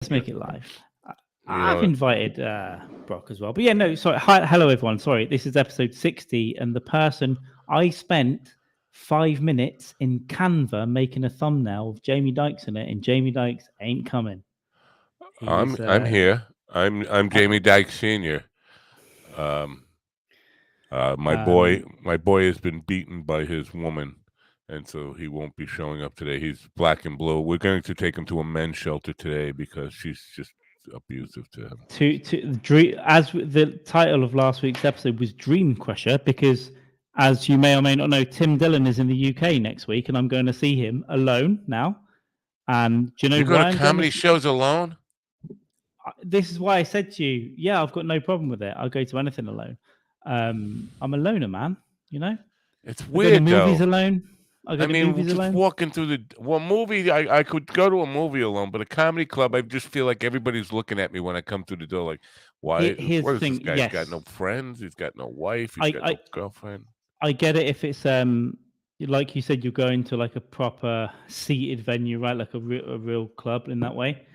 Let's make it live. I've invited Brock as well. But yeah, no, sorry. Hi, hello, everyone. Sorry, this is episode 60. And the person I spent 5 minutes in Canva making a thumbnail of Jamie Dykes in it, and Jamie Dykes ain't coming. I'm here. I'm Jamie Dykes Sr. My boy has been beaten by his woman, and so he won't be showing up today. He's black and blue. We're going to take him to a men's shelter today because she's just abusive to him. As the title of last week's episode was Dream Crusher, because as you may or may not know, Tim Dillon is in the UK next week, and I'm going to see him alone now. And do you know you go why to comedy shows alone? This is why I said to you, yeah, I've got no problem with it. I'll go to anything alone. I'm a loner, man. You know, it's weird. I go to movies alone. Walking through the movie, I could go to a movie alone, but a comedy club, I just feel like everybody's looking at me when I come through the door. Like, why? Here's the thing. This guy? Yes. He's got no friends. He's got no wife. He's got no girlfriend. I get it if it's like you said, you're going to like a proper seated venue, right? Like a real club in that way.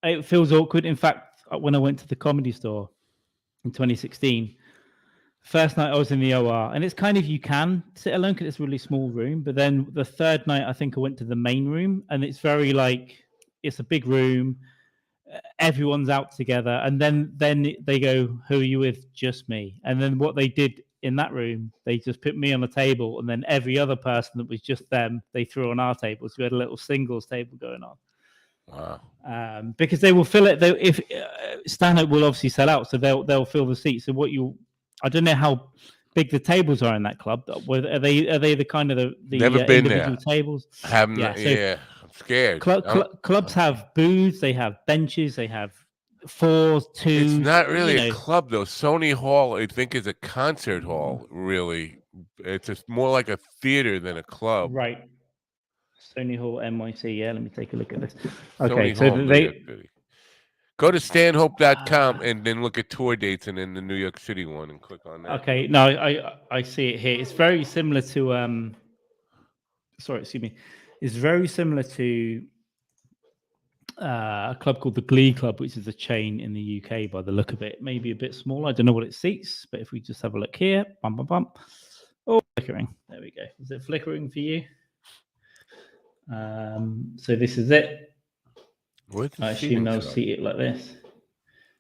It feels awkward. In fact, when I went to the Comedy Store in 2016, first night I was in the OR, and it's kind of, you can sit alone because it's a really small room. But then the third night, I think I went to the main room, and it's very like, it's a big room. Everyone's out together, and then they go, "Who are you with?" Just me. And then what they did in that room, they just put me on a table, and then every other person that was just them, they threw on our table. So we had a little singles table going on. Wow. Because they will fill it. If stand-up will obviously sell out, so they'll fill the seats. So I don't know how big the tables are in that club. Are they the kind of the Never been individual there. tables? Yeah, I'm scared. Clubs have booths, they have benches, they have 4s, 2s. It's not really a club though. Sony Hall, I think, is a concert hall. Really, it's just more like a theater than a club. Right. Sony Hall, NYC. Yeah, let me take a look at this. Okay, so they go to stanhope.com and then look at tour dates and then the New York City one and click on that. Okay, no, I see it here. It's very similar to It's very similar to a club called the Glee Club, which is a chain in the UK by the look of it. Maybe a bit smaller. I don't know what it seats, but if we just have a look here, Oh, flickering. There we go. Is it flickering for you? So this is it. I assume they'll see it like this.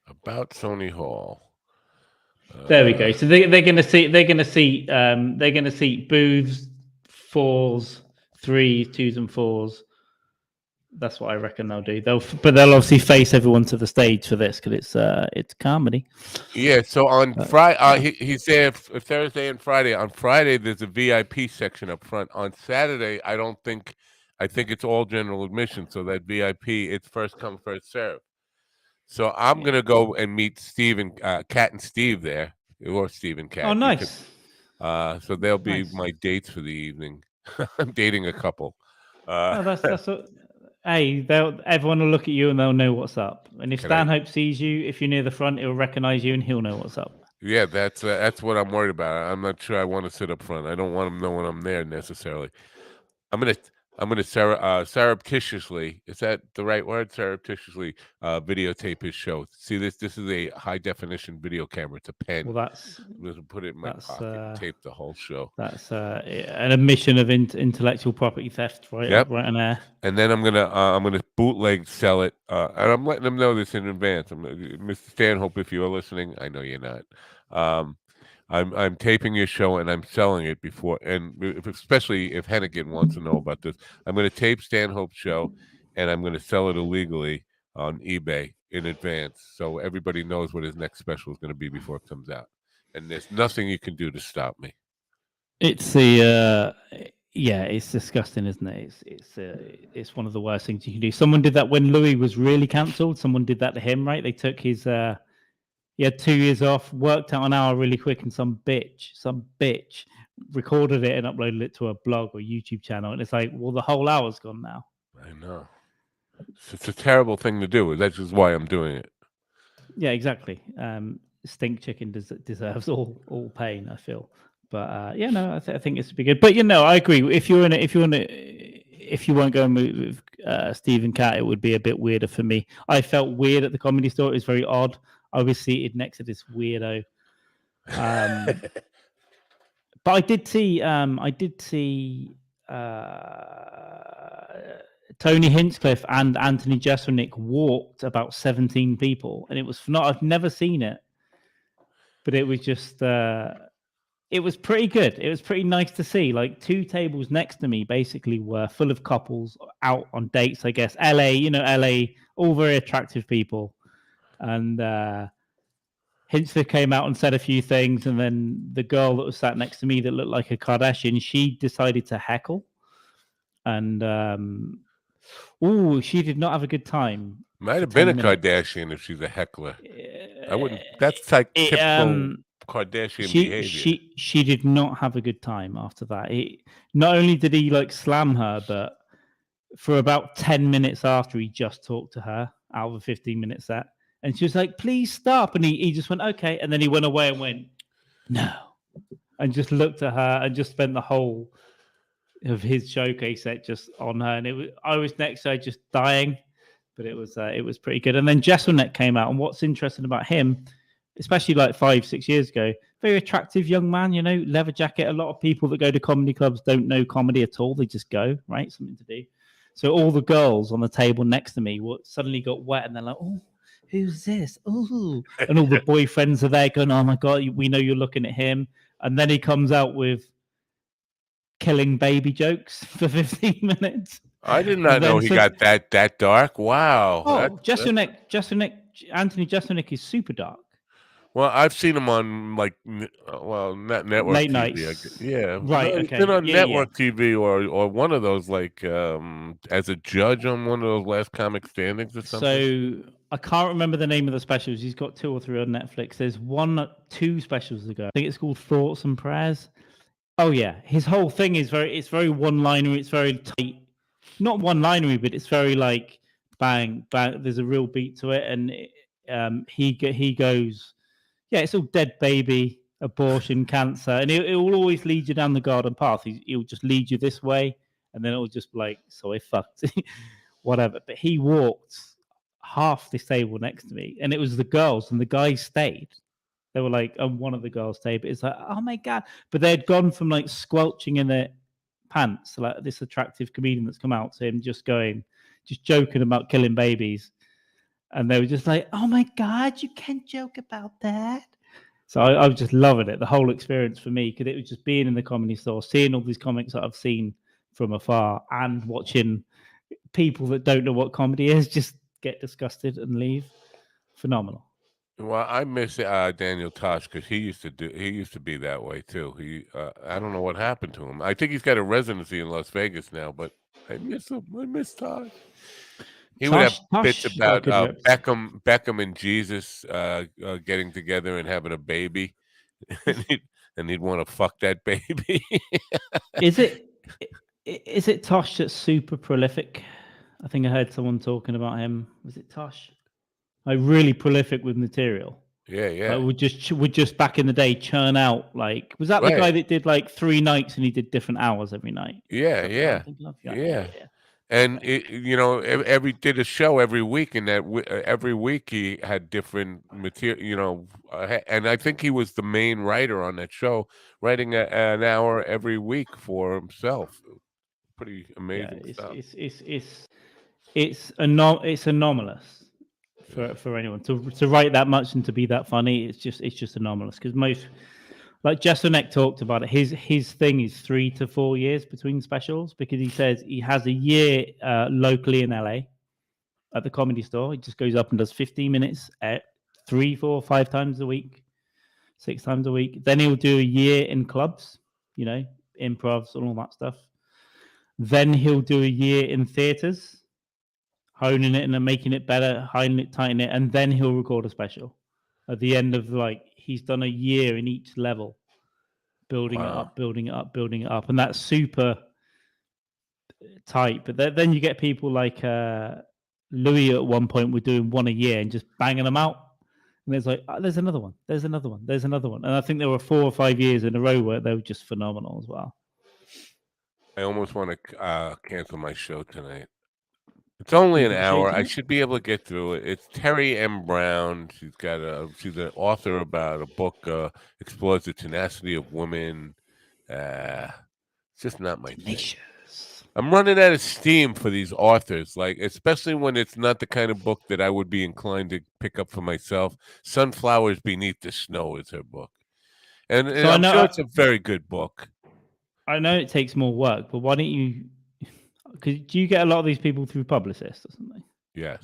About Sony Hall. There we go. So they're going to see booths, 4s, 3s, 2s, and 4s. That's what I reckon they'll do. They'll obviously face everyone to the stage for this because it's comedy. Yeah. So on Friday, he's there Thursday and Friday. On Friday, there's a VIP section up front. On Saturday, I think it's all general admission. So that VIP, it's first come, first serve. So I'm gonna go and meet Steve and Kat and Steve there, or Steve and Kat. Oh, nice. So they'll be my dates for the evening. I'm dating a couple. That's what. Hey, everyone will look at you and they'll know what's up. And if Stanhope sees you, if you're near the front, he'll recognize you and he'll know what's up. Yeah, that's what I'm worried about. I'm not sure I want to sit up front. I don't want him knowing I'm there necessarily. I'm gonna surreptitiously, is that the right word? Surreptitiously videotape his show. See this is a high definition video camera. It's a pen. Well, that's just put it in my pocket. Tape the whole show. That's an admission of intellectual property theft, right? Yep. Right on air. And then I'm gonna bootleg sell it, and I'm letting them know this in advance. Mr. Stanhope, if you are listening, I know you're not. I'm taping your show and I'm selling it before, and especially if Hennigan wants to know about this, I'm going to tape Stanhope's show and I'm going to sell it illegally on eBay in advance, so everybody knows what his next special is going to be before it comes out. And there's nothing you can do to stop me. It's it's disgusting, isn't it? It's one of the worst things you can do. Someone did that when Louis was really cancelled. Someone did that to him, right? They took his. He had 2 years off, worked out an hour really quick, and some bitch recorded it and uploaded it to a blog or YouTube channel. And it's like, well, the whole hour's gone now. I know. It's a terrible thing to do. That's just why I'm doing it. Yeah, exactly. Stink chicken deserves all pain, I feel. But I think it's be good. But I agree. If you're in if you weren't going with Stephen Cat, it would be a bit weirder for me. I felt weird at the Comedy Store. It was very odd. I was seated next to this weirdo. But I did see Tony Hinchcliffe and Anthony Jeselnik walked about 17 people, and it was not. I've never seen it, but it was just. It was pretty good. It was pretty nice to see. Like 2 tables next to me basically were full of couples out on dates, I guess. LA, LA, all very attractive people. And Hinchcliffe came out and said a few things. And then the girl that was sat next to me that looked like a Kardashian, she decided to heckle. And she did not have a good time. Might have been a Kardashian if she's a heckler. I wouldn't. That's like typical Kardashian behavior. She did not have a good time after that. Not only did he like slam her, but for about 10 minutes after, he just talked to her out of a 15-minute set, and she was like, "Please stop," and he just went, "Okay," and then he went away and went, "No," and just looked at her and just spent the whole of his showcase set just on her, and I was next to her just dying, but it was pretty good. And then Jeselnik came out, and what's interesting about him, especially like 5-6 years ago, very attractive young man, leather jacket. A lot of people that go to comedy clubs don't know comedy at all. They just go, right? Something to do. So all the girls on the table next to me suddenly got wet, and they're like, "Oh, who's this? Oh," and all the boyfriends are there going, "Oh my God, we know you're looking at him." And then he comes out with killing baby jokes for 15 minutes. I did not know he got that dark. Wow. Oh, Anthony Jeselnik is super dark. Well, I've seen him on not network late TV. Nights. Yeah, right. No, okay. He's been on network TV or one of those as a judge on one of those Last Comic Standings or something. So I can't remember the name of the specials. He's got 2 or 3 on Netflix. There's 2 specials ago. I think it's called Thoughts and Prayers. Oh yeah, his whole thing is very one-liner. It's very tight, not one-linery, but it's very like bang bang. There's a real beat to it, and he goes, yeah, it's all dead baby, abortion, cancer, and it will always lead you down the garden path. He'll just lead you this way, and then it'll just be like, so I fucked, whatever. But he walked half this table next to me, and it was the girls, and the guys stayed. They were like, and one of the girls stayed, but it's like, oh my God. But they'd gone from like squelching in their pants to like this attractive comedian that's come out to him just joking about killing babies. And they were just like, oh my God, you can't joke about that. So I was just loving it, the whole experience for me, because it was just being in the Comedy Store, seeing all these comics that I've seen from afar and watching people that don't know what comedy is just get disgusted and leave. Phenomenal. Well, I miss Daniel Tosh because he used to be that way too. I don't know what happened to him. I think he's got a residency in Las Vegas now, but I miss him. I miss Tosh. He would have bits about Beckham and Jesus getting together and having a baby, and he'd want to fuck that baby. Is it Tosh that's super prolific? I think I heard someone talking about him. Was it Tosh? Like really prolific with material. Yeah. Like would just back in the day churn out was that the guy that did like 3 nights and he did different hours every night? Yeah. And did a show every week, and every week he had different material. And I think he was the main writer on that show, writing an hour every week for himself. Pretty amazing stuff. It's anomalous. For anyone to write that much and to be that funny, it's just anomalous, because most, like Jeselnik talked about it, his thing is 3 to 4 years between specials, because he says he has a year locally in LA at the Comedy Store. He just goes up and does 15 minutes at 3, 4, 5 times a week, 6 times a week. Then he'll do a year in clubs, improvs and all that stuff. Then he'll do a year in theaters, honing it and then making it better, honing it, tightening it, and then he'll record a special. At the end of he's done a year in each level, building it up, and that's super tight. But then you get people like Louis at one point were doing 1 a year and just banging them out, and there's like, there's another one, and I think there were 4 or 5 years in a row where they were just phenomenal as well. I almost want to cancel my show tonight. It's only an hour. I should be able to get through it. It's Terry M. Brown. She's an author about a book explores the tenacity of women. It's just not my thing. I'm running out of steam for these authors, like especially when it's not the kind of book that I would be inclined to pick up for myself. Sunflowers Beneath the Snow is her book, and So I'm sure it's a very good book. I know it takes more work, but why don't you? Because do you get a lot of these people through publicists or something? Yes.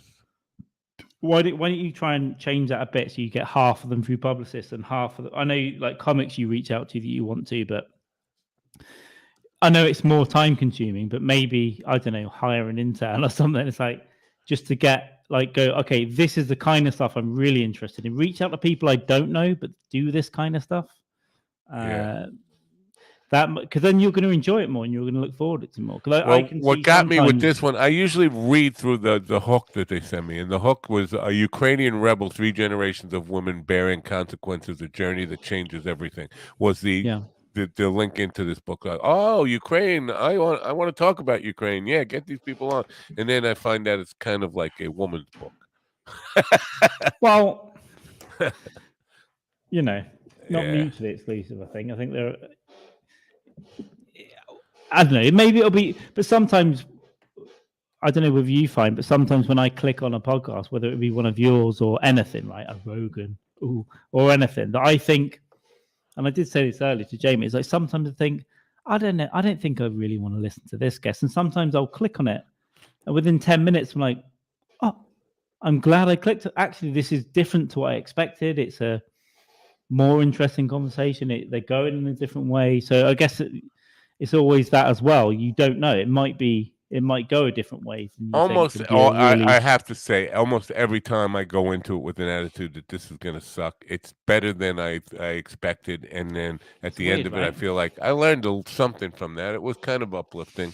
Why don't you try and change that a bit so you get half of them through publicists and half of them? I know like comics you reach out to that you want to, but I know it's more time consuming. But maybe I don't know, hire an intern or something. It's like just to get okay, this is the kind of stuff I'm really interested in. Reach out to people I don't know, but do this kind of stuff. Yeah. Because then you're going to enjoy it more and you're going to look forward to it more. What got me with this one, I usually read through the hook that they sent me, and the hook was a Ukrainian rebel, 3 generations of women bearing consequences, a journey that changes everything. Was the link into this book? Oh, Ukraine! I want to talk about Ukraine. Yeah, get these people on, and then I find out it's kind of like a woman's book. Well, not mutually exclusive. I think they're. I don't know. Maybe it'll be, but sometimes I don't know whether you find, but sometimes when I click on a podcast, whether it be one of yours or anything, right, a Rogan, or anything that I think, and I did say this earlier to Jamie, it's like sometimes I think, I don't know, I don't think I really want to listen to this guest, and sometimes I'll click on it, and within 10 minutes, I'm like, oh, I'm glad I clicked. Actually, this is different to what I expected. It's a more interesting conversation. They're going in a different way, so I guess it's always that as well. You don't know. It might go a different way. Almost, I have to say, almost every time I go into it with an attitude that this is going to suck, it's better than I expected. And then at the end of it, I feel like I learned something from that. It was kind of uplifting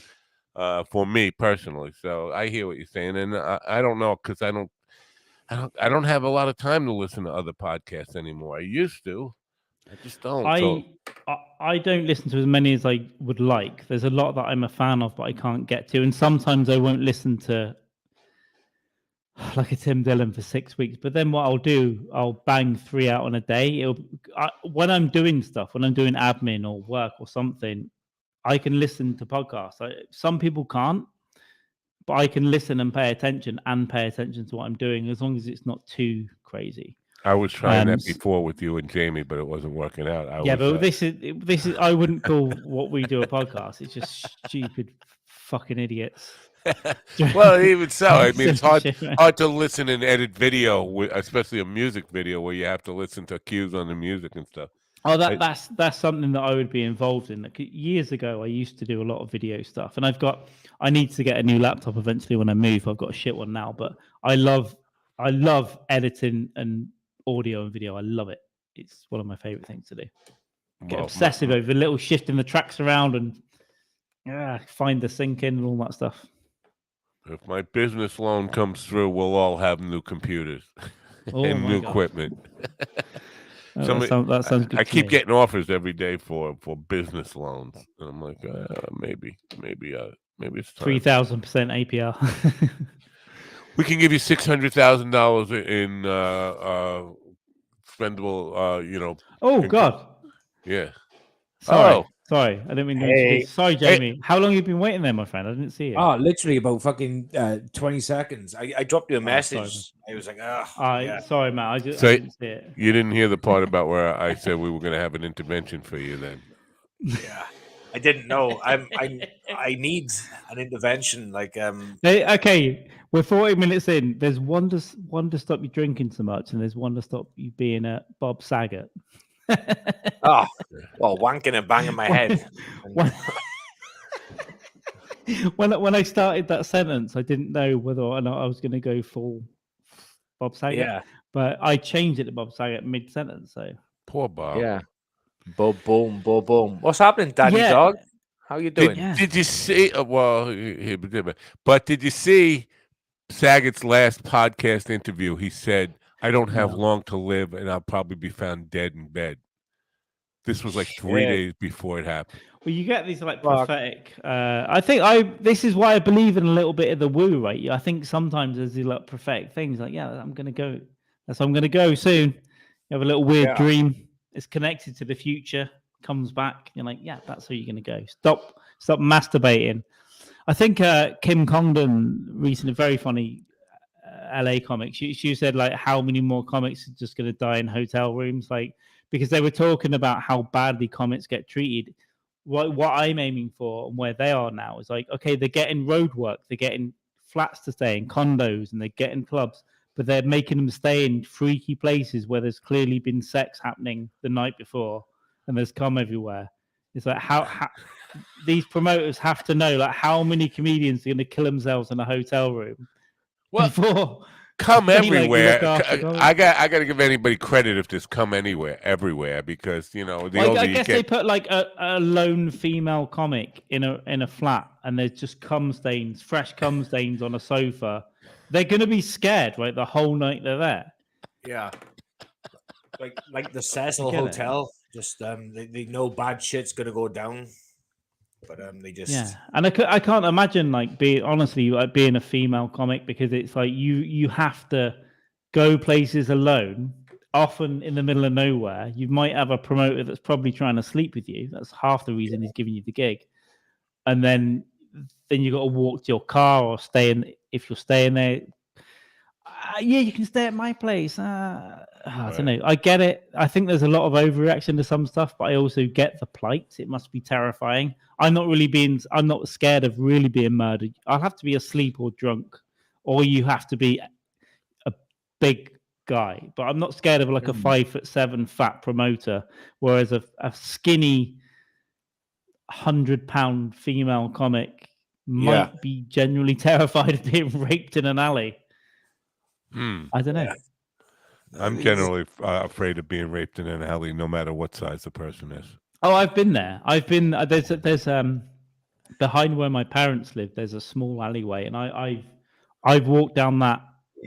for me personally. So I hear what you're saying, and I don't know, because I don't have a lot of time to listen to other podcasts anymore. I used to. I just don't. I don't listen to as many as I would like. There's a lot that I'm a fan of, but I can't get to. And sometimes I won't listen to like a Tim Dillon for 6 weeks. But then what I'll do, I'll bang 3 out on a day. When I'm doing stuff, when I'm doing admin or work or something, I can listen to podcasts. Some people can't, but I can listen and pay attention to what I'm doing as long as it's not too crazy. I was trying that before with you and Jamie, but it wasn't working out. But this is I wouldn't call what we do a podcast. It's just stupid fucking idiots. Well, even so, I mean, it's hard to listen and edit video, especially a music video where you have to listen to cues on the music and stuff. Oh, that's something that I would be involved in. Like, years ago, I used to do a lot of video stuff, and I need to get a new laptop eventually when I move. I've got a shit one now, but I love editing and audio and video. I love it. It's one of my favorite things to do. Get obsessive over little shifting the tracks around and find the sync in and all that stuff. If my business loan comes through, we'll all have new computers and new equipment. That sounds good. I keep getting offers every day for business loans, and I'm like, maybe it's time. 3,000% APR. We can give you $600,000 in spendable, Oh God! Yeah. Sorry, I didn't mean to. Sorry, Jamie. How long have you been waiting there, my friend? I didn't see it. Oh, literally about fucking 20 seconds. I dropped you a message. Sorry. I was like, sorry, Matt. I didn't see it. You didn't hear the part about where I said we were going to have an intervention for you then. Yeah. I didn't know. I need an intervention. Like okay, we're 40 minutes in. There's one to stop you drinking so much, and there's one to stop you being a Bob Saget. Oh, well, wanking and banging my head. When I started that sentence, I didn't know whether or not I was going to go full Bob Saget. Yeah, but I changed it to Bob Saget mid-sentence. So poor Bob. Yeah. Boom, boom, boom, boom. What's happening, Daddy Dog? How you doing? Did you see? But did you see Saget's last podcast interview? He said, "I don't have long to live, and I'll probably be found dead in bed." This was like 3 Shit. days before it happened. Well, you get these like Fuck. prophetic. This is why I believe in a little bit of the woo, right? I think sometimes there's these like prophetic things, like I'm gonna go. I'm gonna go soon. You have a little weird dream. It's connected to the future. Comes back. You're like, that's where you're gonna go. Stop masturbating. I think Kim Congdon recently, very funny LA comic. She said like, how many more comics are just gonna die in hotel rooms, like. Because they were talking about how badly comics get treated. What I'm aiming for and where they are now is like, okay, they're getting road work, they're getting flats to stay in, condos, and they're getting clubs, but they're making them stay in freaky places where there's clearly been sex happening the night before and there's cum everywhere. It's like how these promoters have to know like how many comedians are going to kill themselves in a hotel room before. Come everywhere. Like, I got to give anybody credit if there's come everywhere, because I guess they put like a lone female comic in a flat and there's just fresh cum stains on a sofa. They're gonna be scared, right? The whole night they're there. Yeah, like the Cecil Hotel. Just they know bad shit's gonna go down. But they just and I can't imagine like being a female comic, because it's like you have to go places alone, often in the middle of nowhere. You might have a promoter that's probably trying to sleep with you. That's half the reason he's giving you the gig. And then you got to walk to your car or if you're staying there. You can stay at my place. I don't know. I get it. I think there's a lot of overreaction to some stuff, but I also get the plight. It must be terrifying. I'm not scared of really being murdered. I'll have to be asleep or drunk, or you have to be a big guy. But I'm not scared of like a 5'7" fat promoter, whereas a skinny 100-pound female comic might be genuinely terrified of being raped in an alley. I don't know. Yeah. I'm generally afraid of being raped in an alley, no matter what size the person is. Oh, I've been there. There's behind where my parents live. There's a small alleyway, and I've walked down that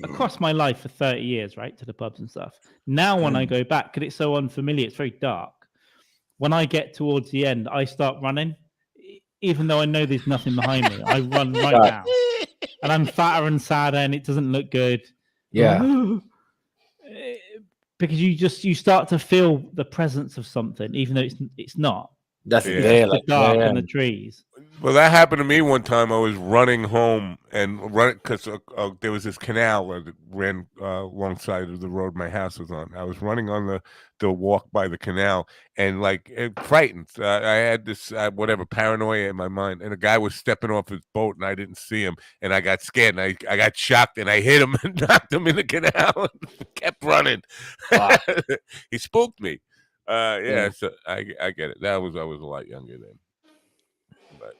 across my life for 30 years, right, to the pubs and stuff. Now, when I go back, because it's so unfamiliar, it's very dark. When I get towards the end, I start running, even though I know there's nothing behind me. I run right now, and I'm fatter and sadder, and it doesn't look good. Yeah. Because you start to feel the presence of something, even though it's not. Definitely there, like the dark and the trees. Well, that happened to me one time. I was running home because there was this canal that ran alongside of the road my house was on. I was running on the walk by the canal, and like frightened. I had this paranoia in my mind, and a guy was stepping off his boat, and I didn't see him, and I got scared, and I got shocked, and I hit him and knocked him in the canal, and kept running. Wow. He spooked me. So I get it. I was a lot younger then. But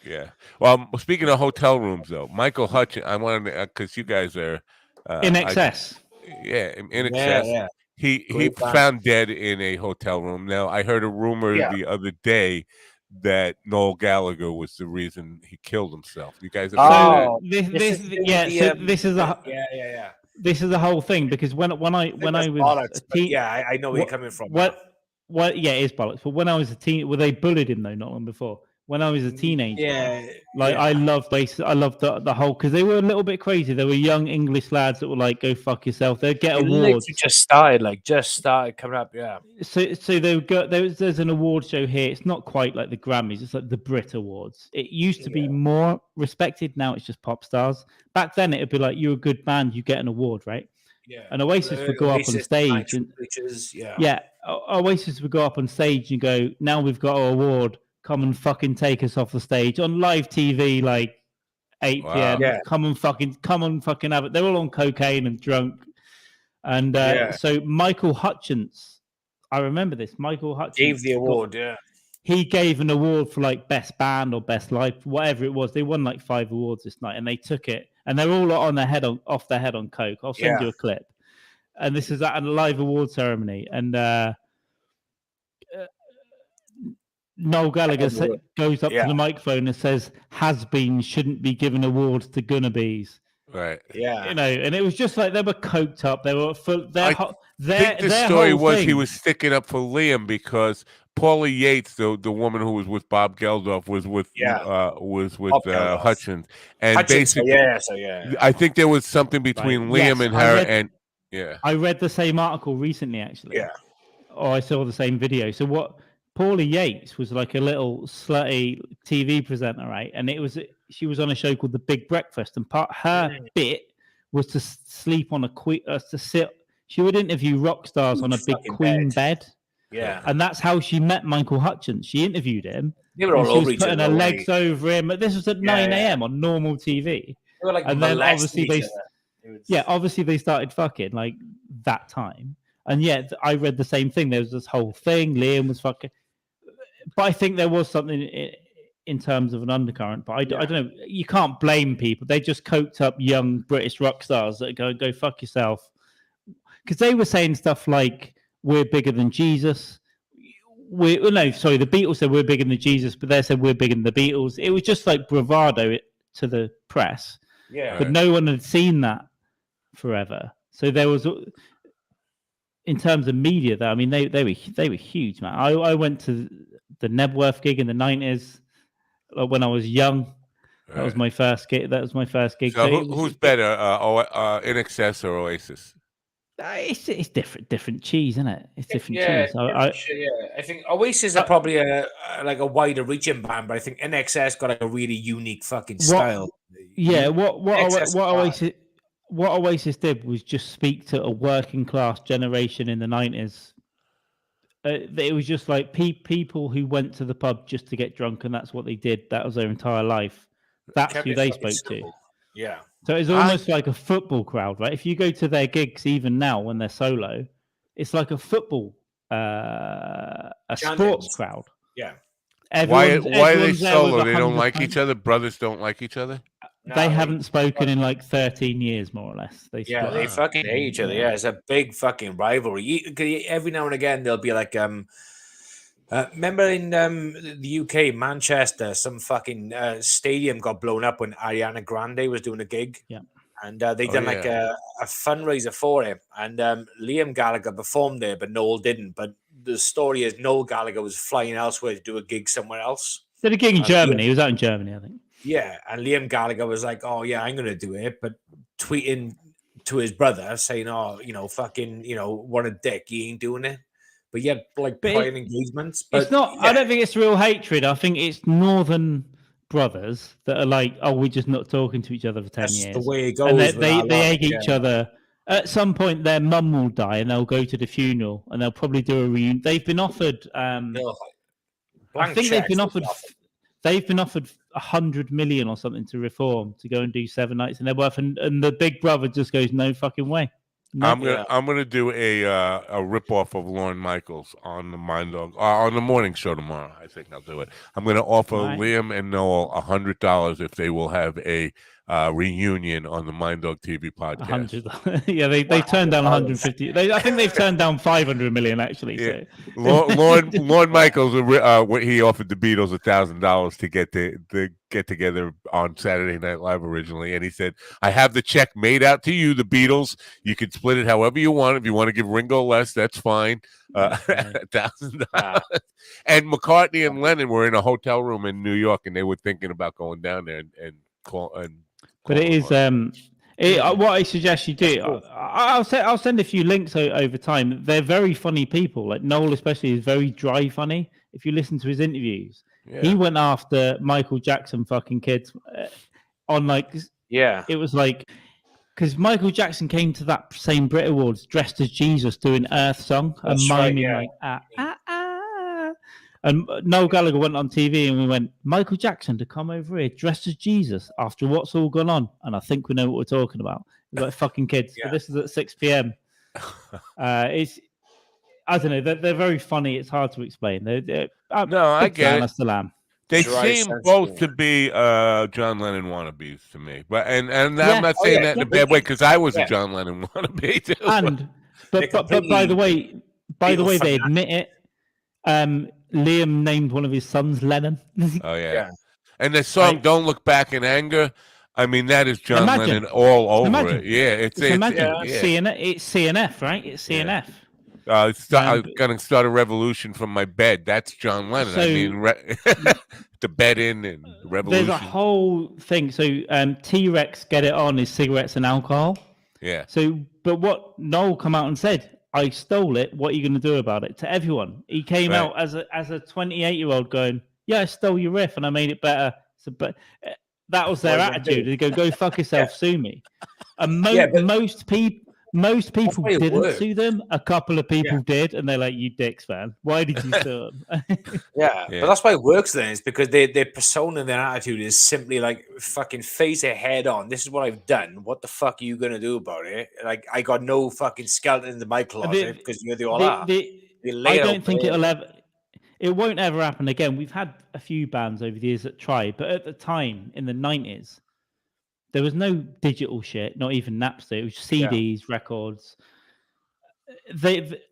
yeah. Well, speaking of hotel rooms, though, Michael Hutchins, I wanted to, because you guys are in excess. In excess. Yeah. He found dead in a hotel room. Now, I heard a rumor the other day that Noel Gallagher was the reason he killed himself. You guys have this is the whole thing, because when I was a teen, I know where you're coming from. It is bollocks. But when I was a teen, they bullied him though, not long before. When I was a teenager, I loved the whole, because they were a little bit crazy. They were young English lads that were like, "Go fuck yourself." They'd get awards. Just started coming up. Yeah. So they would go. There's an award show here. It's not quite like the Grammys. It's like the Brit Awards. It used to be more respected. Now it's just pop stars. Back then it'd be like, you're a good band, you get an award, right? Yeah. And Oasis would go up on stage, and Oasis would go up on stage and go, "Now we've got our award. Come and fucking take us off the stage on live TV, like 8 p.m. Yeah. Come on, fucking have it." They're all on cocaine and drunk. And so Michael Hutchins, I remember this. Michael Hutchins gave the award. He gave an award for like best band or best live, whatever it was. They won like 5 awards this night, and they took it, and they're all off their head on coke. I'll send you a clip. And this is at a live award ceremony, and Noel Gallagher goes up to the microphone and says, "Has-been shouldn't be given awards to Gunnabees." Right. Yeah. You know, and it was just like they were coked up. They were full. I think the story was he was sticking up for Liam because Paula Yates, the woman who was with Bob Geldof, was with Bob Geldof. Hutchins, and Hutchins, basically, I think there was something between Liam and her, and I read the same article recently, actually. Yeah. Or I saw the same video. So what? Paula Yates was like a little slutty TV presenter, right? And she was on a show called The Big Breakfast, and her bit was to sleep on to sit. She would interview rock stars on a big queen bed. Yeah. And that's how she met Michael Hutchins. She interviewed him. They were all she over was each putting other. her legs over him. This was at 9 a.m. on normal TV. They were like and then obviously obviously they started fucking like that time. And yet I read the same thing. There was this whole thing. Liam was fucking. But I think there was something in terms of an undercurrent. But I don't know. You can't blame people. They just coked up young British rock stars that go fuck yourself. Because they were saying stuff like, we're bigger than Jesus. The Beatles said we're bigger than Jesus, but they said we're bigger than the Beatles. It was just like bravado to the press. Yeah. But no one had seen that forever. So there was, in terms of media, though, I mean, they were huge, man. I went to the Nebworth gig in the 90s when I was young. That was my first gig. So who's better, In Excess or Oasis? It's different cheese, isn't it? It's different cheese. I think Oasis are probably a wider reaching band, but I think NXS got a really unique fucking style. What Oasis did was just speak to a working class generation in the 90s. It was just like people who went to the pub just to get drunk, and that's what they did. That was their entire life. That's who they spoke to. Yeah. So it's almost like a football crowd, right? If you go to their gigs, even now when they're solo, it's like a football, sports crowd. Yeah. Why are they solo? They don't like each other? Brothers don't like each other? They haven't spoken in like 13 years, more or less. They fucking hate each other. Yeah, it's a big fucking rivalry. Every now and again, they'll be like, remember in the UK, Manchester, some fucking stadium got blown up when Ariana Grande was doing a gig. Yeah. And they done like a fundraiser for him. And Liam Gallagher performed there, but Noel didn't. But the story is Noel Gallagher was flying elsewhere to do a gig somewhere else. Did a gig in Germany. He was out in Germany, I think. Yeah. And Liam Gallagher was like, oh, yeah, I'm going to do it. But tweeting to his brother saying, oh, fucking, what a dick. He ain't doing it. But yeah, like private engagements. But it's not. Yeah. I don't think it's real hatred. I think it's northern brothers that are like, oh, we're just not talking to each other for 10 years. The way it goes. And they egg each other. At some point, their mum will die, and they'll go to the funeral, and they'll probably do a reunion. They've been offered. I think they've been offered. They've been offered 100 million or something to reform to go and do 7 nights in their birth, and the big brother just goes, no fucking way. No. I'm gonna do a rip off of Lorne Michaels on the Mind Dog on the morning show tomorrow. I think I'll do it. I'm gonna offer Liam and Noel $100 if they will have a reunion on the Mind Dog TV podcast. 100. Yeah, they turned down 150. I think they've turned down 500 million actually. Yeah. So. Lorne Michaels, he offered the Beatles $1,000 to get together on Saturday Night Live originally, and he said, I have the check made out to you, the Beatles. You can split it however you want. If you want to give Ringo less, that's fine. $1,000. And McCartney and Lennon were in a hotel room in New York, and they were thinking about going down there and call. But it is what I suggest you do. I'll send a few links over time. They're very funny people. Like Noel, especially, is very dry funny. If you listen to his interviews, he went after Michael Jackson fucking kids on like it was like because Michael Jackson came to that same Brit Awards dressed as Jesus doing Earth Song and miming And Noel Gallagher went on TV and we went, Michael Jackson to come over here dressed as Jesus after what's all gone on. And I think we know what we're talking about. We're like fucking kids. But this is at 6 p.m. It's, I don't know. They're very funny. It's hard to explain. I get it. They seem both to be John Lennon wannabes to me. But and I'm not saying that in a bad way because I was a John Lennon wannabe too. But by the way, they admit it. Liam named one of his sons Lennon. Oh yeah. And the song "Don't Look Back in Anger," I mean, that is John Imagine. Lennon all over Imagine. it. Yeah, it's Imagine. yeah. It's CNF, right? It's CNF. I'm gonna start a revolution from my bed. That's John Lennon. So, I mean, the bed in and the revolution. There's a whole thing. So T-Rex Get It On is cigarettes and alcohol. Yeah. So, but what Noel come out and said, I stole it. What are you going to do about it? To everyone, he came out as a 28-year-old going, yeah, I stole your riff and I made it better. So, but that was their attitude. They go fuck yourself, sue me. And most people didn't sue them. A couple of people did, and they're like, "You dicks, man! Why did you sue them?" But that's why it works. Then is because their persona and their attitude is simply like fucking face it head on. This is what I've done. What the fuck are you gonna do about it? Like I got no fucking skeleton in my closet because you're the all that. I don't think it won't ever happen again. We've had a few bands over the years that tried, but at the time in the 90s. There was no digital shit, not even Napster. It was CDs, records.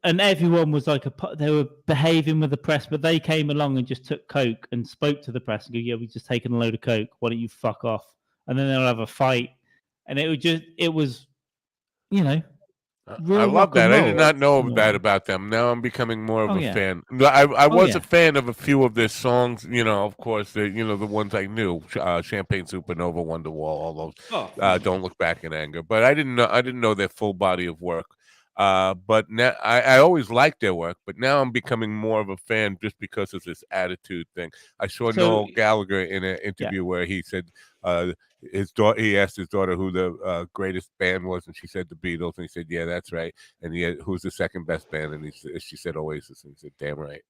And everyone was like they were behaving with the press, but they came along and just took coke and spoke to the press and go, "Yeah, we just taken a load of coke. Why don't you fuck off?" And then they'll have a fight, and it was, you know. I love that. I did not know that about them. Now I'm becoming more of a fan. I was a fan of a few of their songs. You know, of course, the ones I knew: Champagne Supernova, Wonderwall, all those. Don't Look Back in Anger. But I didn't know their full body of work. But now I always liked their work. But now I'm becoming more of a fan just because of this attitude thing. I saw Noel Gallagher in an interview where he said. He asked his daughter who the greatest band was, and she said the Beatles, and he said, "Yeah, that's right." And who's the second best band? And she said Oasis, and he said, "Damn right."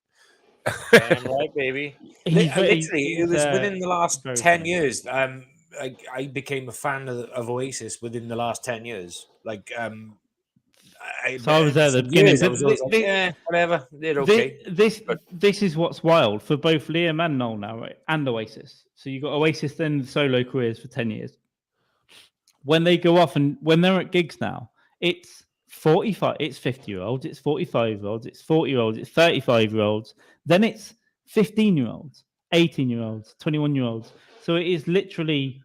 Damn right, baby. Literally, it was within the last 10 years. I became a fan of Oasis within the last 10 years. Like, I was there at the beginning. Whatever. They're okay. This is what's wild for both Liam and Noel now, right? And Oasis. So you got Oasis then solo careers for 10 years. When they go off and when they're at gigs now, it's 45, it's 50-year-olds, it's 45-year-olds, it's 40-year-olds, it's 35-year-olds. Then it's 15-year-olds, 18-year-olds, 21-year-olds. So it is literally.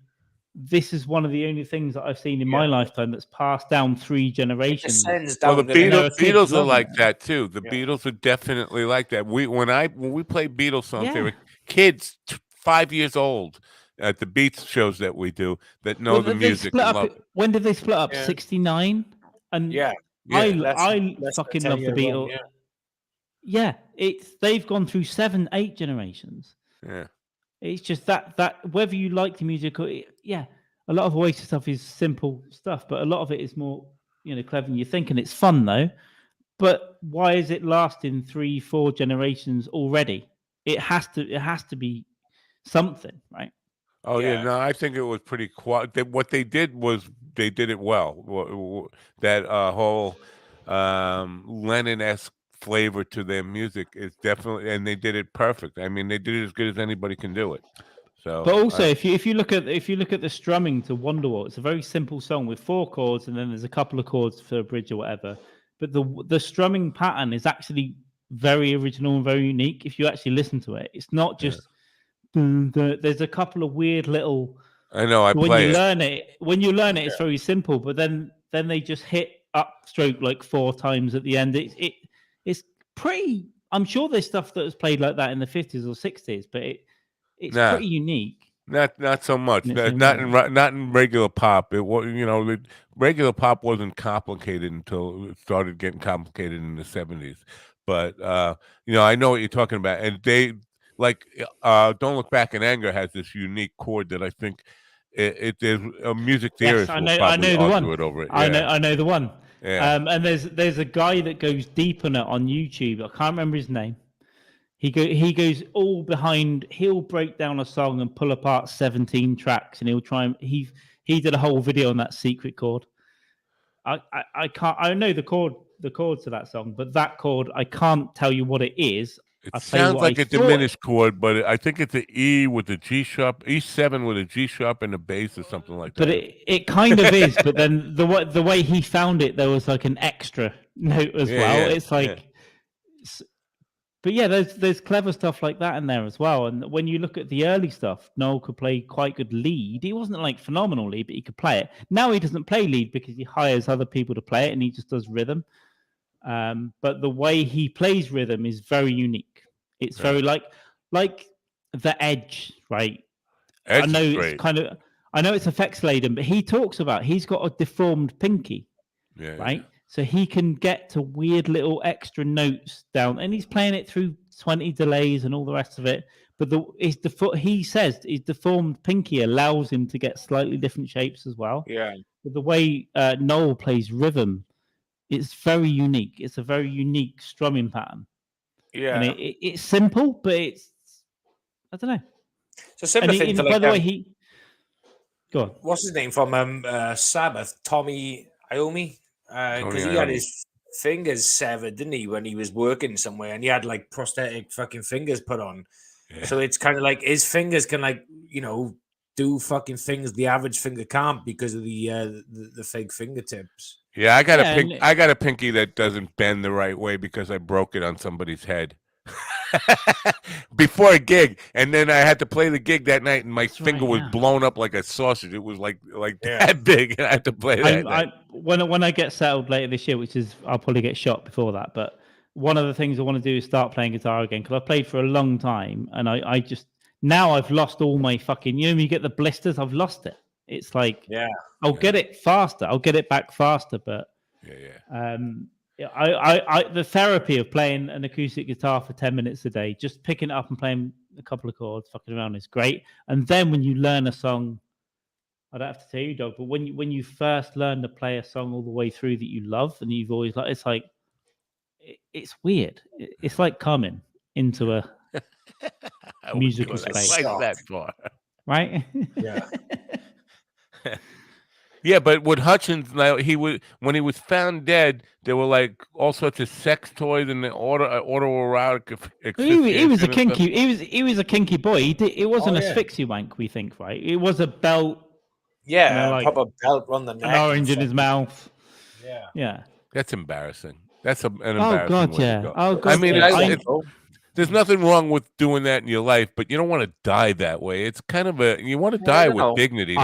This is one of the only things that I've seen in my lifetime that's passed down 3 generations. Well, the Beatles are like that too. The Beatles are definitely like that. When we play Beatles songs, they were kids 5 years old at the Beats shows that we do that know the music. When did they split up? 69? And I fucking love the Beatles. They've gone through 7-8 generations. Yeah. It's just that whether you like the music or a lot of Oasis stuff is simple stuff, but a lot of it is more, clever than you think, and it's fun though. But why is it lasting 3-4 generations already? It has to be something, right? Oh yeah, no, I think it was pretty quiet. What they did was they did it well. That whole Lennon-esque flavor to their music is definitely, and they did it perfect. I mean, they did it as good as anybody can do it. So, but also, if you look at the strumming to Wonderwall, it's a very simple song with 4 chords, and then there's a couple of chords for a bridge or whatever. But the strumming pattern is actually very original and very unique. If you actually listen to it, it's not just. There's a couple of weird little. I know. When you learn it, it's very simple. But then they just hit upstroke like 4 times at the end. It's pretty. I'm sure there's stuff that was played like that in the 50s or 60s, but it's pretty unique. Not so much. Not in regular pop. Regular pop wasn't complicated until it started getting complicated in the 70s. But I know what you're talking about, and they like "Don't Look Back in Anger" has this unique chord that I think there's a music theorist will probably argue it over it. Yeah. I know the one. Yeah. And there's a guy that goes deep on it on YouTube. I can't remember his name. He goes all behind. He'll break down a song and pull apart 17 tracks, and he'll try and he did a whole video on that secret chord. I can't. I know the chord to that song, but that chord I can't tell you what it is. It sounds like a diminished chord, but I think it's an E with a G sharp, E7 with a G sharp and a bass or something like that. But it kind of is. But then the way he found it, there was like an extra note as well. It's like But yeah, there's clever stuff like that in there as well. And when you look at the early stuff, Noel could play quite good lead. He wasn't like phenomenal lead, but he could play it. Now he doesn't play lead because he hires other people to play it, and he just does rhythm. But the way he plays rhythm is very unique. It's very like the Edge, right? Edge I know is it's great. kind of, I know it's effects laden, but he talks about he's got a deformed pinky, Yeah, right? yeah. So he can get to weird little extra notes down, and he's playing it through 20 delays and all the rest of it. But he says his deformed pinky allows him to get slightly different shapes as well. Yeah. But the way Noel plays rhythm, it's very unique. It's a very unique strumming pattern. Yeah. And it's simple, but it's, I don't know. It's a similar thing to by the way, go on. What's his name from Sabbath? Tommy Iommi? Because he had his fingers severed, didn't he, when he was working somewhere, and he had like prosthetic fucking fingers put on. Yeah. So it's kind of like his fingers can do fucking things the average finger can't because of the fake fingertips. Yeah, I got a pinky that doesn't bend the right way because I broke it on somebody's head before a gig, and then I had to play the gig that night, and my finger was blown up like a sausage. It was like that big, and I had to play that. When I get settled later this year, which is I'll probably get shot before that, but one of the things I want to do is start playing guitar again because I played for a long time, and I just now I've lost all my fucking. You know, when you get the blisters, I've lost it. It's like I'll get it faster. I'll get it back faster, but I the therapy of playing an acoustic guitar for 10 minutes a day, just picking it up and playing a couple of chords, fucking around is great. And then when you learn a song, I don't have to tell you, Dog, but when you first learn to play a song all the way through that you love and you've always like, it's like it's weird. It's like coming into a musical space. Like that far, right? Yeah. Yeah, but with Hutchins, when he was found dead, there were like all sorts of sex toys and the autoerotic. He was a kinky. He was a kinky boy. It wasn't asphyxia wank. We think, right? It was a belt. Yeah, like proper belt on the neck. An orange in his mouth. Yeah. Yeah. That's embarrassing. That's an embarrassing. Oh God, way yeah. To go. Oh God. I mean, there's Yeah. nothing wrong with doing that in your life, but you don't want to die that way. It's kind of you want to die with dignity.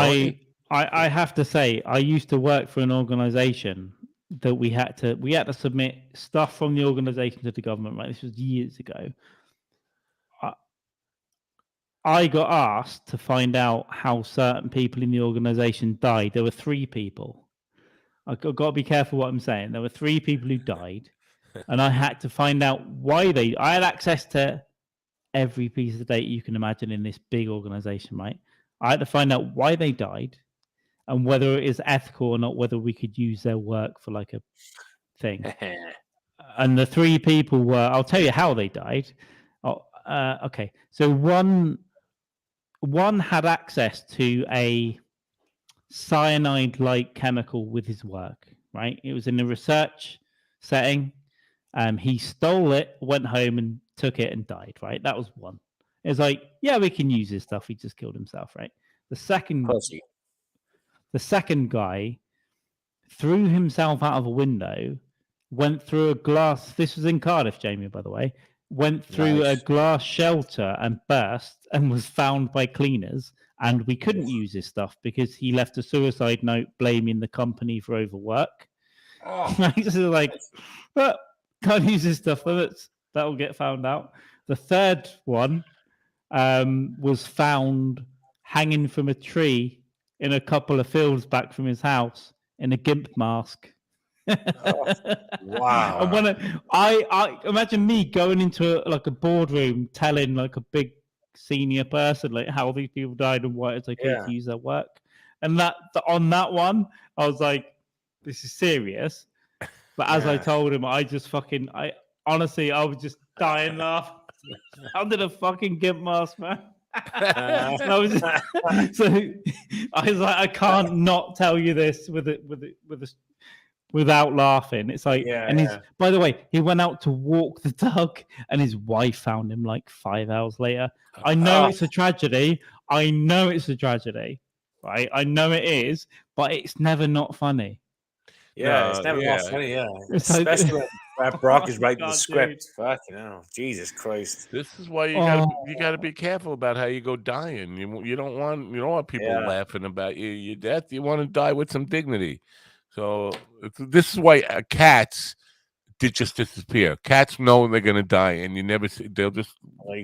I have to say, I used to work for an organization that we had to submit stuff from the organization to the government. Right, this was years ago. I got asked to find out how certain people in the organization died. There were 3 people. I've got to be careful what I'm saying. There were 3 people who died, and I had to find out why I had access to every piece of data you can imagine in this big organization, right? I had to find out why they died and whether it is ethical or not, whether we could use their work for like a thing. And the 3 people were, I'll tell you how they died. Okay. So one had access to a cyanide-like chemical with his work, right? It was in a research setting. He stole it, went home and took it and died, right? That was one. It was like, yeah, we can use this stuff. He just killed himself, right? The second guy threw himself out of a window, went through a glass. This was in Cardiff, Jamie, by the way. Went through a glass shelter and burst and was found by cleaners. And we couldn't use his stuff because he left a suicide note blaming the company for overwork. So like, but can't use his stuff. That'll get found out. The third one was found hanging from a tree in a couple of fields back from his house in a gimp mask. Wow. And when I imagine me going into a boardroom telling like a big senior person like how these people died and why it's okay to use their work. And on that one, I was like, this is serious. But as I told him, I honestly, I was just dying laughing. How did a fucking gimp mask, man? So I was like, I can't not tell you this without laughing. It's like, by the way, he went out to walk the dog, and his wife found him like 5 hours later. I know it's a tragedy. Right? I know it is, but it's never not funny. Yeah, it's never not funny. Yeah, especially Brad Brock is writing the God, script. Fucking hell, Jesus Christ! This is why you gotta be careful about how you go dying. You don't want people laughing about your death. You want to die with some dignity. So this is why cats did just disappear. Cats know they're gonna die, and you never see. They'll just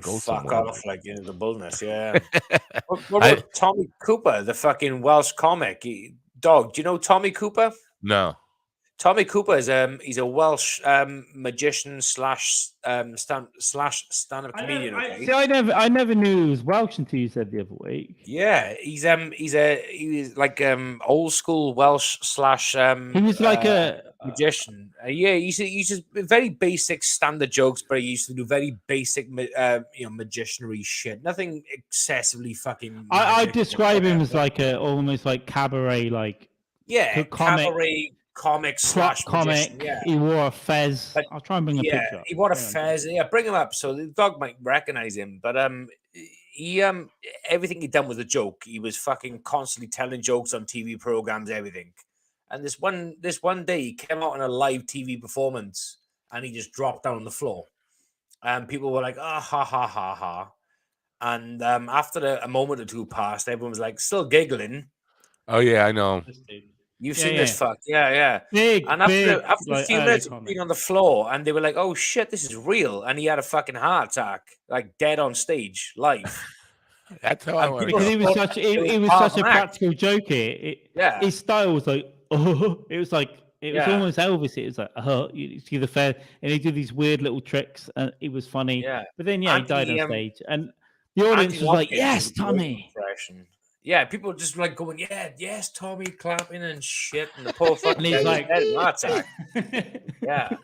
go fuck somewhere. off like into the wilderness. Yeah. What about Tommy Cooper, the fucking Welsh comic? Dog, do you know Tommy Cooper? No. Tommy Cooper is he's a Welsh magician slash stand-up comedian. Okay? See, I never knew he was Welsh until you said the other week. Yeah, he was like old school Welsh slash He was like a magician. Yeah, he's just very basic standard jokes, but he used to do very basic magicianry shit. Nothing excessively fucking. I describe him as like a almost like cabaret, like cabaret comic slash comic. Yeah. He wore a fez. I'll try and bring a picture up. He wore a fez. Yeah, bring him up so the dog might recognize him. But he everything he done was a joke. He was fucking constantly telling jokes on TV programs, everything. And this one day he came out on a live TV performance and he just dropped down on the floor. And people were like, ha ha ha ha. And after a moment or two passed, everyone was like still giggling. Oh yeah, I know. You've seen this fuck. Yeah. Big, and after like, a few minutes of being on the floor, and they were like, oh shit, this is real. And he had a fucking heart attack, like dead on stage, live. That's how I want because he was such a practical joker. His style was like, it was almost Elvis. It was like, you see the fair, and he did these weird little tricks, and it was funny. Yeah. But then he died on stage, and the audience was like, yes, Tommy. Yeah, people were just like going, yes, Tommy, clapping and shit, and the poor fucking and he's like, heart attack. Yeah,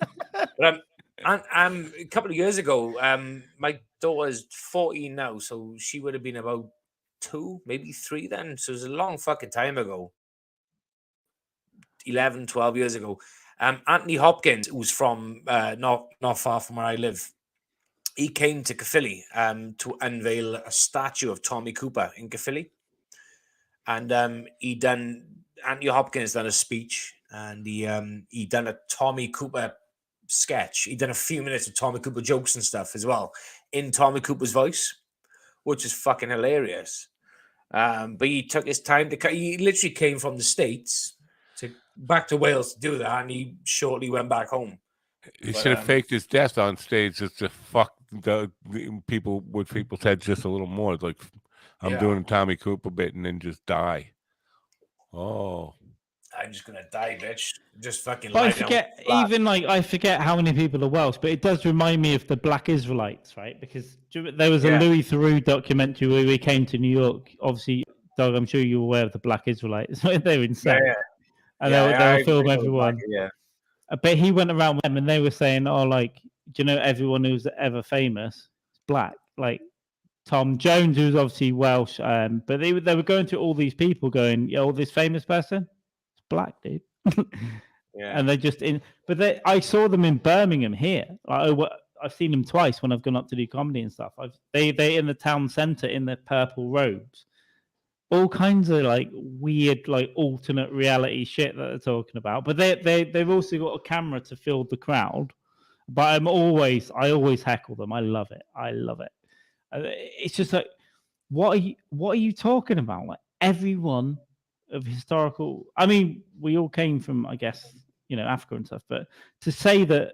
but a couple of years ago, my daughter's 14 now, so she would have been about 2, maybe 3 then. So it was a long fucking time ago, 11, 12 years ago. Anthony Hopkins, who's from not far from where I live, he came to Caerphilly to unveil a statue of Tommy Cooper in Caerphilly. And Anthony Hopkins done a speech, and he done a Tommy Cooper sketch. He done a few minutes of Tommy Cooper jokes and stuff as well in Tommy Cooper's voice, which is fucking hilarious. But he took his time he literally came from the States back to Wales to do that, and he shortly went back home. He should have faked his death on stage just to fuck the people with people's heads just a little more. It's like, I'm doing a Tommy Cooper bit and then just die. Oh. I'm just gonna die, bitch. Just fucking. But I forget, I forget how many people are Welsh, but it does remind me of the Black Israelites, right? Because there was a Louis Theroux documentary where we came to New York. Obviously, Doug, I'm sure you're aware of the Black Israelites. They're insane. Yeah. And they'll film everyone. But he went around with them and they were saying, do you know everyone who's ever famous is black? Like Tom Jones, who's obviously Welsh, but they were going to all these people going, this famous person, it's black, dude. And they just I saw them in Birmingham here. I've seen them twice when I've gone up to do comedy and stuff. They in the town centre in their purple robes, all kinds of like weird, like alternate reality shit that they're talking about. But they've also got a camera to fill the crowd. But I always heckle them. I love it. It's just like, what are you talking about? Like everyone of historical. I mean, we all came from, I guess, Africa and stuff. But to say that,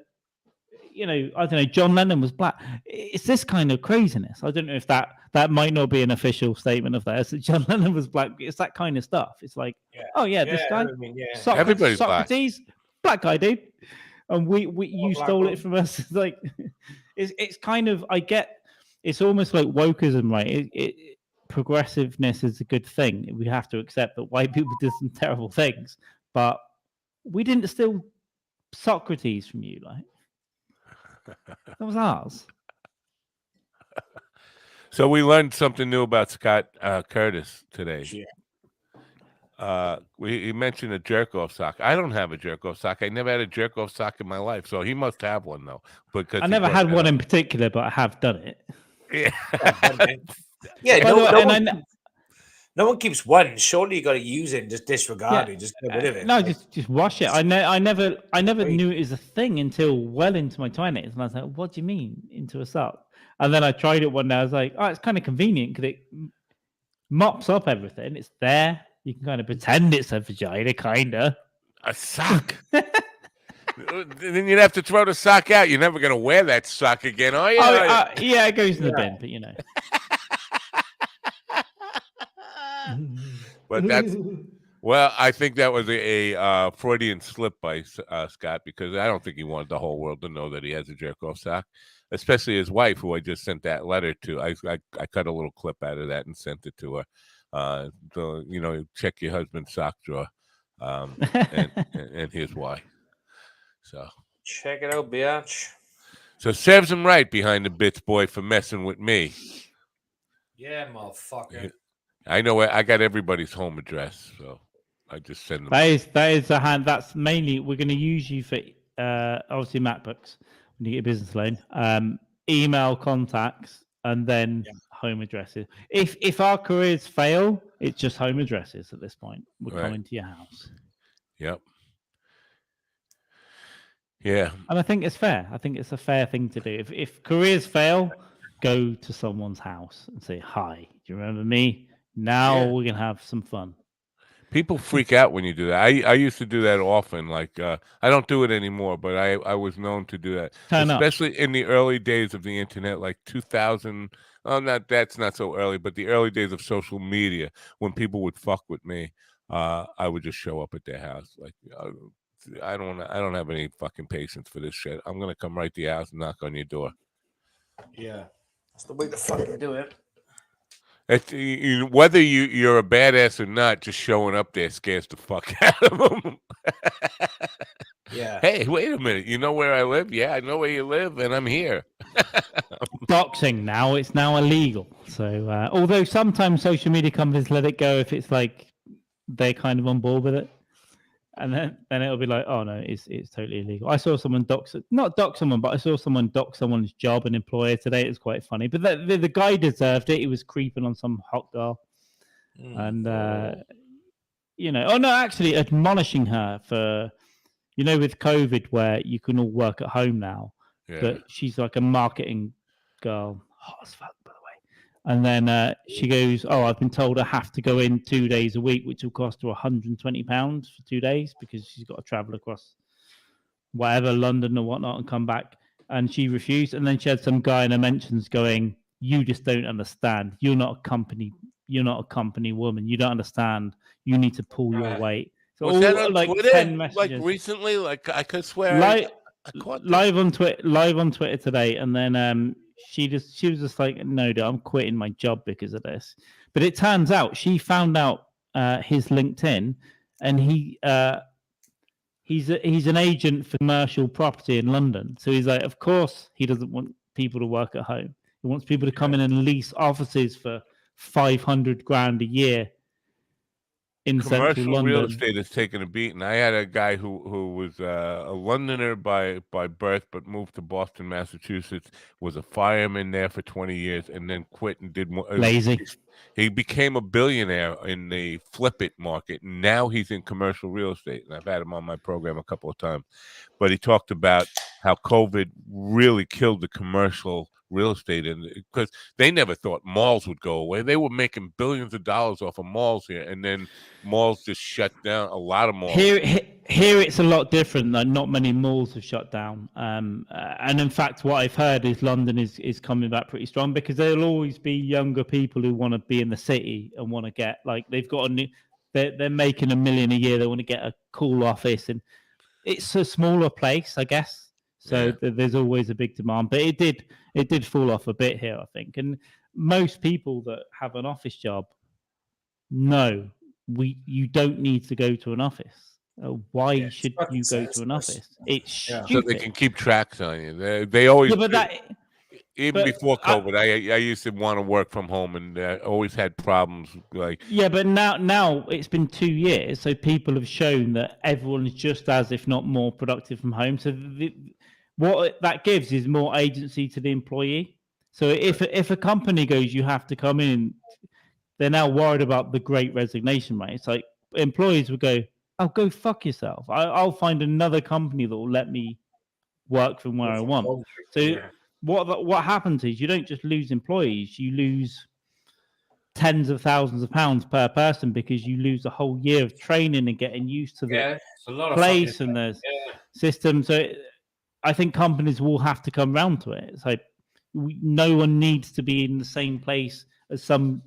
I don't know, John Lennon was black. It's this kind of craziness. I don't know if that might not be an official statement of theirs that John Lennon was black. It's that kind of stuff. It's like, this guy, everybody's Socrates, black guy, dude. And you stole it from us. It's like, it's kind of, I get, it's almost like wokeism, right? Progressiveness is a good thing. We have to accept that white people did some terrible things, but we didn't steal Socrates from you, like. That was ours. So we learned something new about Scott Curtis today. He mentioned a jerk-off sock. I don't have a jerk-off sock. I never had a jerk-off sock in my life, so he must have one though. Because I never had one in particular, but I have done it. Yeah. No one keeps one. Surely you got to use it and just disregard it. Just get rid of it. No, Like, just wash it. I never Wait. knew it was a thing until well into my 20s, and I was like, "What do you mean into a sock?" And then I tried it one day. I was like, "Oh, it's kind of convenient because it mops up everything. It's there. You can kind of pretend it's a vagina, kinda." A sock. Then you'd have to throw the sock out. You're never gonna wear that sock again, are you? Yeah, it goes in the bin, but you know. But that's I think that was a Freudian slip by Scott, because I don't think he wanted the whole world to know that he has a jerk off sock, especially his wife, who I just sent that letter to. I cut a little clip out of that and sent it to her. Check your husband's sock drawer, and here's why. So check it out, bitch. So serves him right behind the bits boy for messing with me. Yeah, motherfucker. I know I got everybody's home address, so I just send them. That is a hand. That's mainly we're going to use you for obviously MacBooks when you get a business loan, email contacts, and then home addresses. If our careers fail, it's just home addresses at this point. We're coming to your house. Yep. Yeah. And I think it's fair. I think it's a fair thing to do. If careers fail, go to someone's house and say, "Hi, do you remember me? Now we're going to have some fun." People freak out when you do that. I used to do that often. Like I don't do it anymore, but I was known to do that, especially in the early days of the internet, like 2000. That's not so early, but the early days of social media, when people would fuck with me, I would just show up at their house. Like I don't have any fucking patience for this shit. I'm gonna come right to your house and knock on your door. Yeah, that's the way to fucking do it. Whether you're a badass or not, just showing up there scares the fuck out of them. Yeah. Hey, wait a minute. You know where I live? Yeah, I know where you live, and I'm here. Doxing now, it's now illegal. So although sometimes social media companies let it go if it's like they're kind of on board with it. And then it'll be like, oh no, it's totally illegal. I saw someone not dox someone, but I saw someone dox someone's job and employer today. It was quite funny. But the guy deserved it. He was creeping on some hot girl. And actually admonishing her for, with COVID where you can all work at home now. Yeah. But she's like a marketing girl. Hot as fuck, by the way. And then she goes, "Oh, I've been told I have to go in 2 days a week, which will cost her £120 for 2 days because she's got to travel across whatever, London or whatnot, and come back." And she refused. And then she had some guy in her mentions going, "You just don't understand. You're not a company woman. You don't understand. You need to pull your weight." So was that on like Twitter? 10 messages. Like recently? Like I could swear live on Twitter today, and then she was just like, "No, I'm quitting my job because of this." But it turns out she found out his LinkedIn, and he's an agent for commercial property in London. So he's like, of course he doesn't want people to work at home. He wants people to come in and lease offices for 500 grand a year. In commercial London. Real estate is taking a beating. I had a guy who was a Londoner by birth, but moved to Boston, Massachusetts. Was a fireman there for 20 years, and then quit and did more. Lazy. He became a billionaire in the flip it market. And now he's in commercial real estate, and I've had him on my program a couple of times. But he talked about how COVID really killed the commercial real estate, and because they never thought malls would go away. They were making billions of dollars off of malls here, and then malls just shut down. A lot of malls here it's a lot different. Like, not many malls have shut down, and in fact what I've heard is London is coming back pretty strong, because there'll always be younger people who want to be in the city and want to get, like, they've got they're making $1 million a year. They want to get a cool office, and it's a smaller place, I guess. So there's always a big demand, but it did fall off a bit here, I think. And most people that have an office job know you don't need to go to an office. Why should you go to an office? It's stupid. So they can keep tracks on you. They always. Yeah, but even before COVID, I used to want to work from home, and always had problems. Like, yeah, but now it's been 2 years, so people have shown that everyone is just as, if not more, productive from home. So what that gives is more agency to the employee. So if a company goes, you have to come in they're now worried about the Great Resignation, right? It's like employees would go, "Oh, go fuck yourself. I'll find another company that will let me work from where I want." So what happens is you don't just lose employees, you lose tens of thousands of pounds per person because you lose a whole year of training and getting used to the it's a lot of place fucking, and the system. So I think companies will have to come round to it. It's like no one needs to be in the same place as someone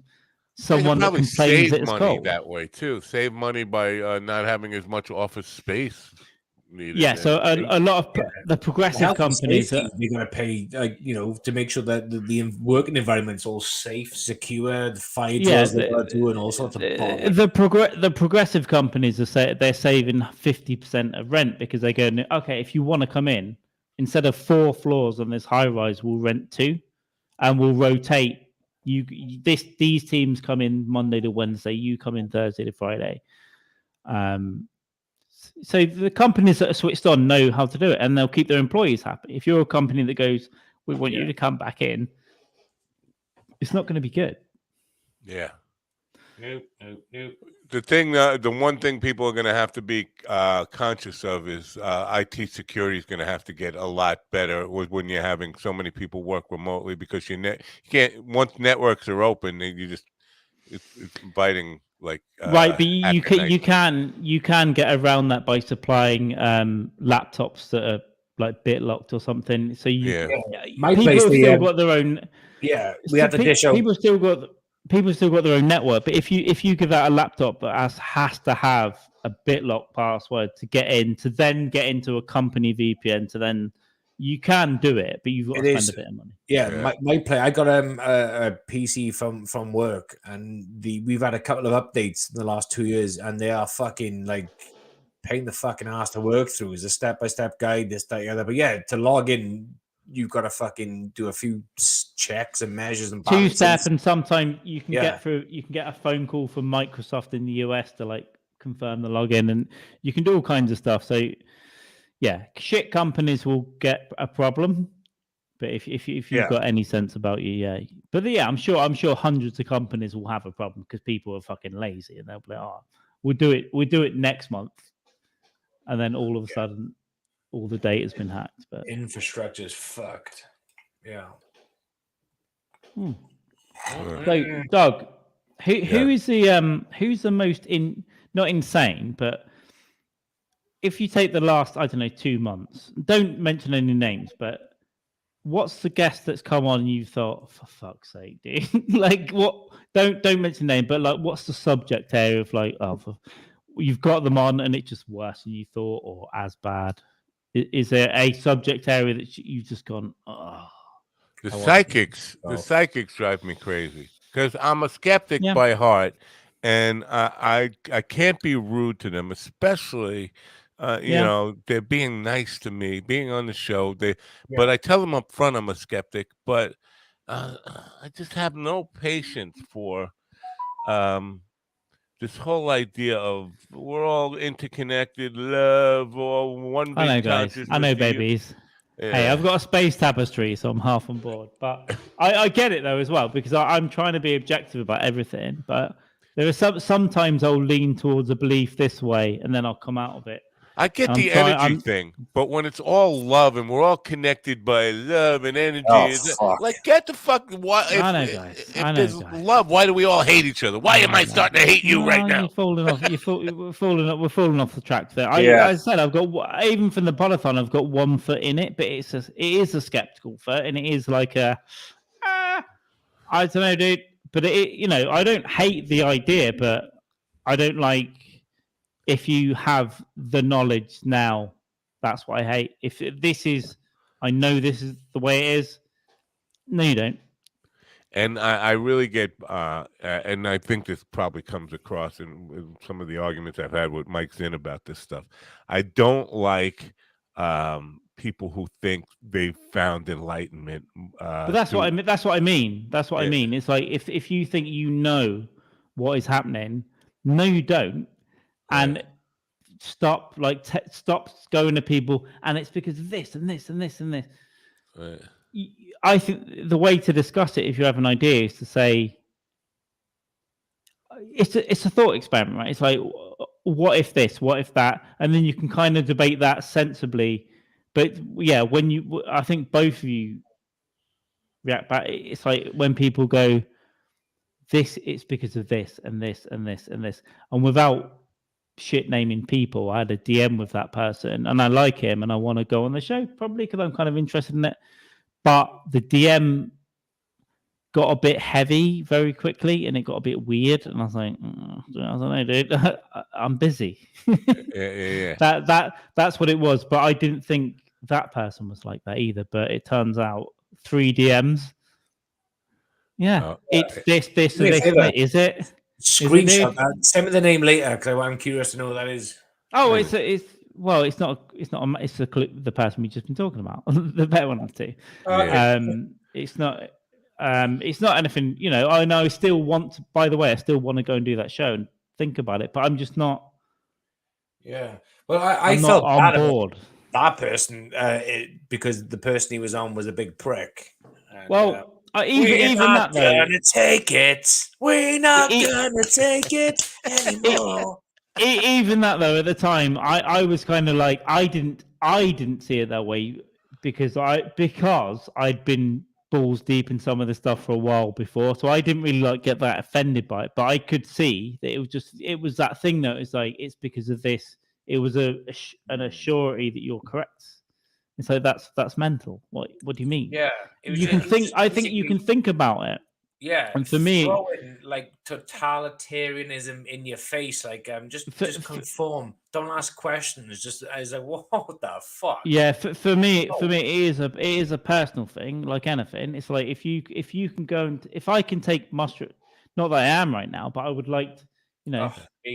that probably complains save that it's money cold. that way too. Save money by not having as much office space needed. Yeah, so a lot of the progressive companies you're going to pay, to make sure that the working environment's all safe, secure, the fire drills they're going to do, and all sorts of the progressive companies they're saving 50% of rent because they go, okay, if you want to come in, instead of 4 floors on this high rise, we'll rent 2, and we'll rotate. These teams come in Monday to Wednesday, you come in Thursday to Friday. So the companies that are switched on know how to do it, and they'll keep their employees happy. If you're a company that goes, we want you to come back in, it's not going to be good. Yeah. Nope. The one thing people are going to have to be conscious of is IT security is going to have to get a lot better when you're having so many people work remotely, because you can't, once networks are open, it's inviting like right, but you can get around that by supplying laptops that are like bit locked or something. So people have still got their own. Yeah, we have to dish out. People still got their own network, but if you give out a laptop that has to have a BitLock password to get in, to then get into a company VPN, to then you can do it, but you've got to spend a bit of money. Yeah. My play. I got a PC from work, and we've had a couple of updates in the last 2 years, and they are fucking like pain the fucking ass to work through. It's a step-by-step guide, this, that, the other. But yeah, to log in, you've got to fucking do a few checks and measures and balances. 2-step, and sometimes you can get a phone call from Microsoft in the US to like confirm the login, and you can do all kinds of stuff. So yeah, shit companies will get a problem, but if you've got any sense about you, but I'm sure hundreds of companies will have a problem because people are fucking lazy, and they'll be like, oh, we'll do it next month, and then all of a sudden all the data's been hacked. But infrastructure's fucked. Yeah. So Doug, who is the who's the most not insane, but if you take the last, I don't know, 2 months, don't mention any names, but what's the guest that's come on and you thought, for fuck's sake, dude? Like, what? Don't mention name, but like, what's the subject area of like, you've got them on and it's just worse than you thought, or as bad? Is there a subject area that you've just gone, oh? The psychics drive me crazy because I'm a skeptic by heart, and I can't be rude to them, especially. They're being nice to me, being on the show. But I tell them up front I'm a skeptic. But I just have no patience for this whole idea of we're all interconnected, love, or one big consciousness. I know, babies. Yeah. Hey, I've got a space tapestry, so I'm half on board. But I get it though as well, because I'm trying to be objective about everything. But there are sometimes I'll lean towards a belief this way, and then I'll come out of it. I get the energy thing, but when it's all love and we're all connected by love and energy, like get the fuck. I know, guys. If there's love, why do we all hate each other? Why am I starting to hate you right now? You're falling off. We're falling off the track there. As I said, I've got, even from the polython, I've got 1 foot in it, but it is a skeptical foot, and it is like a, I don't know, dude. But I don't hate the idea, but I don't like. If you have the knowledge now, that's what I hate. If I know this is the way it is. No, you don't. And I really get, and I think this probably comes across in some of the arguments I've had with Mike Zinn about this stuff. I don't like people who think they've found enlightenment. But that's what I mean. That's what I mean. That's what I mean. It's like if you think you know what is happening, no, you don't. And stop going to people, and it's because of this and this and this and this. Right. I think the way to discuss it, if you have an idea, is to say, it's a thought experiment, right? It's like, what if this, what if that, and then you can kind of debate that sensibly. But yeah, I think both of you react back. It's like when people go, this, it's because of this and this and this and this, and without shit naming people, I had a DM with that person, and I like him, and I want to go on the show probably because I'm kind of interested in it. But the DM got a bit heavy very quickly, and it got a bit weird, and I was like, I don't know, dude, I'm busy. Yeah. That's what it was. But I didn't think that person was like that either. But it turns out 3 DMs. Yeah, it's this, and this, mate, is it? Screenshot that. Send me the name later because I'm curious to know who that is. Oh, it's the person we've just been talking about. The better one of the two. It's not anything. I know. I still want to. By the way, I still want to go and do that show and think about it, but I'm just not. Yeah. Well, I felt on board. That person, because the person he was on was a big prick. And, well. We're not gonna take it. We're not gonna take it anymore. Even that though, at the time, I was kind of like, I didn't see it that way because I'd been balls deep in some of the stuff for a while before, so I didn't really get that offended by it. But I could see that it was that thing that was like, it's because of this. It was an assurity that you're correct. It's like that's mental. What do you mean? Yeah, you can think. I think you can think about it. Yeah, and for me, throwing totalitarianism in your face, just conform. Don't ask questions. Just as like, what the fuck? Yeah, for me, it is a personal thing, like anything. It's like if you can go and if I can take mushroom, not that I am right now, but I would like to,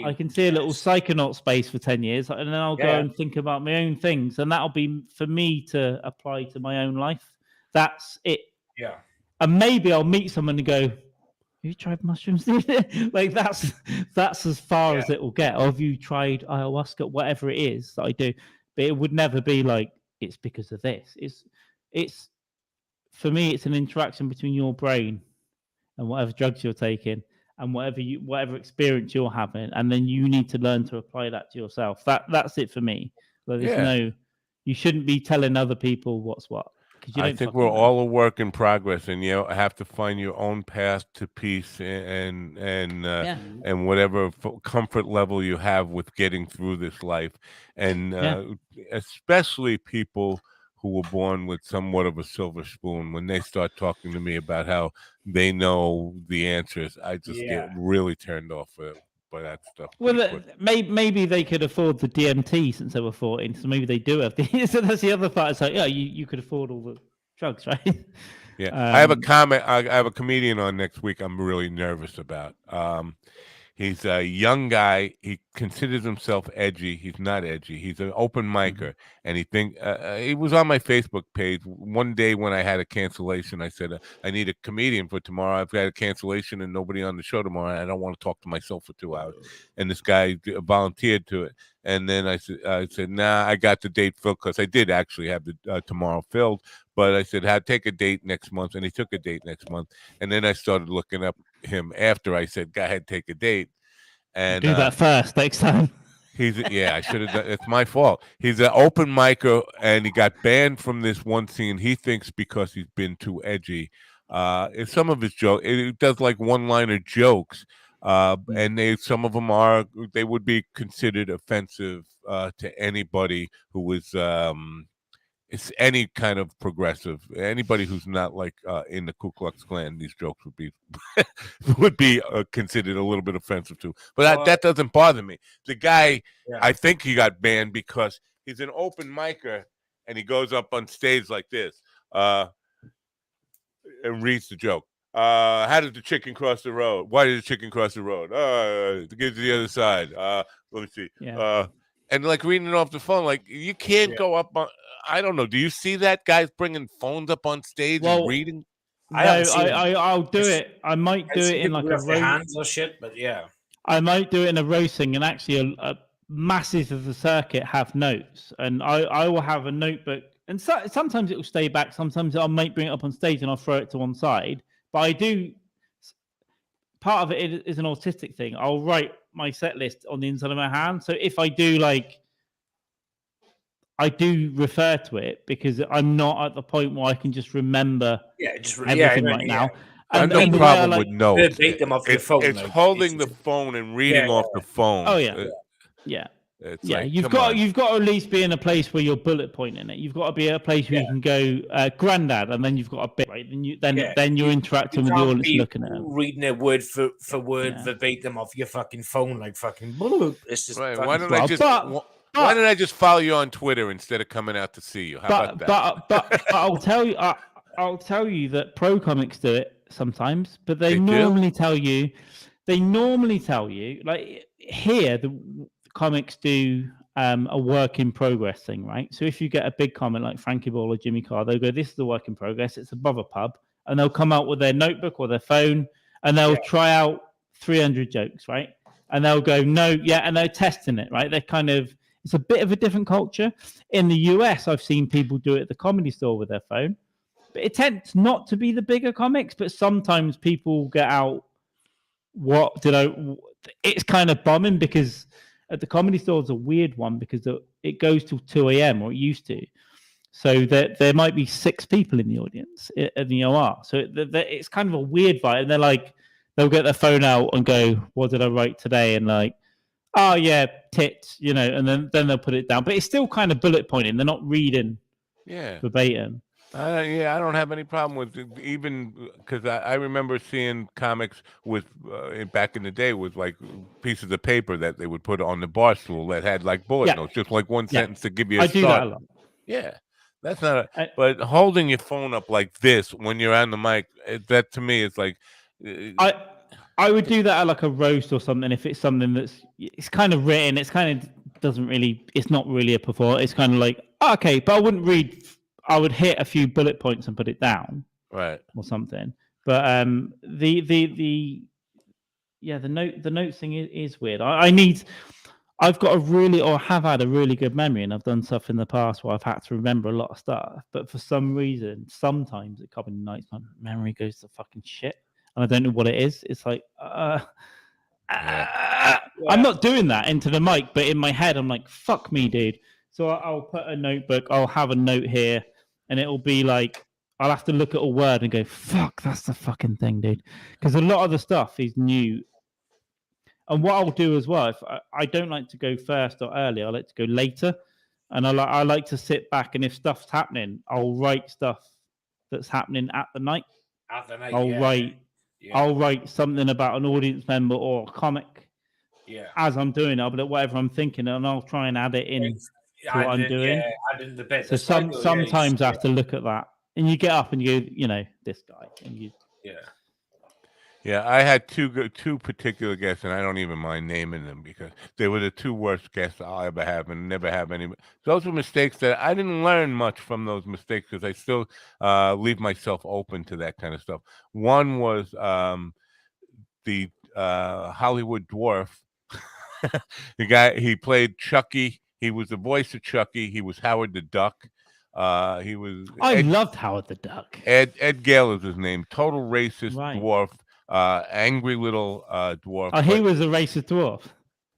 I can see a little psychonaut space for 10 years, and then I'll go and think about my own things, and that'll be for me to apply to my own life. That's it. Yeah. And maybe I'll meet someone and go, have you tried mushrooms? Like that's as far as it will get. Or have you tried ayahuasca? Whatever it is that I do. But it would never be like, it's because of this. It's for me, it's an interaction between your brain and whatever drugs you're taking and whatever experience you're having, and then you need to learn to apply that to yourself. That's it for me. Like, you shouldn't be telling other people what's what. I think we're all a work in progress, and you have to find your own path to peace and whatever comfort level you have with getting through this life, and especially people who were born with somewhat of a silver spoon. When they start talking to me about how they know the answers, I just get really turned off by that stuff. Well, maybe they could afford the DMT since they were 14, so maybe they do have the. So that's the other part. It's like, you could afford all the drugs, right? Yeah, I have a comment. I have a comedian on next week. I'm really nervous about. He's a young guy. He considers himself edgy. He's not edgy. He's an open micer, and he was on my Facebook page. One day when I had a cancellation, I said, I need a comedian for tomorrow. I've got a cancellation and nobody on the show tomorrow. I don't want to talk to myself for 2 hours. And this guy volunteered to it. And then I said, nah, I got the date filled, because I did actually have the tomorrow filled. But I said, take a date next month. And he took a date next month. And then I started looking up him after I said, go ahead, take a date. And do that first next time. I should have done. It's my fault. He's an open micer, and he got banned from this one scene. He thinks because he's been too edgy. In some of his jokes, it does like one-liner jokes, and some of them would be considered offensive to anybody who is it's any kind of progressive. Anybody who's not like in the Ku Klux Klan, these jokes would be considered a little bit offensive too. But that doesn't bother me. The guy, I think he got banned because he's an open micer, and he goes up on stage like this and reads the joke. How did the chicken cross the road? Why did the chicken cross the road? To get to the other side. Let me see. Yeah. And like reading it off the phone, like you can't go up on. I don't know. Do you see that guys bringing phones up on stage and reading? I'll do it. I might do it in like a hands or shit, but yeah. I might do it in a roasting, and actually a masses of the circuit have notes, and I will have a notebook, and sometimes it will stay back. Sometimes I might bring it up on stage and I'll throw it to one side. But I do part of it is an autistic thing. I'll write my set list on the inside of my hand. So if I do I do refer to it because I'm not at the point where I can just remember everything right now. And the no way I problem with notes. Verbatim them off your phone. It's holding the phone and reading off the phone. Oh yeah, yeah. It's Yeah, like, you've got to at least be in a place where you're bullet pointing it. You've got to be at a place where you can go, granddad, and then you've got a bit right. Then you're interacting with the audience, looking at it, reading it word for word verbatim off your fucking phone, like fucking. It's just right. Why don't I just follow you on Twitter instead of coming out to see you? How about that? But I'll tell you, I'll tell you that pro comics do it sometimes, but they normally tell you, like here the comics do a work in progress thing, right? So if you get a big comment like Frankie Ball or Jimmy Carr, they'll go, "This is the work in progress. It's above a pub," and they'll come out with their notebook or their phone and they'll try out 300 jokes, right? And they'll go, "No, yeah," and they're testing it, right? They're kind of, it's a bit of a different culture. In the US, I've seen people do it at the Comedy Store with their phone, but it tends not to be the bigger comics. But sometimes people get out. It's kind of bombing because at the Comedy Store it's a weird one because it goes till 2 a.m. or it used to. So there might be 6 people in the audience at the OR. So it's kind of a weird vibe. And they're like, they'll get their phone out and go, "What did I write today?" And like, "Oh yeah, tits," and then they'll put it down. But it's still kind of bullet pointing. They're not reading verbatim. I don't have any problem with it, even because I remember seeing comics with back in the day with like pieces of paper that they would put on the bar stool that had like bullet notes, just like one sentence to give you a start. I do that a lot. Yeah, that's not. But holding your phone up like this when you're on the mic, that to me is like. I would do that at like a roast or something if it's something it's kind of written. It's kind of it's not really a performance. It's kind of like, okay, but I wouldn't read. I would hit a few bullet points and put it down, right, or something. But the note thing is weird. I've got have had a really good memory, and I've done stuff in the past where I've had to remember a lot of stuff. But for some reason, sometimes at comedy nights, my memory goes to fucking shit, and I don't know what it is. It's like, I'm not doing that into the mic, but in my head, I'm like, "Fuck me, dude." So I'll put a notebook. I'll have a note here. And it'll be like, I'll have to look at a word and go, "Fuck, that's the fucking thing, dude." Because a lot of the stuff is new. And what I'll do as well, if I don't like to go first or early, I like to go later. And I like to sit back, and if stuff's happening, I'll write stuff that's happening at the night. I'll write something about an audience member or a comic. Yeah. As I'm doing it, I'll be like, whatever I'm thinking, and I'll try and add it in. What I'm doing. The bit. So sometimes I have to look at that, and you get up and you go, this guy, and you. Yeah, I had two particular guests, and I don't even mind naming them because they were the 2 worst guests I'll ever have, and never have any. Those were mistakes that I didn't learn much from those mistakes because I still leave myself open to that kind of stuff. One was the Hollywood Dwarf. The guy, he played Chucky. He was the voice of Chucky. He was Howard the Duck. He was. I loved Howard the Duck. Ed Gale is his name. Total racist dwarf. Angry little dwarf. Oh, he was a racist dwarf.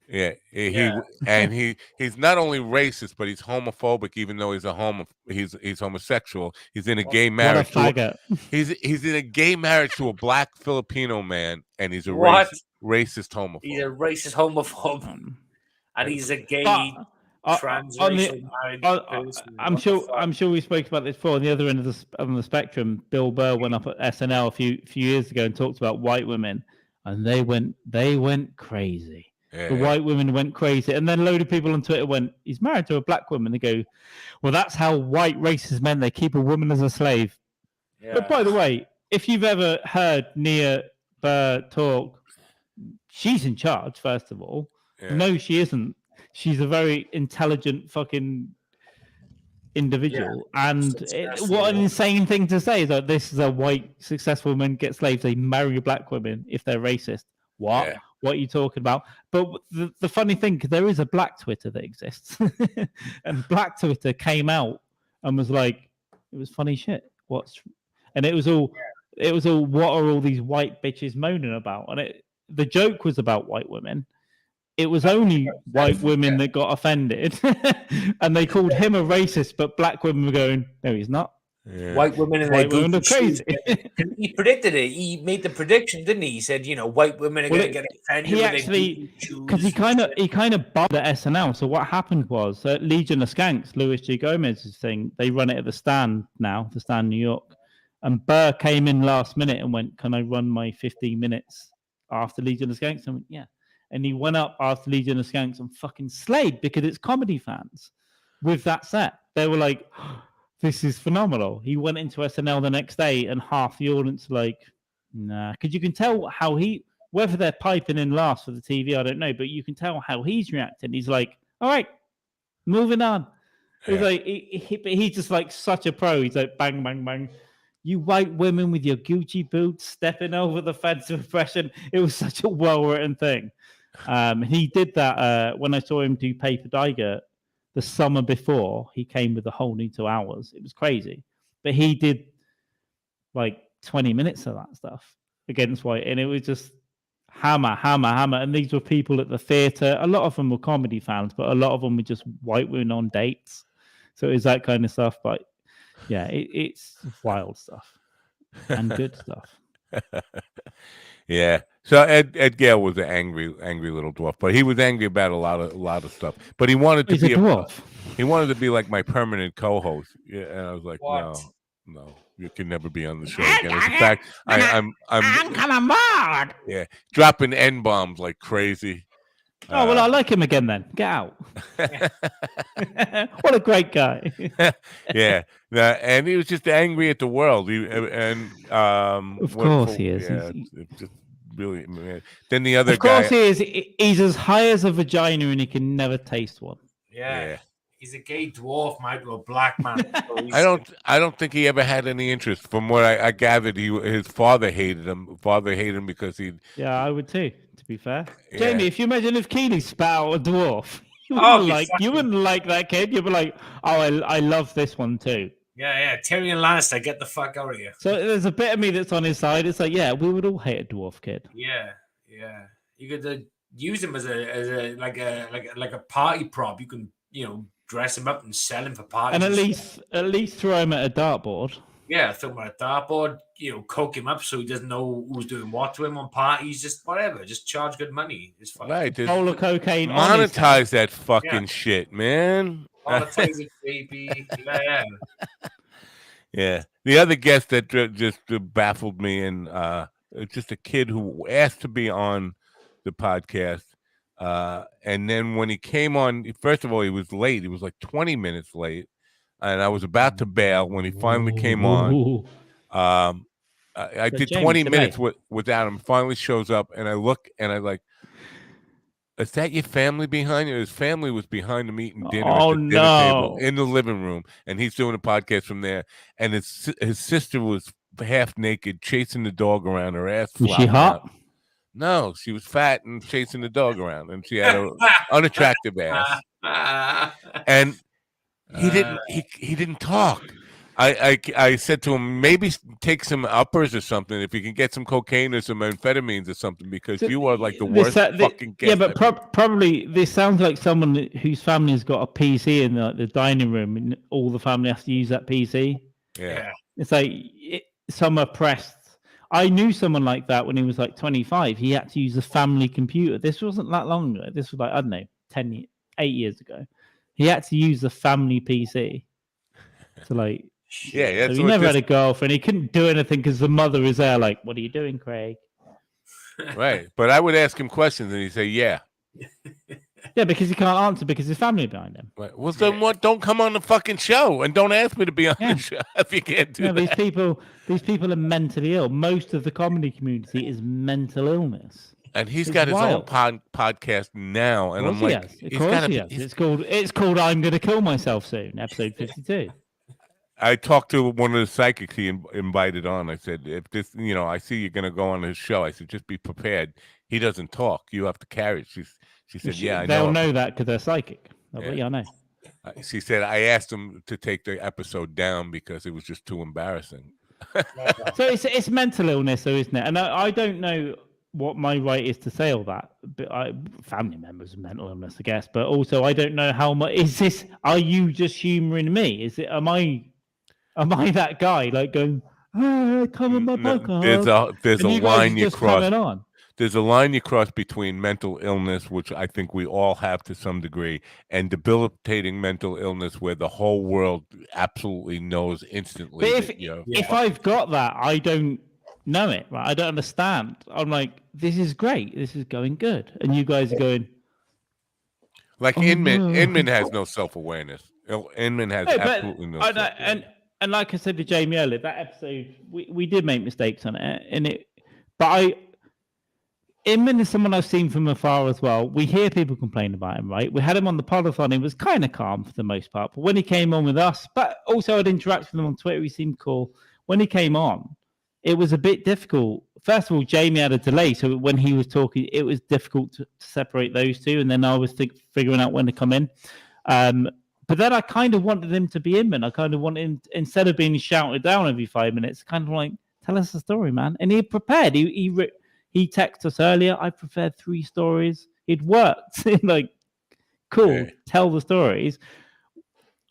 Yeah, he's not only racist, but he's homophobic. Even though he's homosexual. He's in a gay marriage. He's in a gay marriage to a black Filipino man, and he's a racist homophobe. He's a racist homophobe, and he's a gay. Transracial married person. I'm sure we spoke about this before. On the other end of the spectrum, Bill Burr went up at SNL a few years ago and talked about white women, and they went crazy. The white women went crazy, and then a load of people on Twitter went, "He's married to a black woman." They go, "Well, that's how white racist men, they keep a woman as a slave." Yeah. But by the way, if you've ever heard Nia Burr talk, she's in charge. First of all, no, she isn't. She's a very intelligent fucking individual. And what an insane thing to say is that this is a white successful woman get slaves. They marry black women if they're racist. What? Yeah. What are you talking about? But the funny thing, because there is a black Twitter that exists. And black Twitter came out and was like, it was funny shit. And it was all, it was all, what are all these white bitches moaning about? And the joke was about white women. It was only white women that got offended, and they called him a racist. But black women were going, "No, he's not." Yeah. White women in White their women are Gucci shoes. crazy. He predicted it. He made the prediction, didn't he? He said, white women are going to get offended. He with actually, because he because kind of bombed at SNL. So what happened was Legion of Skanks, Louis G. Gomez's thing. They run it at the Stand now, the Stand New York, and Burr came in last minute and went, "Can I run my 15 minutes after Legion of Skanks?" I went, "Yeah." And he went up after Legion of Skanks and fucking slayed, because it's comedy fans with that set. They were like, "This is phenomenal." He went into SNL the next day and half the audience like, nah. Because you can tell how whether they're piping in laughs for the TV, I don't know, but you can tell how he's reacting. He's like, "All right, moving on." It was like, he's just like such a pro. He's like, bang, bang, bang. You white women with your Gucci boots stepping over the fence of oppression. It was such a well-written thing. He did that when I saw him do Paper Tiger the summer before. He came with the whole new 2 hours. It was crazy. But he did like 20 minutes of that stuff against white. And it was just hammer, hammer, hammer. And these were people at the theater. A lot of them were comedy fans, but a lot of them were just white women on dates. So it was that kind of stuff. But yeah, it's wild stuff and good stuff. Yeah. So Ed Gale was an angry little dwarf, but he was angry about a lot of stuff. But he wanted to He's be a dwarf. He wanted to be like my permanent co-host. Yeah, and I was like, What? no, you can never be on the show again. As in fact, I'm coming bored. Yeah, dropping N-bombs like crazy. Oh, well, I like him again then. Get out. What a great guy. Yeah. And he was just angry at the world. Of course he is. Yeah, it's just really, man. Then the other of course guy. he is. He's as high as a vagina and he can never taste one. Yeah. He's a gay dwarf, Michael, a black man. I don't think he ever had any interest. From what I gathered, his father hated him. Father hated him because he. Yeah, I would too. To be fair, Yeah. Jamie, if you imagine if Keely spat out a dwarf, you wouldn't like that kid. You'd be like, "Oh, I love this one too." Yeah. Tyrion Lannister, get the fuck out of here. So there's a bit of me that's on his side. It's like, yeah, we would all hate a dwarf kid. Yeah. You could use him as a party prop. You can dress him up and sell him for parties. And at least throw him at a dartboard. Yeah, throw him at a dartboard. Coke him up so he doesn't know who's doing what to him on parties. Just whatever. Just charge good money. It's fine. Right. Bowl of cocaine. Monetize that fucking shit, man. Monetize it, baby. Yeah. Yeah. The other guest that just baffled me, and just a kid who asked to be on the podcast. And then when he came on, first of all, he was late. He was like 20 minutes late. And I was about to bail when he finally came on. I did 20 minutes without him. Finally shows up, and I look, and I like, is that your family behind you? His family was behind him eating dinner at the dinner table in the living room, and he's doing a podcast from there. And his sister was half naked, chasing the dog around, her ass flopping. Was she hot? Out. No, she was fat and chasing the dog around, and she had an unattractive ass. And he didn't talk. I said to him, maybe take some uppers or something if you can get some cocaine or some amphetamines or something, because you are like the worst fucking guest. Yeah, but probably this sounds like someone whose family has got a PC in the dining room, and all the family has to use that PC. Yeah. It's like some oppressed. I knew someone like that when he was like 25. He had to use a family computer. This wasn't that long ago. This was like, I don't know, 8 years ago. He had to use the family PC to like. Yeah. So he never had a girlfriend. He couldn't do anything because the mother is there. Like, what are you doing, Craig? Right. But I would ask him questions, and he'd say, "Yeah." Yeah, because he can't answer because his family behind him. Right. Well, then what? Don't come on the fucking show, and don't ask me to be on the show if you can't do that. These people are mentally ill. Most of the comedy community is mental illness. And he's got his own podcast now, and I'm like, of course he has. It's called "I'm Gonna Kill Myself Soon," episode 52. I talked to one of the psychics he invited on. I said, if this, I see you're going to go on his show. I said, just be prepared. He doesn't talk. You have to carry it. She said, yeah, I know. They'll know that because they're psychic. Yeah, I know. She said, I asked him to take the episode down because it was just too embarrassing. So it's mental illness, though, isn't it? And I don't know what my right is to say all that. But family members of mental illness, I guess. But also, I don't know how much is this. Are you just humouring me? Is it? Am I that guy like going? Oh, come on my podcast. There's a and you guys line are you just cross. coming on. There's a line you cross between mental illness, which I think we all have to some degree, and debilitating mental illness, where the whole world absolutely knows instantly. But if I've got that, I don't know it. Right? I don't understand. I'm like, this is great. This is going good, and you guys are going. Like Inman has no self-awareness. Inman has No, absolutely no self-awareness. And like I said to Jamie earlier, that episode we did make mistakes on it, Inman is someone I've seen from afar as well. We hear people complain about him, right? We had him on the podathon. He was kind of calm for the most part. But when he came on with us, but also I'd interact with him on Twitter. He seemed cool. When he came on, it was a bit difficult. First of all, Jamie had a delay. So when he was talking, it was difficult to separate those two. And then I was figuring out when to come in. But then I kind of wanted him to be Inman. I kind of wanted him, instead of being shouted down every 5 minutes, kind of like, tell us a story, man. And he prepared. He texted us earlier. I prepared 3 stories. It worked. Like, cool. Yeah. Tell the stories.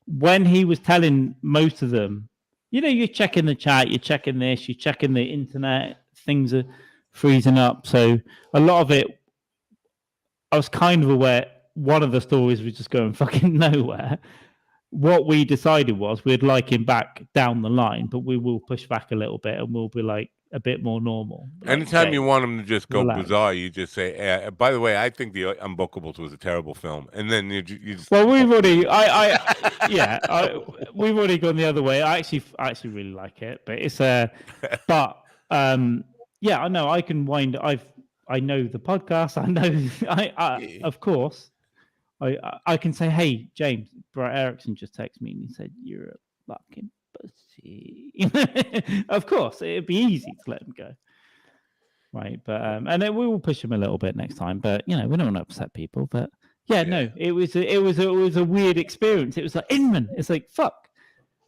When he was telling most of them, you're checking the chat, you're checking this, you're checking the internet. Things are freezing up. So a lot of it, I was kind of aware. One of the stories was just going fucking nowhere. What we decided was we'd like him back down the line, but we will push back a little bit and we'll be like a bit more normal. Anytime you want him to just go bizarre, you just say, by the way, I think the Unbookables was a terrible film. And then you just... Well, we've already, we've already gone the other way. I actually really like it, but it's but I know I can wind. I know the podcast. I know, of course, I can say, hey, James, Brett Erickson just texted me and he said, you're a fucking pussy. Of course, it'd be easy to let him go. Right. But, and then we will push him a little bit next time, but, we don't want to upset people. But no, it was a weird experience. It was like, Inman, it's like, fuck.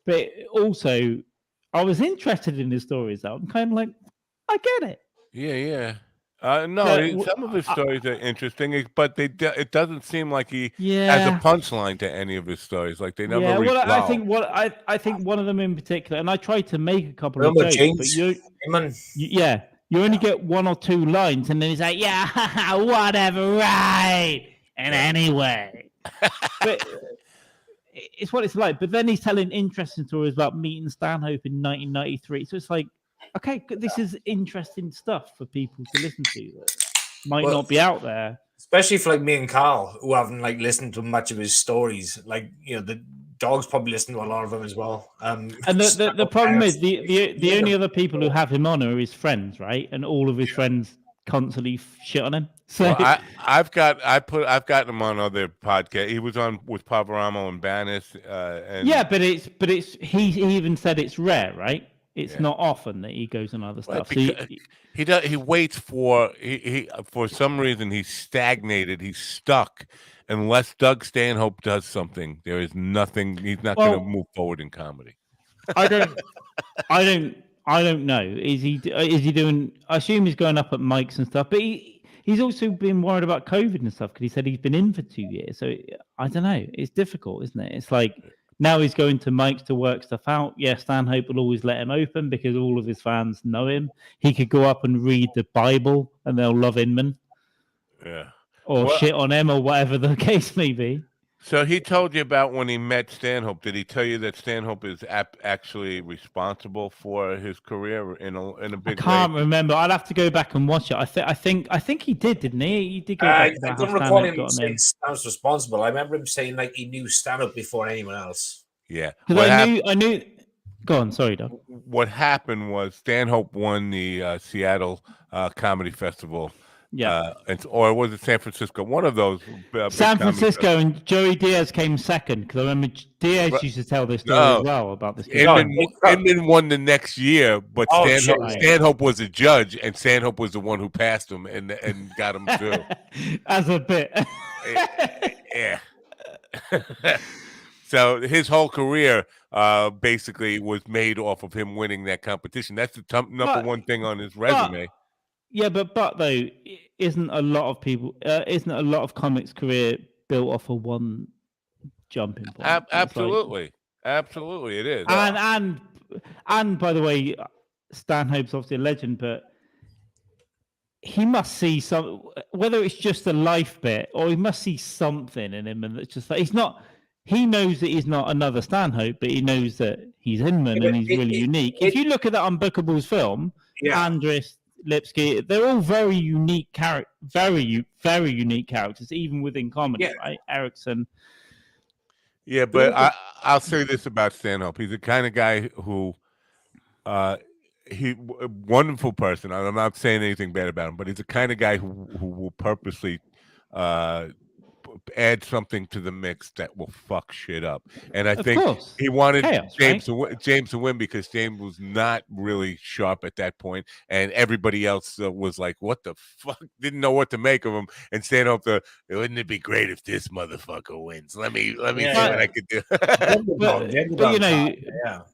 But also, I was interested in his stories, though. I'm kind of like, I get it. Yeah. Some of his stories are interesting, but it doesn't seem like he has a punchline to any of his stories. Like they never. Yeah, well, I think one of them in particular, and I tried to make a couple of jokes, but you only get 1 or 2 lines, and then he's like, yeah, whatever, right, and anyway, but it's what it's like. But then he's telling interesting stories about meeting Stanhope in 1993, so it's like. Okay, this is interesting stuff for people to listen to that might not be out there. Especially for like me and Carl, who haven't like listened to much of his stories. Like, the dogs probably listen to a lot of them as well. And the problem is the only other people who have him on are his friends, right? And all of his friends constantly shit on him. So I've gotten him on other podcasts. He was on with Pavaramo and Banis. But he even said it's rare, right? It's not often that he goes on other stuff. So he waits for for some reason he's stagnated. He's stuck. Unless Doug Stanhope does something, there is nothing. He's not going to move forward in comedy. I don't know. Is he doing? I assume he's going up at mics and stuff. But he's also been worried about COVID and stuff because he said he's been in for 2 years. So I don't know. It's difficult, isn't it? It's like. Now he's going to mics to work stuff out. Yeah, Stanhope will always let him open because all of his fans know him. He could go up and read the Bible and they'll love Inman. Yeah. Or shit on him or whatever the case may be. So he told you about when he met Stanhope. Did he tell you that Stanhope is actually responsible for his career in a big way? I can't remember. I'd have to go back and watch it. I think he did, didn't he? He did go back I don't recall him saying Stanhope's responsible. I remember him saying like he knew Stanhope before anyone else. Yeah. I knew. Go on, sorry, Doug. What happened was Stanhope won the Seattle Comedy Festival. Yeah, or was it San Francisco? One of those. San Francisco, and Joey Diaz came second because I remember Diaz used to tell this story as well about this. Inman won the next year, but Stanhope was a judge, and Stanhope was the one who passed him and got him through. As a bit. Yeah. So his whole career, basically was made off of him winning that competition. That's the number one thing on his resume. But though, isn't a lot of comics career built off of one jumping point? Absolutely, absolutely, it is. And by the way, Stanhope's obviously a legend, but he must see some, whether it's just a life bit or he must see something in him, and it's just like he knows that he's not another Stanhope, but he knows that he's Inman and he's really unique. If you look at that Unbookables film, Andris, Lipsky, they're all very unique very unique characters, even within comedy, right? Erickson. Yeah, but I'll say this about Stanhope: he's the kind of guy who, wonderful person. I'm not saying anything bad about him, but he's the kind of guy who will purposely add something to the mix that will fuck shit up. And I think he wanted James to win because James was not really sharp at that point, and everybody else was like, "What the fuck?" Didn't know what to make of him. And Stanhope, wouldn't it be great if this motherfucker wins? Let me see what I could do. but you know,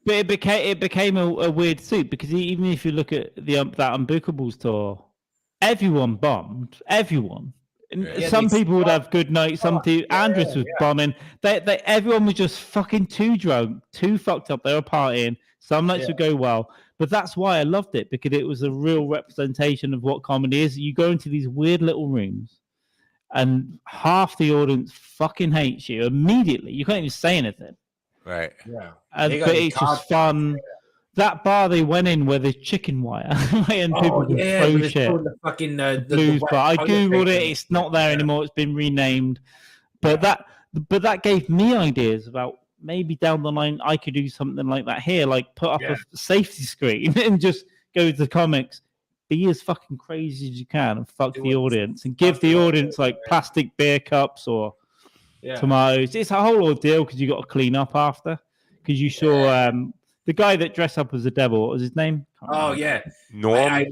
but it became a weird suit because even if you look at that Unbookables tour, everyone bombed. Everyone. Some people would have good nights. Some people, Andris was bombing. They everyone was just fucking too drunk, too fucked up. They were partying. Some nights would go well, but that's why I loved it, because it was a real representation of what comedy is. You go into these weird little rooms, and half the audience fucking hates you immediately. You can't even say anything. Right. Yeah. But it's just fun. That bar they went in where there's chicken wire and people can throw shit. The Blues bar. I googled it. It's not there anymore. It's been renamed. But that gave me ideas about maybe down the line I could do something like that here, like put up a safety screen and just go to the comics, be as fucking crazy as you can, and fuck the audience, and give the audience like plastic beer cups or tomatoes. It's a whole ordeal because you got to clean up after. Because you saw. The guy that dressed up as the devil, what was his name? Norm.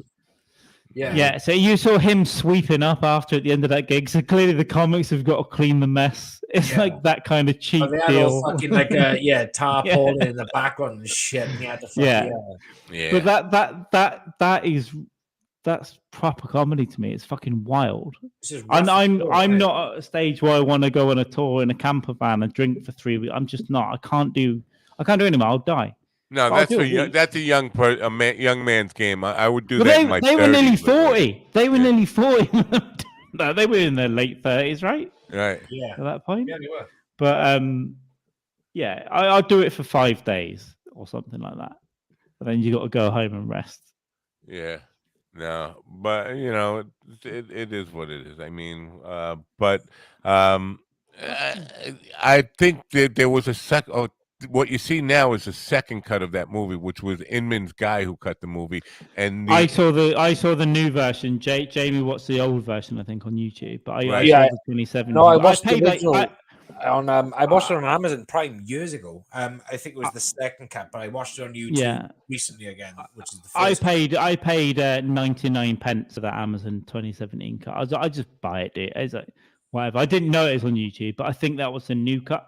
Yeah, so you saw him sweeping up after at the end of that gig. So clearly the comics have got to clean the mess. It's like that kind of cheap they had deal. all fucking like a tarpaulin in the background and shit. And you had to But that's proper comedy to me. It's fucking wild. And I'm not at a stage where I want to go on a tour in a camper van and drink for 3 weeks. I'm just not. I can't do it anymore. I'll die. No, that's a young man's game. I would do that in my 30s. They were nearly 40. They were nearly 40. No, they were in their late 30s, right? Right. Yeah. At that point. Yeah, they were. But I'll do it for 5 days or something like that. But then you got to go home and rest. Yeah. No, but you know, it is what it is. I mean, I think that there was a second. Oh, what you see now is a second cut of that movie, which was Inman's guy who cut the movie. And I saw the new version. Jamie watched the old version, I think, on YouTube. But I saw the 2017. No, I watched the original. I watched it on Amazon Prime years ago. I think it was the second cut, but I watched it on YouTube recently again, which is the first. I paid 99 pence for that Amazon 2017 cut. I just buy it, dude. It's like whatever. I didn't know it was on YouTube, but I think that was the new cut.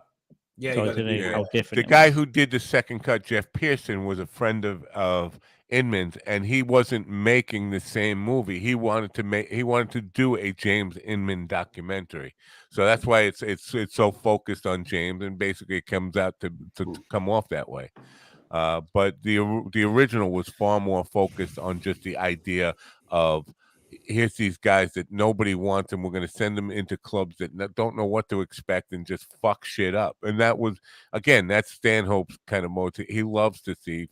Yeah, so I don't know how different. The guy who did the second cut, Jeff Pearson, was a friend of Inman's, and he wasn't making the same movie. He wanted to do a James Inman documentary. So that's why it's so focused on James, and basically it comes out to come off that way. But the original was far more focused on just the idea of, here's these guys that nobody wants, and we're going to send them into clubs that don't know what to expect and just fuck shit up. And that was, again, that's Stanhope's kind of motive. He loves to see,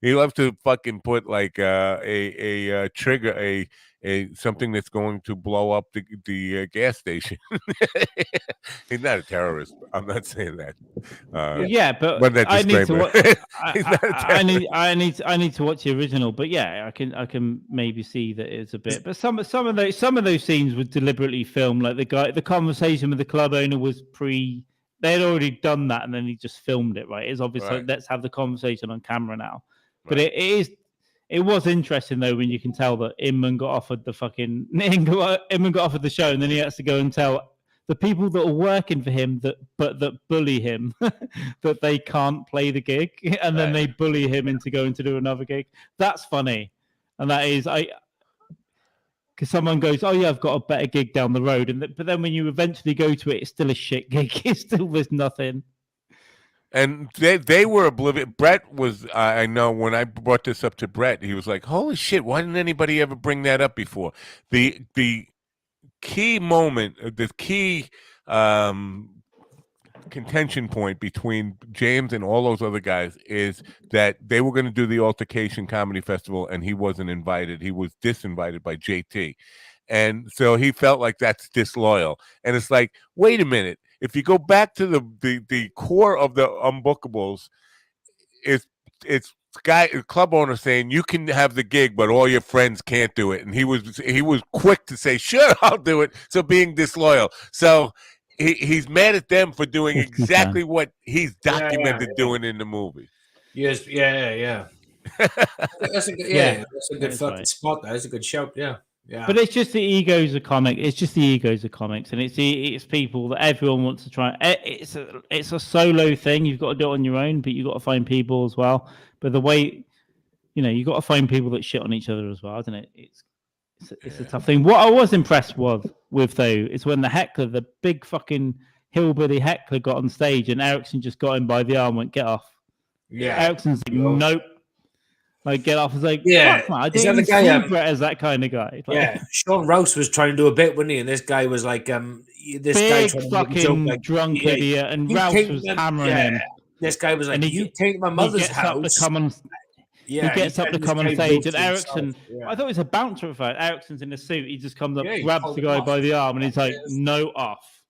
he loves to fucking put like a trigger, something that's going to blow up the gas station. He's not a terrorist. I'm not saying that. But that I need to watch. I need to watch the original. But yeah, I can maybe see that it's a bit. But some of those scenes were deliberately filmed. Like the conversation with the club owner was they had already done that, and then he just filmed it. Right? It's obviously let's have the conversation on camera now. But it was interesting though when you can tell that Inman got offered the show, and then he has to go and tell the people that are working for him that bully him that they can't play the gig, and then they bully him into going to do another gig. That's funny, and that is because someone goes, "Oh yeah, I've got a better gig down the road," but then when you eventually go to it, it's still a shit gig. It's still there's nothing. And they were oblivious. Brett was, I know when I brought this up to Brett, he was like, holy shit, why didn't anybody ever bring that up before? The key moment, the key contention point between James and all those other guys is that they were going to do the Altercation Comedy Festival and he wasn't invited. He was disinvited by JT. And so he felt like that's disloyal. And it's like, wait a minute. If you go back to the core of the Unbookables, it's club owner saying you can have the gig, but all your friends can't do it. And he was quick to say, sure, I'll do it. So being disloyal. So he's mad at them for doing exactly what he's documented doing in the movie. Yes, yeah. That's a good fucking spot. That's a good shout. Yeah. Yeah. But it's just the egos of comics. It's just the egos of comics, and it's people that everyone wants to try. It's a solo thing. You've got to do it on your own, but you've got to find people as well. But the way, you've got to find people that shit on each other as well, isn't it? It's a tough thing. What I was impressed with though is when the heckler, the big fucking hillbilly heckler, got on stage, and Erickson just got him by the arm, and went, "Get off." Yeah. Erickson's like, "Nope." Like, get off. I was like, yeah, fuck, man, I didn't see Brett as that kind of guy. Like, Sean Rouse was trying to do a bit, wasn't he? And this guy was like, this big guy fucking drunk idiot, and Rouse was hammering him. This guy was like, you take my mother's house. He gets up to come on stage, and Erickson, I thought it was a bouncer at first. Erickson's in a suit. He just comes up, grabs the guy by the arm, and he's like, no, off.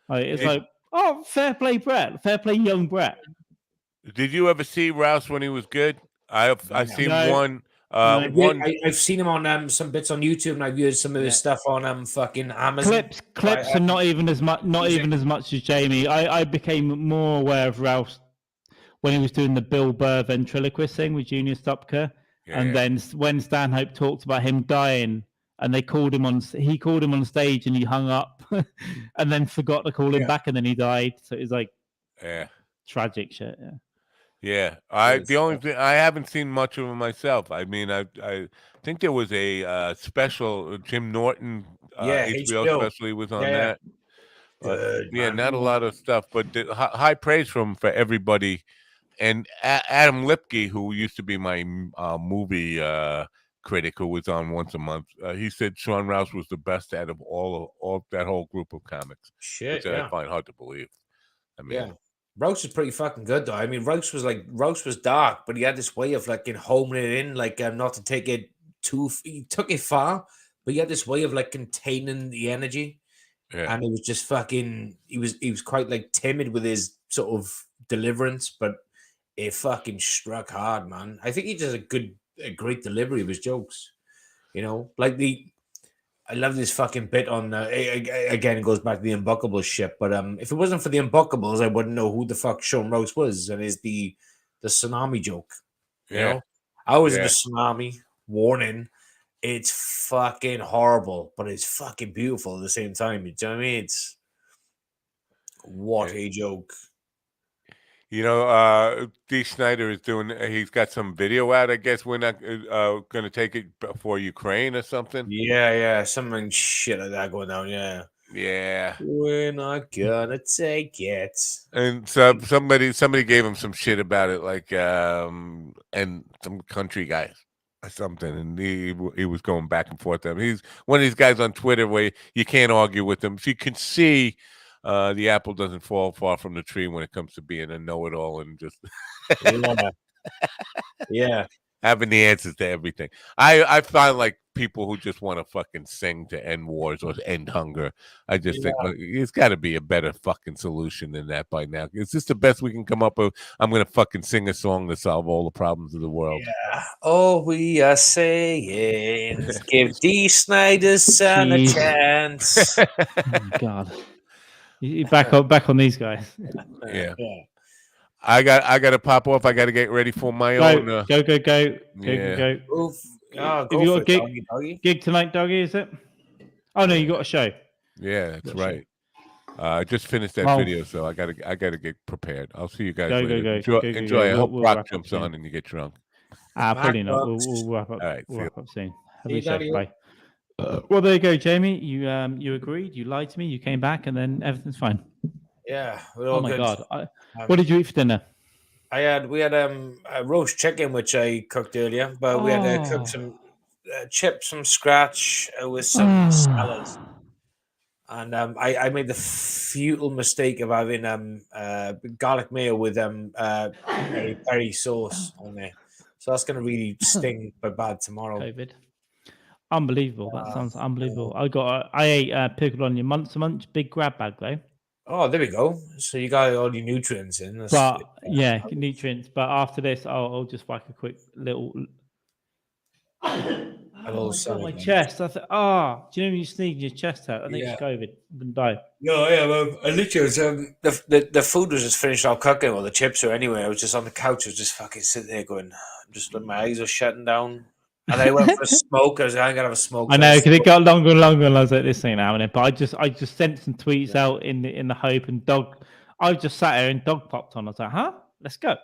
Like, it's like, oh, fair play, Brett. Fair play, young Brett. Did you ever see Rouse when he was good? I've seen one. I've seen him on some bits on YouTube, and I've used some of his stuff on fucking Amazon. Clips, and not even as much as Jamie. I became more aware of Rouse when he was doing the Bill Burr ventriloquist thing with Junior Stopka, then when Stanhope talked about him dying, and he called him on stage, and he hung up, and then forgot to call him back, and then he died. So it was like, tragic shit. Yeah. Yeah, the only thing I haven't seen much of him myself. I mean, I think there was a special Jim Norton HBO special. He was on that. But, not a lot of stuff, but high praise for everybody. And Adam Lipke, who used to be my movie critic, who was on once a month, he said Sean Rouse was the best out of all that whole group of comics. Which I find hard to believe. I mean, Rouse is pretty fucking good though. I mean, Rouse was dark, but he had this way of like homing it in, like not to take it he took it far, but he had this way of like containing the energy. Yeah. And it was just fucking he was quite like timid with his sort of deliverance, but it fucking struck hard, man. I think he does a great delivery of his jokes. Like I love this fucking bit on again. It goes back to the Unbookables shit. But if it wasn't for the Unbookables, I wouldn't know who the fuck Sean Rouse was. And it's the tsunami joke. I was in a tsunami warning. It's fucking horrible, but it's fucking beautiful at the same time. You know what I mean? It's what a joke. Dee Snider is he's got some video out. I guess we're not going to take it for Ukraine or something. Yeah. Something shit like that going down. Yeah. We're not going to take it. And so somebody gave him some shit about it, like, and some country guy or something. And he was going back and forth. He's one of these guys on Twitter where you can't argue with him. So you can see the apple doesn't fall far from the tree when it comes to being a know-it-all and just having the answers to everything. I find like people who just want to fucking sing to end wars or end hunger. I just think it's got to be a better fucking solution than that by now. Is this the best we can come up with? I'm gonna fucking sing a song to solve all the problems of the world. Yeah. All we are saying is give Dee Snider's son a chance. Oh my God. You back on these guys. Yeah. I got to pop off. I got to get ready for my own. Go. Go Have you got a gig tonight, Doggy? Is it? Oh no, you got a show. Yeah, that's right. I just finished that Well, video, so I gotta get prepared. I'll see you guys Go, later. go. Enjoy. Go, go, Enjoy. go. I hope We'll Brock wrap up jumps soon. on and you get drunk. Probably not. Bucks. We'll wrap up. All right, We'll see wrap up soon. Have See a you, safe. Daddy. Bye. Well, there you go, Jamie. You agreed. You lied to me. You came back, and then everything's fine. Yeah, we're Oh all my good. god! What did you eat for dinner? We had a roast chicken which I cooked earlier, but we had to cook Oh. some chips from scratch with some salads. And I made the futile mistake of having garlic mayo with peri sauce on there, so that's going to really sting my bad tomorrow. COVID. Unbelievable. That sounds unbelievable. I ate pickled onion months a month, big grab bag though. Oh, there we go. So you got all your nutrients in. But yeah, nutrients. But after this, I'll just whack a quick little. Oh my god, my chest! I thought, do you know when you sneeze and your chest hurt? I think it's COVID. I'm gonna die. No, yeah, well, I literally was, the food was just finished off cooking, or the chips or anyway. I was just on the couch, I was just fucking sitting there going, just my eyes are shutting down. And I went for a smoke. I was like, I'm gonna have a smoke. I know because it got longer and longer, and I was like, this ain't happening. But I just sent some tweets out in the hope, and I just sat here and dog popped on. I was like, huh? Let's go.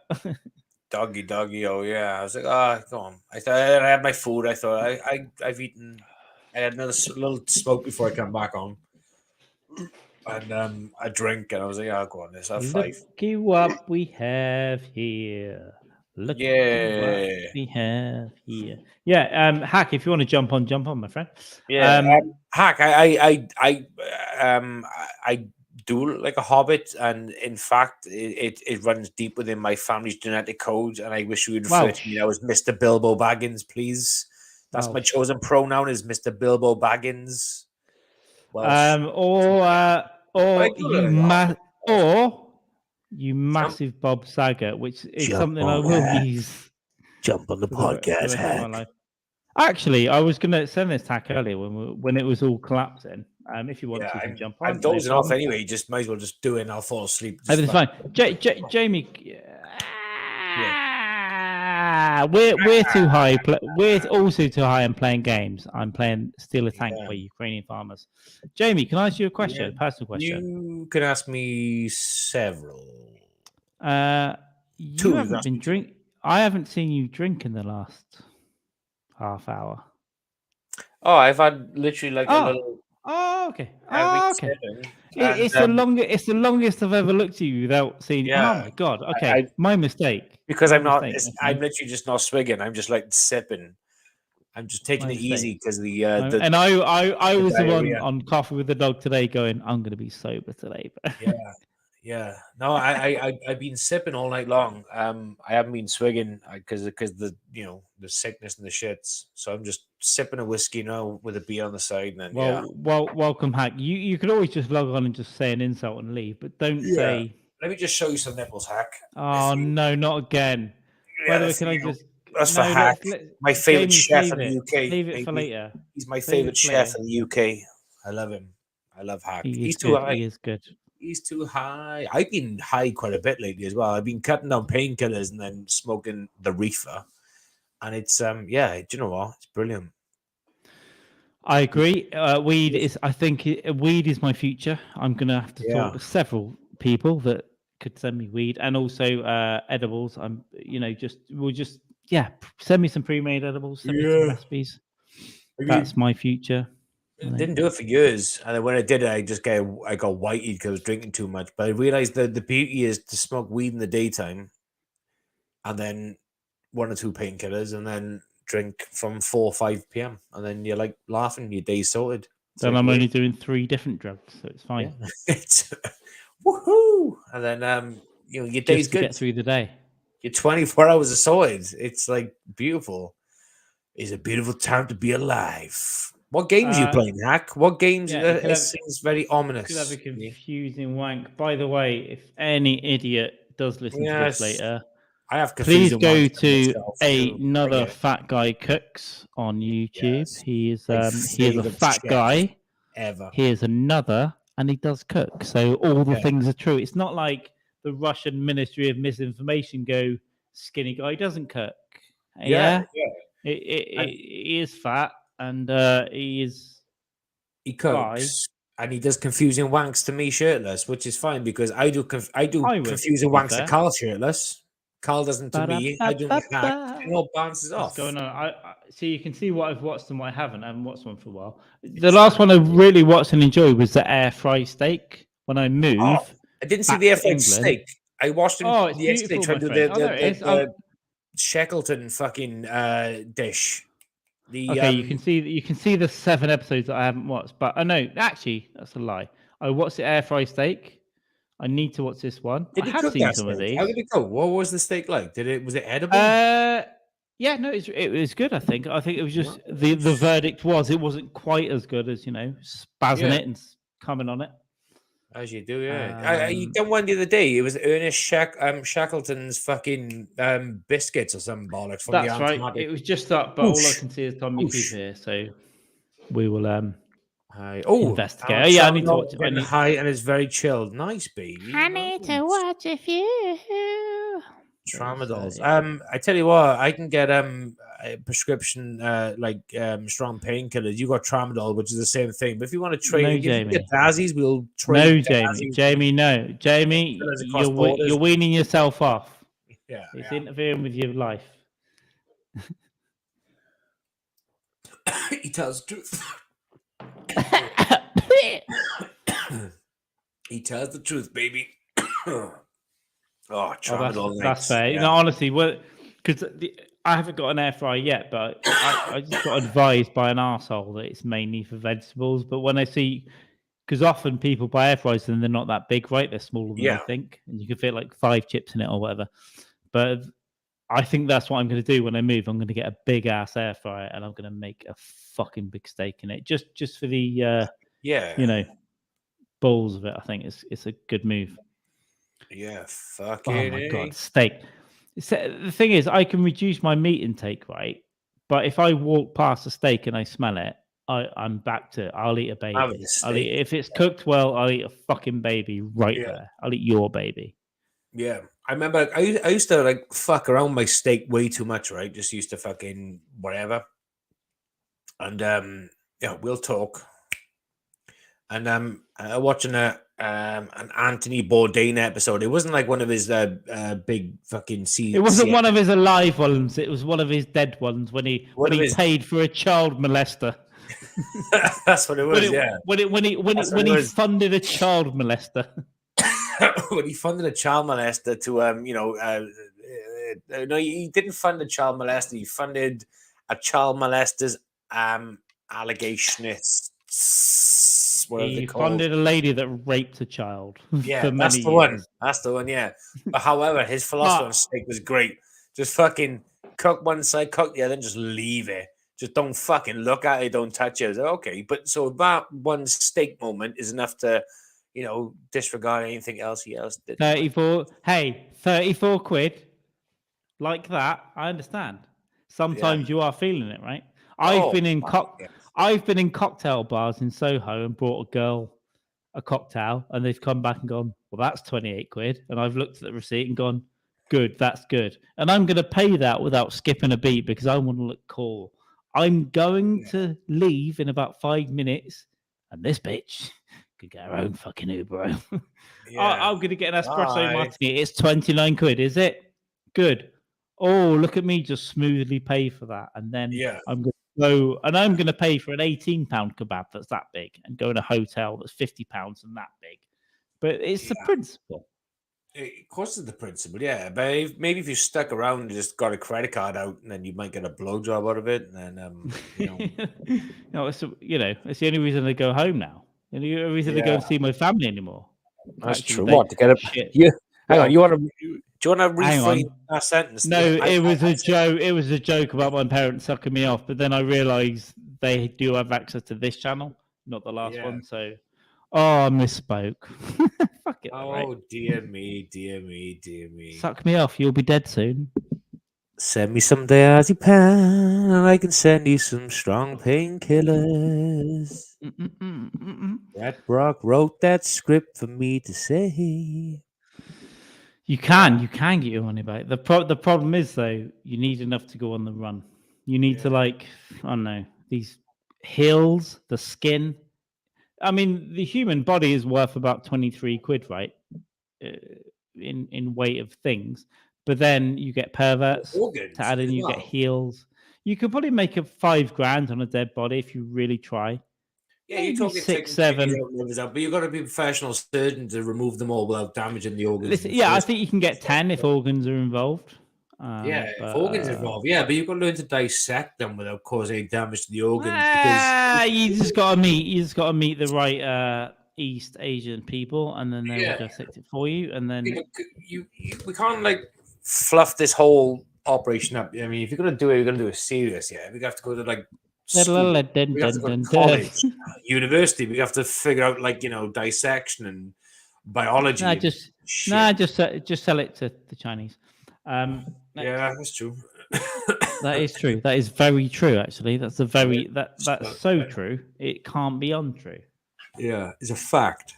Doggy, oh yeah. I was like, go on. I thought I had my food. I thought I've eaten. I had another little smoke before I come back on, and a drink, and I was like, go on, let's have five. Look what we have here. Look what we have here. Yeah, Hack, if you want to jump on, my friend. Yeah, Hack. I do like a hobbit, and in fact, it runs deep within my family's genetic code. And I wish you would refer to me now as Mr. Bilbo Baggins, please. That's my chosen pronoun is Mr. Bilbo Baggins. You massive Bob Saget, which is something I will use. Jump on the podcast, Hack. Actually, I was going to send this Hack earlier when it was all collapsing. If you want to, you can jump on. I'm dozing off anyway. You just might as well just do it and I'll fall asleep. Everything's fine. Jamie, we're too high. We're also too high in playing games. I'm playing Steal a Tank by Ukrainian farmers. Jamie, can I ask you a question? A personal question. You can ask me several. You haven't been drink. I haven't seen you drink in the last half hour. Oh, I've had literally like a little. Oh, okay. Okay. It's the longest I've ever looked at you without seeing. Yeah. Oh my god. Okay, my mistake. Because I'm not. I'm literally just not swigging. I'm just like sipping. I'm just taking it easy because and I was the one on Coffee with the Dog today, going, I'm going to be sober today. Yeah. No, I've been sipping all night long. I haven't been swigging because the the sickness and the shits. So I'm just sipping a whiskey now with a beer on the side. And then welcome, Hack. You could always just log on and just say an insult and leave, but don't say. Let me just show you some nipples, Hack. Oh no, not again. By the way, can I just? That's for Hack. My favorite chef in the UK. Leave it for later. He's my favorite chef in the UK. I love him. I love Hack. He's too high. He is good. He's too high. I've been high quite a bit lately as well. I've been cutting down painkillers and then smoking the reefer. And it's do you know what? It's brilliant. I agree. Weed is my future. I'm gonna have to talk to several people that could send me weed and also edibles. Send me some pre-made edibles, send me some recipes. That's my future. Didn't do it for years, and then when I did it, I got whitey because I was drinking too much. But I realized that the beauty is to smoke weed in the daytime, and then 1 or 2 painkillers, and then drink from 4 or 5 p.m. and then you're like laughing, your day's sorted. Then I'm only doing 3 different drugs, so it's fine. Yeah. It's woohoo! And then your day's good. Get through the day. Your 24 hours are sorted. It's like beautiful. It's a beautiful time to be alive. What games are you playing, Hack? What games? It seems very ominous. Could have a confusing wank. By the way, if any idiot does listen to this later, please go to another fat guy cooks on YouTube. Yes. He is a fat guy. Ever. Here's another, and he does cook. So all the things are true. It's not like the Russian Ministry of Misinformation go, skinny guy doesn't cook. Yeah. He is fat. And he cooks and he does confusing wanks to me shirtless, which is fine because I do I would, confusing to be wanks to fair. Carl shirtless. Carl doesn't to me. I do my hack. It all bounces What's off. going on? I see. You can see what I've watched and what I haven't. I haven't watched one for a while. The last one I really watched and enjoyed was the air fry steak. When I moved, I didn't see back the air to fried England. steak. I watched him Oh, it's yesterday beautiful, try my to do friend. Oh, there it is. the Shackleton fucking dish. Okay, you can see the 7 episodes that I haven't watched, but I know actually that's a lie. I watched the air fry steak. I need to watch this one. Did I he have cook seen that some of steak? these. How did it go? What was the steak like? Was it edible? Yeah, no, it was good. I think it was just the verdict was it wasn't quite as good as spazzing it and coming on it. As you do, yeah. You done one the other day. It was Ernest Shackleton's fucking biscuits or some bollocks from That's the right. Antimatic. It was just up, but all I can see is Tommy Cooper here, so we will investigate. Oh, yeah, I need to watch it. Getting high and it's very chilled. Nice, baby. I need to watch a few Tramadols. I tell you what, I can get a prescription strong painkillers. You got Tramadol, which is the same thing. But if you want to trade, No, if you Jamie. get Dazzies, we'll trade. No, Jamie, no, Jamie, you're weaning yourself off. Yeah, it's interfering with your life. He tells the truth. He tells the truth, baby. Tramadol. That's fair. Yeah. No, honestly, because I haven't got an air fryer yet, but I just got advised by an arsehole that it's mainly for vegetables. But when I see, because often people buy air fryers and they're not that big, right? They're smaller than I think, and you can fit like 5 chips in it or whatever. But I think that's what I'm going to do when I move. I'm going to get a big ass air fryer and I'm going to make a fucking big steak in it, just for the balls of it. I think it's a good move. Yeah, fucking. Oh my god, steak. The thing is, I can reduce my meat intake, right? But if I walk past a steak and I smell it, I'm back to I'll eat a baby. If it's cooked well, I'll eat a fucking baby there. I'll eat your baby. Yeah, I remember I used to like fuck around my steak way too much, right? Just used to fucking whatever. And we'll talk. And watching an Anthony Bourdain episode. It wasn't like one of his big fucking It wasn't one of his alive ones. It was one of his dead ones when he paid for a child molester. That's what it was. When he funded a child molester. When he funded a child molester to no, he didn't fund a child molester. He funded a child molester's allegationists. He funded a lady that raped a child. Yeah, for that's many the years. one. That's the one. Yeah. But however, his philosophy on steak was great. Just fucking cook one side, cook the other, and just leave it. Just don't fucking look at it. Don't touch it. Okay, but so that one steak moment is enough to, disregard anything else he else did. 34. Hey, 34 quid. Like that, I understand. Sometimes you are feeling it, right? I've been in cocktail bars in Soho and brought a girl a cocktail, and they've come back and gone, well, that's 28 quid. And I've looked at the receipt and gone, good, that's good. And I'm going to pay that without skipping a beat because I want to look cool. I'm going to leave in about 5 minutes, and this bitch could get her own fucking Uber home. I'm going to get an espresso martini. It's 29 quid, is it? Good. Oh, look at me just smoothly pay for that. And then I'm going to go, and I'm going to pay for an £18 kebab that's that big and go in a hotel that's £50 and that big. But it's the principle. Of course, it's the principle, yeah. But maybe if you stuck around and just got a credit card out, and then you might get a blowjob out of it, and then no, it's the only reason I go home now. The only reason I go and see my family anymore. That's true. What to get a yeah? Hang on, do you want to rephrase that sentence? No, it was a joke. It was a joke about my parents sucking me off, but then I realised they do have access to this channel, not the last one. So, I misspoke. Fuck it. Oh, right? dear me, dear me, dear me. Suck me off. You'll be dead soon. Send me some diazepam, and I can send you some strong painkillers. That Brock wrote that script for me to say. You can get your money back. The problem is though, you need enough to go on the run. You need to I don't know, these hills, the skin. I mean, the human body is worth about 23 quid, right? In weight of things, but then you get perverts Organs to add in, as you get well. heels. You could probably make up $5,000 on a dead body if you really try. Yeah, Maybe you're talking 6, taking 7. kidneys out, livers out, but you've got to be a professional surgeon to remove them all without damaging the organs. Listen, yeah, I think you can get 10 if organs are involved. Yeah, But, if organs involved, yeah, but you've got to learn to dissect them without causing any damage to the organs. Because you just got to meet the right East Asian people, and then they'll dissect it for you, and then we can't like fluff this whole operation up. I mean, if you're gonna do it, you're gonna do it serious. Yeah, we have to go to like school. We have to go to college, university. We have to figure out like dissection and biology. just sell it to the Chinese. Yeah, that's true. That is true. That is very true. Actually, that's that's so true. It can't be untrue. Yeah, it's a fact.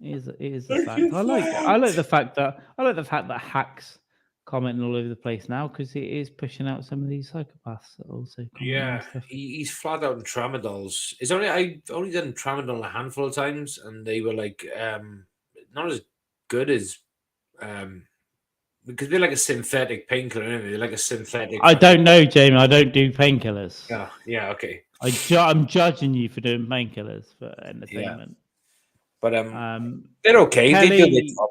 It is a fact. I like the fact that hacks commenting all over the place now, because it is pushing out some of these psychopaths that also he's flat out in tramadols. I've only done tramadol a handful of times, and they were like not as good as because they're like a synthetic painkiller, aren't they? They're like a synthetic. I don't know, Jamie. I don't do painkillers. Yeah, okay. I'm judging you for doing painkillers for entertainment. But they're okay. Kelly, they do their job.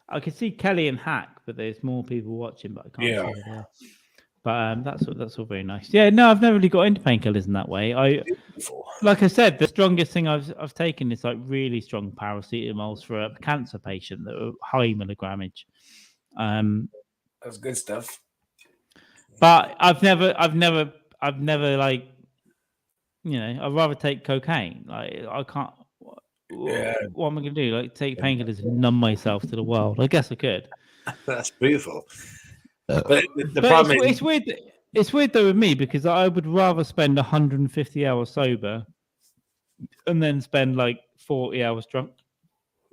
I can see Kelly and Hack, but there's more people watching, but I can't see it there. But that's all very nice. Yeah, no, I've never really got into painkillers in that way. Like I said, the strongest thing I've taken is like really strong paracetamols for a cancer patient that were high milligrammage. That's good stuff. But I've never like, I'd rather take cocaine. Like I can't. What am I going to do? Like take painkillers and numb myself to the world? I guess I could. That's beautiful. But the problem is, it's weird. It's weird though with me, because I would rather spend 150 hours sober and then spend like 40 hours drunk.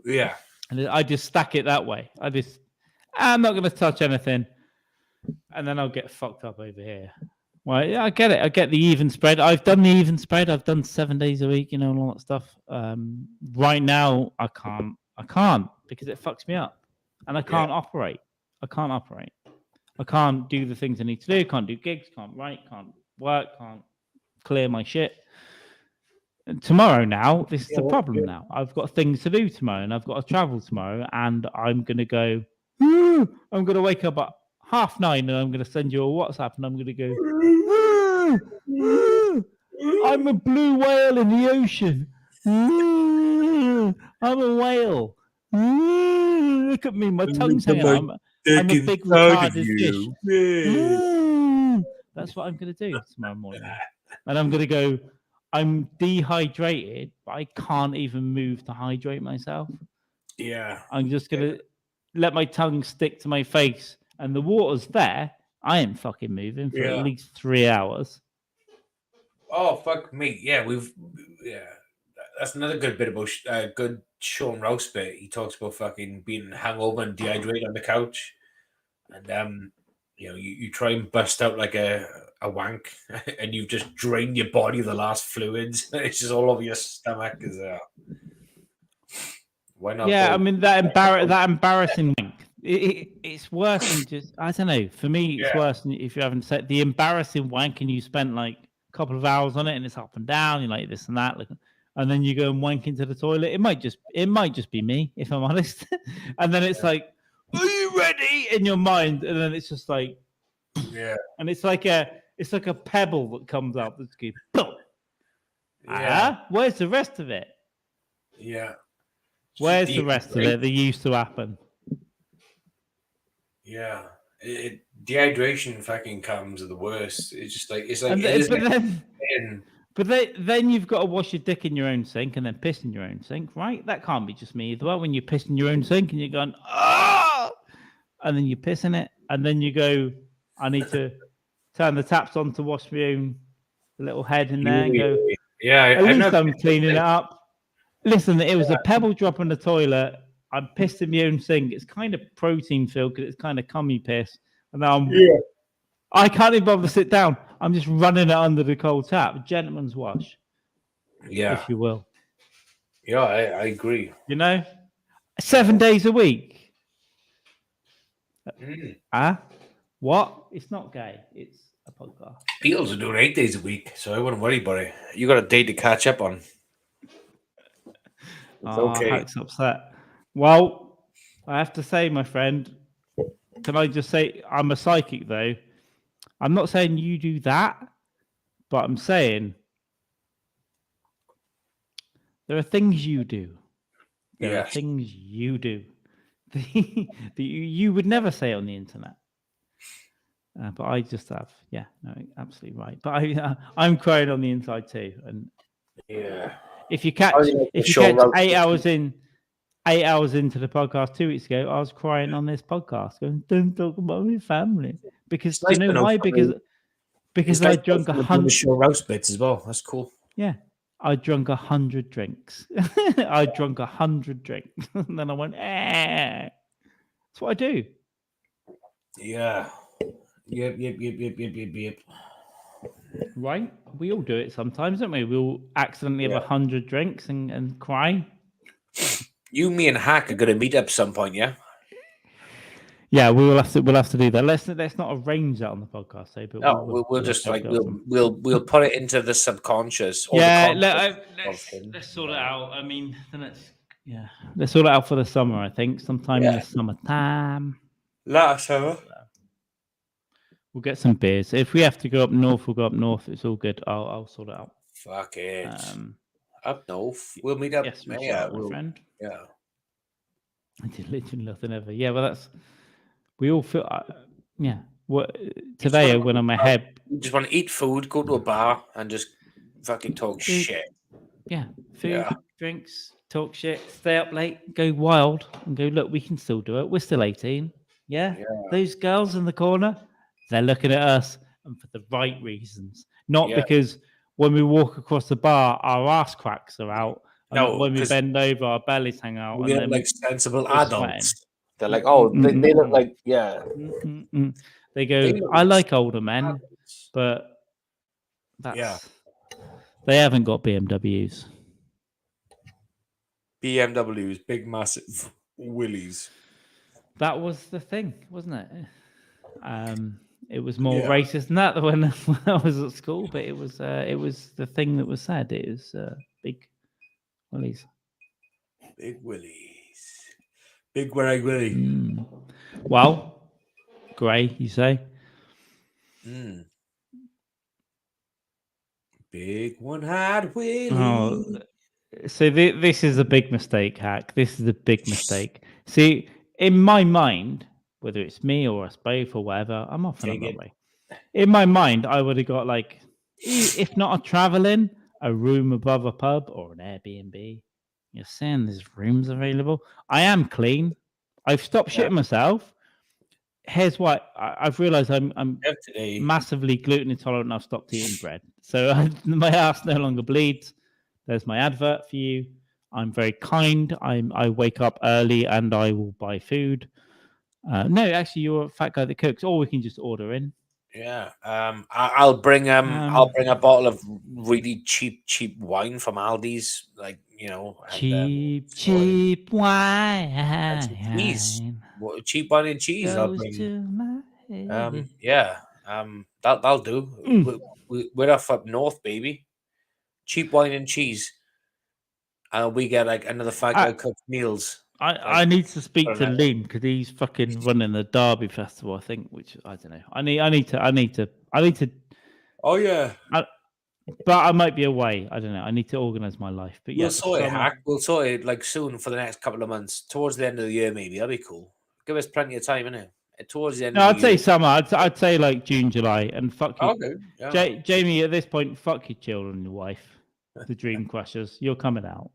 Yeah. And I just stack it that way. I'm not going to touch anything, and then I'll get fucked up over here. Well, yeah, I get it. I get the even spread. I've done the even spread. I've done 7 days a week, and all that stuff. Right now, I can't because it fucks me up, and I can't operate. I can't do the things I need to do. Can't do gigs. Can't write. Can't work. Can't clear my shit. And tomorrow now, this is the problem now. I've got things to do tomorrow, and I've got to travel tomorrow, and I'm going to go. I'm going to wake up at 9:30, and I'm going to send you a WhatsApp, and I'm going to go. I'm a blue whale in the ocean. I'm a whale. Look at me, my tongue's hanging out. I'm a big retarded fish. That's what I'm going to do tomorrow morning. And I'm going to go, I'm dehydrated, but I can't even move to hydrate myself. Yeah. I'm just going to let my tongue stick to my face, and the water's there. I ain't fucking moving for at least 3 hours. Oh, fuck me. Yeah, that's another good bit about good Sean Rouse bit. He talks about fucking being hangover and dehydrated on the couch. And, you try and bust out like a wank, and you've just drained your body of the last fluids. It's just all over your stomach. Why not? Yeah, I mean, that embarrassing wank. It's worse than just, I don't know. For me, it's worse than if you haven't said the embarrassing wank and you spent like a couple of hours on it and it's up and down, you're like this and that, and then you go and wank into the toilet. It might just be me, if I'm honest. And then it's like, are you ready? In your mind, and then it's just like, and it's like a pebble that comes up that's going, boom. Where's the rest of it? Yeah. Where's the rest of it that used to happen? Yeah, dehydration fucking comes are the worst. It's just like but then you've got to wash your dick in your own sink and then piss in your own sink, right? That can't be just me either. Well, when you piss in your own sink and you're going, and then you piss in it, and then you go, I need to turn the taps on to wash my own little head in there and go, at least I'm cleaning it up. Listen, it was a pebble drop in the toilet. I pissed in my own sink. It's kind of protein filled because it's kind of cummy piss. And now I can't even bother to sit down. I'm just running it under the cold tap. Gentleman's wash. Yeah. if you will. Yeah, I agree. 7 days a week. Mm. What? It's not gay. It's a podcast. Beatles are doing 8 days a week, so I wouldn't worry about it. You got a date to catch up on. It's okay. Hack's upset. Well, I have to say, my friend, can I just say I'm a psychic though? I'm not saying you do that, but I'm saying there are things you do. There are things you do that you would never say on the internet. But I just have, yeah, no, absolutely right. But I'm crying on the inside too. And Yeah. if you catch 8 hours into the podcast 2 weeks ago, I was crying on this podcast, going, "Don't talk about my family," because nice you know why? Because I drunk 100 show roast bits as well. That's cool. Yeah, I drunk 100 drinks. I drunk 100 drinks, and then I went, eh. That's what I do. Yeah. Yep. Right? We all do it sometimes, don't we? We all accidentally have 100 drinks and cry. You, me, and Hack are going to meet up some point, yeah? Yeah, we'll have to do that. Let's not arrange that on the podcast, though. But no, we'll just like we'll put it into the subconscious. Or let's sort it out. I mean, let's sort it out for the summer. I think sometime in the summertime. Last summer. We'll get some beers. If we have to go up north, we'll go up north. It's all good. I'll sort it out. Fuck it. Up north. We'll meet up. Yes, my friend. Yeah. I did literally nothing ever. Yeah, well, we all feel. What today? I went on my head. You just want to eat food, go to a bar, and just fucking talk shit. Yeah, food, drinks, talk shit, stay up late, go wild, and go. Look, we can still do it. We're still 18. Yeah. Those girls in the corner, they're looking at us, and for the right reasons, not because when we walk across the bar, our ass cracks are out. No, when we bend over, our bellies hang out. We look like sensible adults. Sweating. They're like, oh, they look like, They go, I like older men, but that's they haven't got BMWs. BMWs, big, massive willies. That was the thing, wasn't it? It was more racist than that when I was at school, but it was the thing that was said. It was big willies. Big willies. Big grey willy. Well, grey, you say? Big one-eyed willy. Oh, so this is a big mistake, Hack. This is a big mistake. See, in my mind, whether it's me or us both or whatever, I'm often on that way. In my mind, I would have got like, if not a traveling, a room above a pub or an Airbnb. You're saying there's rooms available. I am clean. I've stopped shitting myself. Here's what I've realized: I'm massively gluten intolerant. I've stopped eating bread, so my ass no longer bleeds. There's my advert for you. I'm very kind. I wake up early and I will buy food. No, actually, you're a fat guy that cooks, or we can just order in. Yeah. I'll bring a bottle of really cheap wine from Aldi's, like, you know, cheap wine. Cheese. Cheap wine and cheese. I'll bring. That'll do. We're off up north, baby. Cheap wine and cheese. We get like another fat guy cooked meals. I need to speak to Lynn because he's fucking running the Derby Festival, I think, which I don't know. I need to. Oh yeah. But I might be away. I don't know. I need to organize my life. But we'll sort it, Hack. We'll sort it like soon for the next couple of months, towards the end of the year, maybe. That'd be cool. Give us plenty of time, innit? Towards the end. No, I'd say summer. I'd say like June, July, and fuck you. Okay. Yeah. Jamie, at this point, fuck your children and your wife, the Dream Crushers. You're coming out.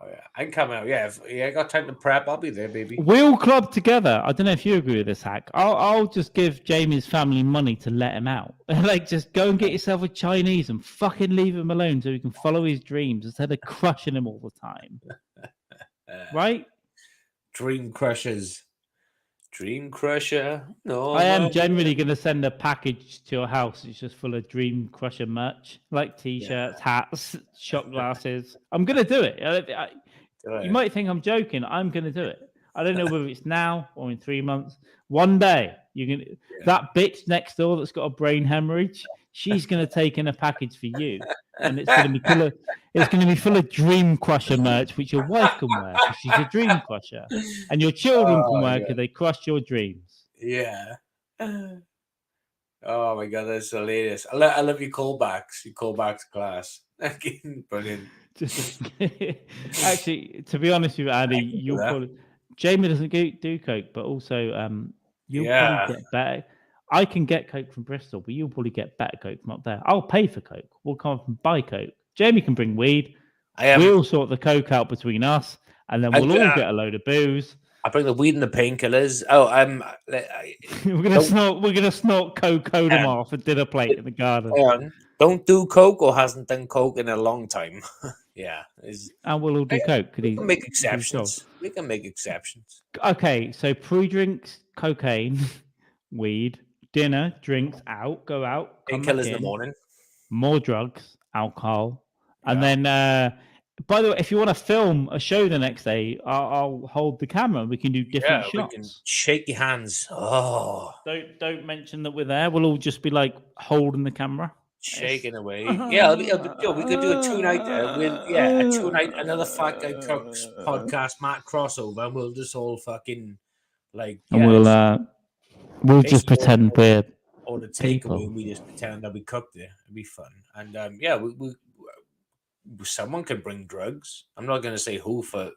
Oh yeah, I'm coming out. Yeah, I got time to prep. I'll be there, baby. We'll club together. I don't know if you agree with this, Hack. I'll just give Jamie's family money to let him out. Like, just go and get yourself a Chinese and fucking leave him alone so he can follow his dreams instead of crushing him all the time. Right? Dream Crushers. Dream Crusher. No, I am man. generally going to send a package to your house. It's just full of Dream Crusher merch, like T-shirts, hats, shot glasses. I'm going to do it. You might think I'm joking. I'm going to do it. I don't know whether it's now or in 3 months. One day, that bitch next door that's got a brain hemorrhage. She's going to take in a package for you, and it's going to be full of. It's going to be full of Dream Crusher merch, which your wife can wear because she's a Dream Crusher, and your children can wear because they crush your dreams. Yeah. Oh my god, that's hilarious. I love your callbacks. Your callbacks class. Brilliant. Actually, to be honest with you, Andy, you'll probably Jamie doesn't do coke, but also you'll probably get better. I can get coke from Bristol, but you'll probably get better coke from up there. I'll pay for coke. We'll come up and buy coke. Jamie can bring weed. We'll sort the coke out between us, and then we'll all get a load of booze. I bring the weed and the painkillers. Oh, we're gonna snort coke, code them off, and dinner plate in the garden. Don't do coke or hasn't done coke in a long time. Yeah, and we'll all do coke. We can make exceptions. We can make exceptions. Okay, so pre-drinks, cocaine, weed, dinner, drinks, go out, painkillers in the morning, more drugs, alcohol, and then. By the way, if you want to film a show the next day, I'll hold the camera. We can do different shots. We can shake your hands. Oh, don't mention that we're there. We'll all just be like holding the camera, shaking away. Yeah, we could do a 2-night with a 2-night another Fat Guy Cooks podcast Matt crossover, and we'll just all fucking like. And we'll just pretend we're or the takeaway. We just pretend that we cooked it. It'd be fun, and we someone can bring drugs. I'm not going to say who for.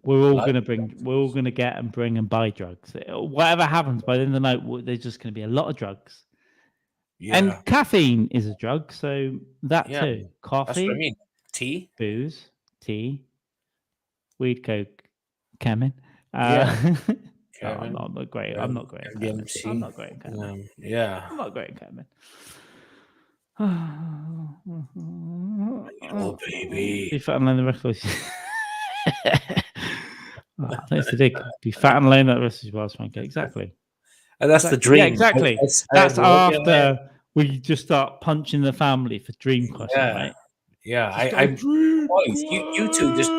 We're all going to get and bring and buy drugs. Whatever happens, by the end of the night, there's just going to be a lot of drugs. Yeah. And caffeine is a drug, so that too. Coffee. That's what I mean. Tea. Booze. Tea. Weed, coke. Kemen. I'm not great. I'm not great. I'm not great. I'm not great. Kemen. Oh, baby. Be fat and learn the rest of That's the dig. Be fat and learn that rest of Welsh pancake. Exactly. And that's the dream. Yeah, exactly. That's after we just start punching the family for dream crushing, right? Yeah. You two just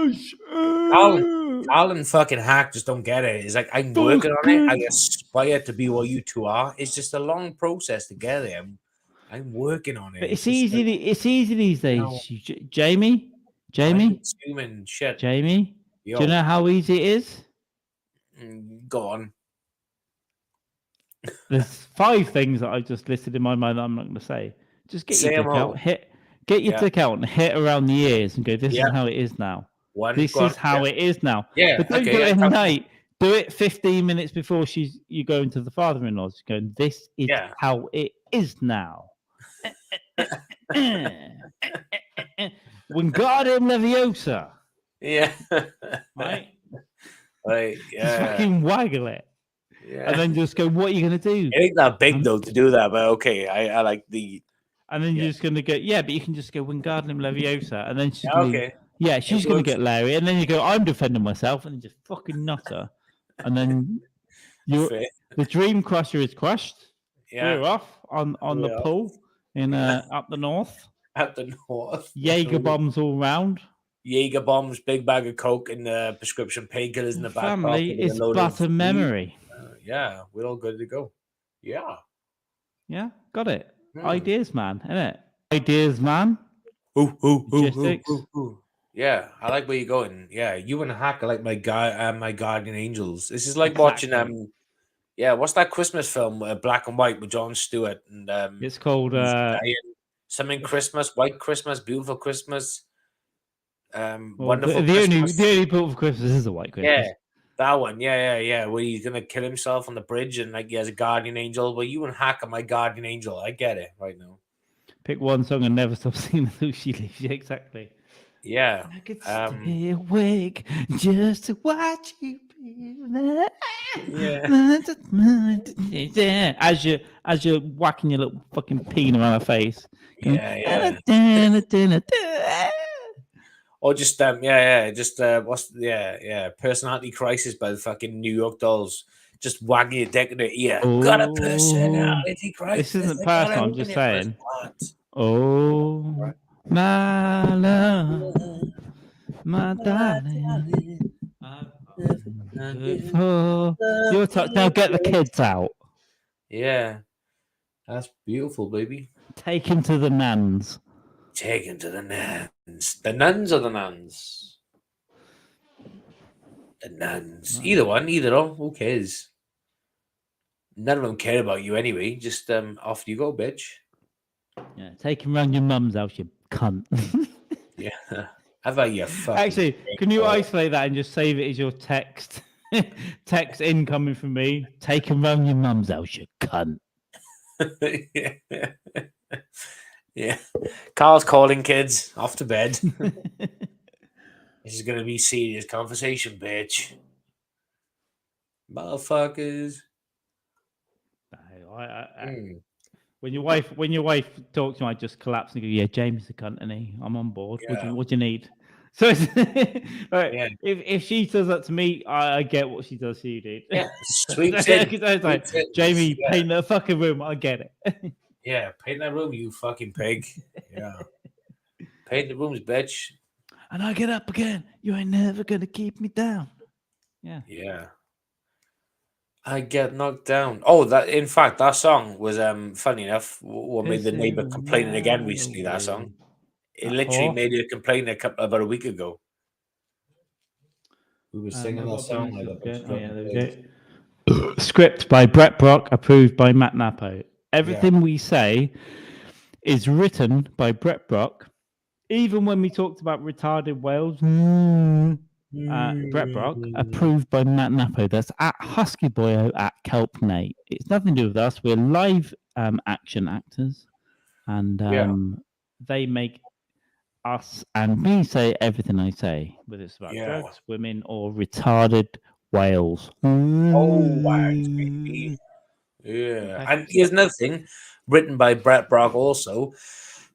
Carl and fucking Hack just don't get it. It's like I'm working on it. I aspire to be what you two are. It's just a long process to get there. I'm working on it. But it's easy. It's easy these days. Jamie. Human shit. Jamie, do you know how easy it is? Go on. There's 5 things that I just listed in my mind that I'm not going to say. Just get your dick out, get your dick out, and hit around the ears, and go. This is how it is now. This is how it is now. Yeah, but don't do it in the night. Do it 15 minutes before you go into the father-in-law's. Going. This is how it is now. Wingardium Leviosa. Yeah. Right? Right. Yeah. Just fucking waggle it. Yeah. And then just go, what are you going to do? It ain't that big, though, to do that, but okay. I like the... And then you're just going to go, but you can just go Wingardium Leviosa. And then she's she's going to get Larry. And then you go, I'm defending myself. And then just fucking nutter. And then the Dream Crusher is crushed. Yeah. We're off on the pool in up the north. At the north. Jaeger bombs all round. Jaeger bombs, big bag of coke, and prescription painkillers in the back. Family is but a memory. We're all good to go. Yeah, got it. Ideas, man, innit? Ideas, man. Ooh. Yeah, I like where you're going. Yeah, you and Hack are like my guardian angels. This is like watching what's that Christmas film, Black and White with Jon Stewart and it's called something Christmas, White Christmas, Beautiful Christmas. Wonderful. The only Beautiful Christmas is a White Christmas. Yeah, that one. Yeah. Where he's gonna kill himself on the bridge and like he has a guardian angel. Well, you and Hack are my guardian angel. I get it right now. Pick one song and never stop singing until she leaves. Yeah, exactly. Yeah. I could stay awake just to watch you. Yeah. As you're whacking your little fucking peen around her face. Or just personality crisis by the fucking New York Dolls. just wagging your dick in her ear. Oh, Got a personality crisis. this isn't I gotta personal. I'm open just it first. saying. What? Oh, my love, my darling. Good for your touch. Now get the kids out. Yeah, that's beautiful, baby. Take him to the nuns. Take him to the nuns. The nuns or the nuns? The nuns. Either one, either or. Who cares? None of them care about you anyway. Just off you go, bitch. Yeah, take him round your mum's house, you cunt. Yeah. How about you fucking Actually, dick, can you boy? isolate that and just save it as your text? Text incoming from me. Take him round your mum's house, you cunt. Yeah. Yeah. Carl's calling, kids. Off to bed. This is going to be serious conversation, bitch. Motherfuckers. Mm. When your wife talks to me, I just collapse and go, "Yeah, James is a cunt, and I'm on board. Yeah. What do you need?" So it's, right, Yeah. if she does that to me, I get what she does to you, dude. Yeah. Sweeps it. It's like, Sweeps it. Jamie, Yeah. paint the fucking room. I get it. Yeah, paint that room, you fucking pig. Yeah. Paint the rooms, bitch. And I get up again. You ain't never gonna keep me down. Yeah. Yeah. I get knocked down. Oh, that in fact that song was funny enough. What made the neighbor complaining again recently? That song. It literally made her complain about a week ago. We were singing that song. There we go. Script by Brett Brock, approved by Matt Nappo. Everything we say is written by Brett Brock. Even when we talked about retarded whales, Brett Brock, approved by Matt Nappo. That's at Husky Boyo at Kelp Nate. It's nothing to do with us. We're live action actors, and they make us and me say everyththing I say, whether it's about drugs, women, or retarded whales. Oh, wow, baby. Yeah. And here's another thing, written by Brett Brock also.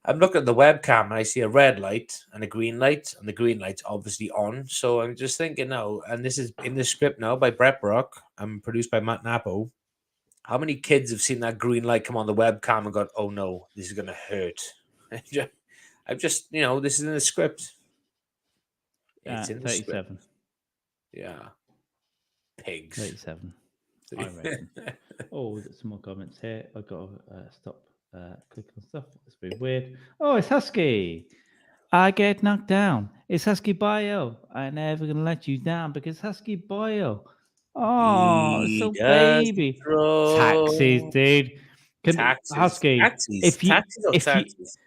I'm looking at the webcam and I see a red light and a green light, and the green light's obviously on. So I'm just thinking now, and this is in the script now by Brett Brock and produced by Matt Nappo. How many kids have seen that green light come on the webcam and gone, "Oh no, this is gonna hurt"? I've just, this is in the script. It's in the 37. script. Yeah. Pigs. 37. I reckon. Oh, we've got some more comments here. I've got to stop clicking on stuff. It's very weird. Oh, it's Husky. I get knocked down. It's Husky Bio. I'm never going to let you down because Husky Bio. Oh, He so does baby. throw Taxis, dude. taxes. Husky, Taxes.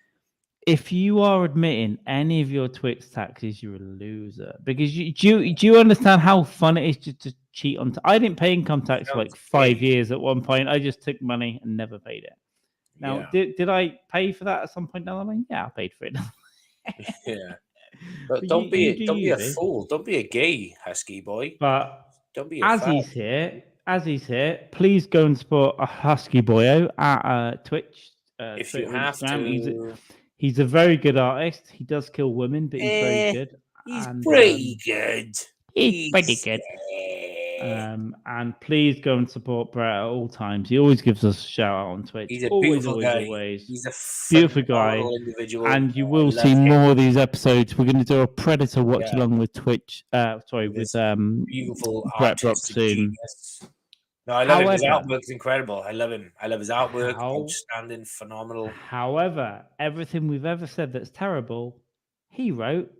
if you are admitting any of your Twix taxes, you're a loser. Because do you understand how fun it is to cheat on? I didn't pay income tax for like 5 years at one point. I just took money and never paid it. Now, did I pay for that at some point down the line? Yeah, I paid for it. Yeah, but don't be a fool. Don't be a gay Husky boy. But don't be a as he's here, please go and support a Husky Boyo at Twitch. If Twitter, you have Instagram. to. He's a very good artist. He does kill women, but he's very good. He's pretty good. He's pretty good. And please go and support Brett at all times. He always gives us a shout out on Twitch. He's a always, beautiful always, guy. always. He's a beautiful guy. Individual. And you will see more of these episodes. We're going to do a Predator watch along with Twitch. With beautiful Brett Brock soon. No, I love him. His artwork's incredible. I love him. I love his artwork. Outstanding, phenomenal. However, everything we've ever said that's terrible, he wrote,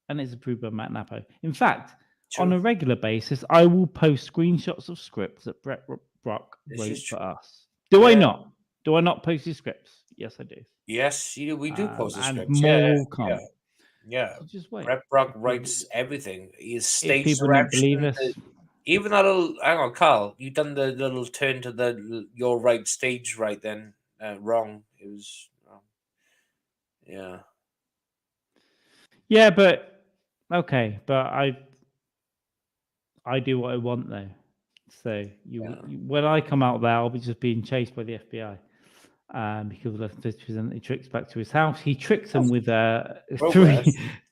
and it's approved by Matt Nappo. In fact, on a regular basis, I will post screenshots of scripts that Brett Brock wrote for us. Do I not? Do I not post his scripts? Yes, I do. Yes, we do post his scripts. More will come. Yeah. So just wait. Brett Brock writes everything. His stage people don't believe us. Even that little, hang on, Carl, you done the little turn to your right stage right then. Wrong. It was wrong. Yeah. Yeah, but okay, but I do what I want though. So when I come out there, I'll be just being chased by the FBI. Because he present the tricks back to his house. He tricks them with three.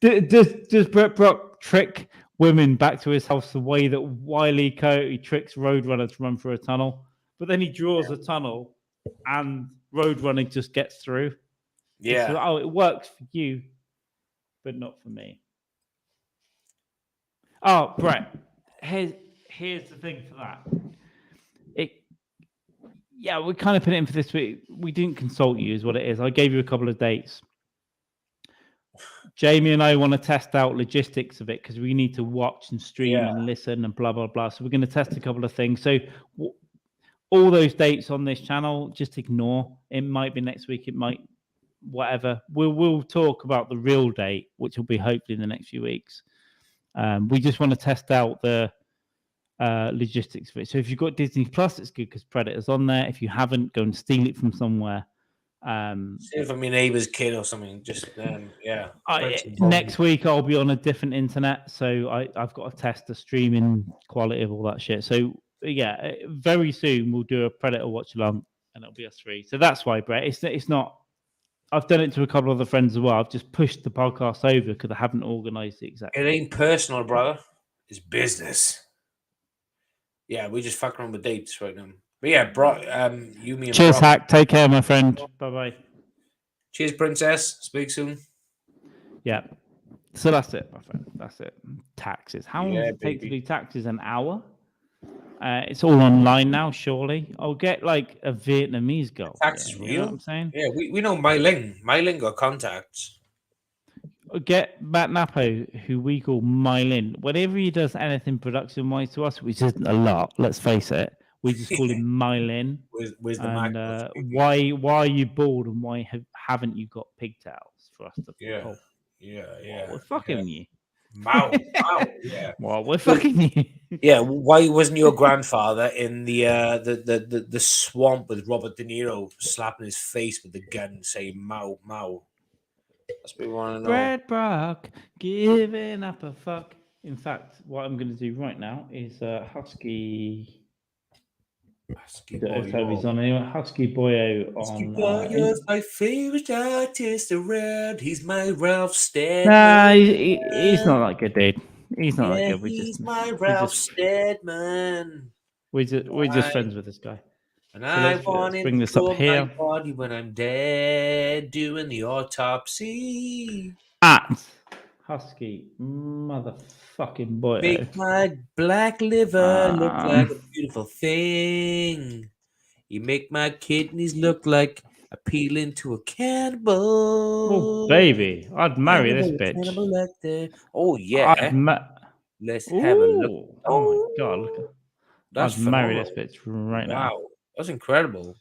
Does Brett Brock trick women back to his house the way that Wile E. Coyote tricks Roadrunner to run through a tunnel, but then he draws a tunnel and Roadrunner just gets through. Yeah. So, oh, it works for you, but not for me. Oh, Brett, here's the thing for that. We kind of put it in for this week. We didn't consult you, is what it is. I gave you a couple of dates. Jamie and I want to test out logistics of it because we need to watch and stream and listen and blah, blah, blah. So we're going to test a couple of things. So all those dates on this channel, just ignore. It might be next week. It might, whatever. We'll talk about the real date, which will be hopefully in the next few weeks. We just want to test out the logistics of it. So if you've got Disney Plus, it's good because Predator's on there. If you haven't, go and steal it from somewhere. See if I'm your neighbor's kid or something. Just next week I'll be on a different internet, so I've got to test the streaming quality of all that shit. So yeah, very soon we'll do a Predator watch along, and it'll be us three. So that's why, Brett. It's not. I've done it to a couple of other friends as well. I've just pushed the podcast over because I haven't organised it exactly. It ain't personal, brother. It's business. Yeah, we just fucking around with dates right now. But yeah, bro, you, me, and cheers, Brock. Hack. Take care, my friend. Bye-bye. Cheers, Princess. Speak soon. Yeah. So that's it, my friend. That's it. Taxes. How long does it take to baby. do taxes? An hour? It's all online now, surely. I'll get like a Vietnamese girl. Tax is real. You know what I'm saying? Yeah, we know Mai Ling. Mai Ling got contacts. Get Matt Nappo, who we call Mylin. Whenever he does anything production-wise to us, which isn't a lot, let's face it, we just call him Mylin. Where's the Mac? Why are you bald and why haven't you got pigtails for us to? Yeah. We're fucking you. Wow. Yeah. Well, we're fucking you. Yeah. Why wasn't your grandfather in the swamp with Robert De Niro slapping his face with the gun and saying "Mao Mao"? That's what we want to know. Brad Brock giving up a fuck. In fact, what I'm going to do right now is Husky. Toby's on anyway. Husky Boyo on. Husky Boyo's my favorite artist around. He's my Ralph Steadman. Nah, he's not that good, dude. He's not that good. He's my Ralph Steadman. We're just friends with this guy. And so I want bring this up here. my body when I'm dead, doing the autopsy. At Husky motherfucking boy. Make my black liver look like a beautiful thing. You make my kidneys look like appealing to a cannibal. Oh, baby. I'd marry this bitch. Oh, yeah. Let's have a look. Oh, my God. Look at I'd marry this bitch right now. Wow. That's incredible.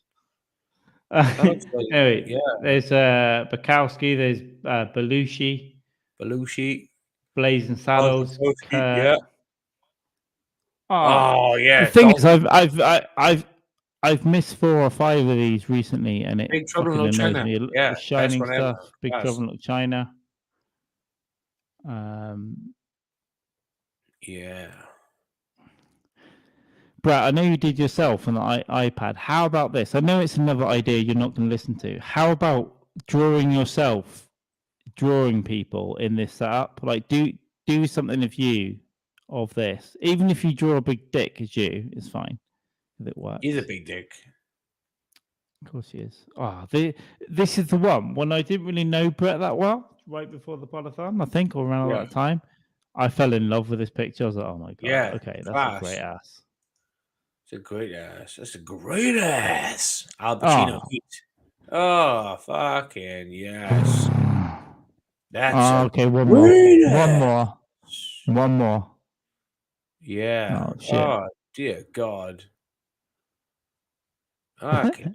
Anyway, yeah. There's Bukowski, there's Belushi, Blazing Saddles. Yeah. Oh yeah. The thing is, I've missed 4 or 5 of these recently, and it Big Trouble in Little China. Yeah, Shining stuff. Big Trouble in Little China. Yeah. Brett, I know you did yourself on the iPad. How about this? I know it's another idea you're not going to listen to. How about drawing people in this setup? Like, do something of this. Even if you draw a big dick as you, it's fine. If it works. He's a big dick. Of course he is. This is the one. When I didn't really know Brett that well, right before the podathon, I think, or around that time, I fell in love with this picture. I was like, oh my God. Yeah. Okay, that's a great ass. It's a great ass. That's a great ass. Al Pacino Heat. Oh, fucking yes. That's okay. One more. Yeah. Oh, shit. Oh dear God. Okay.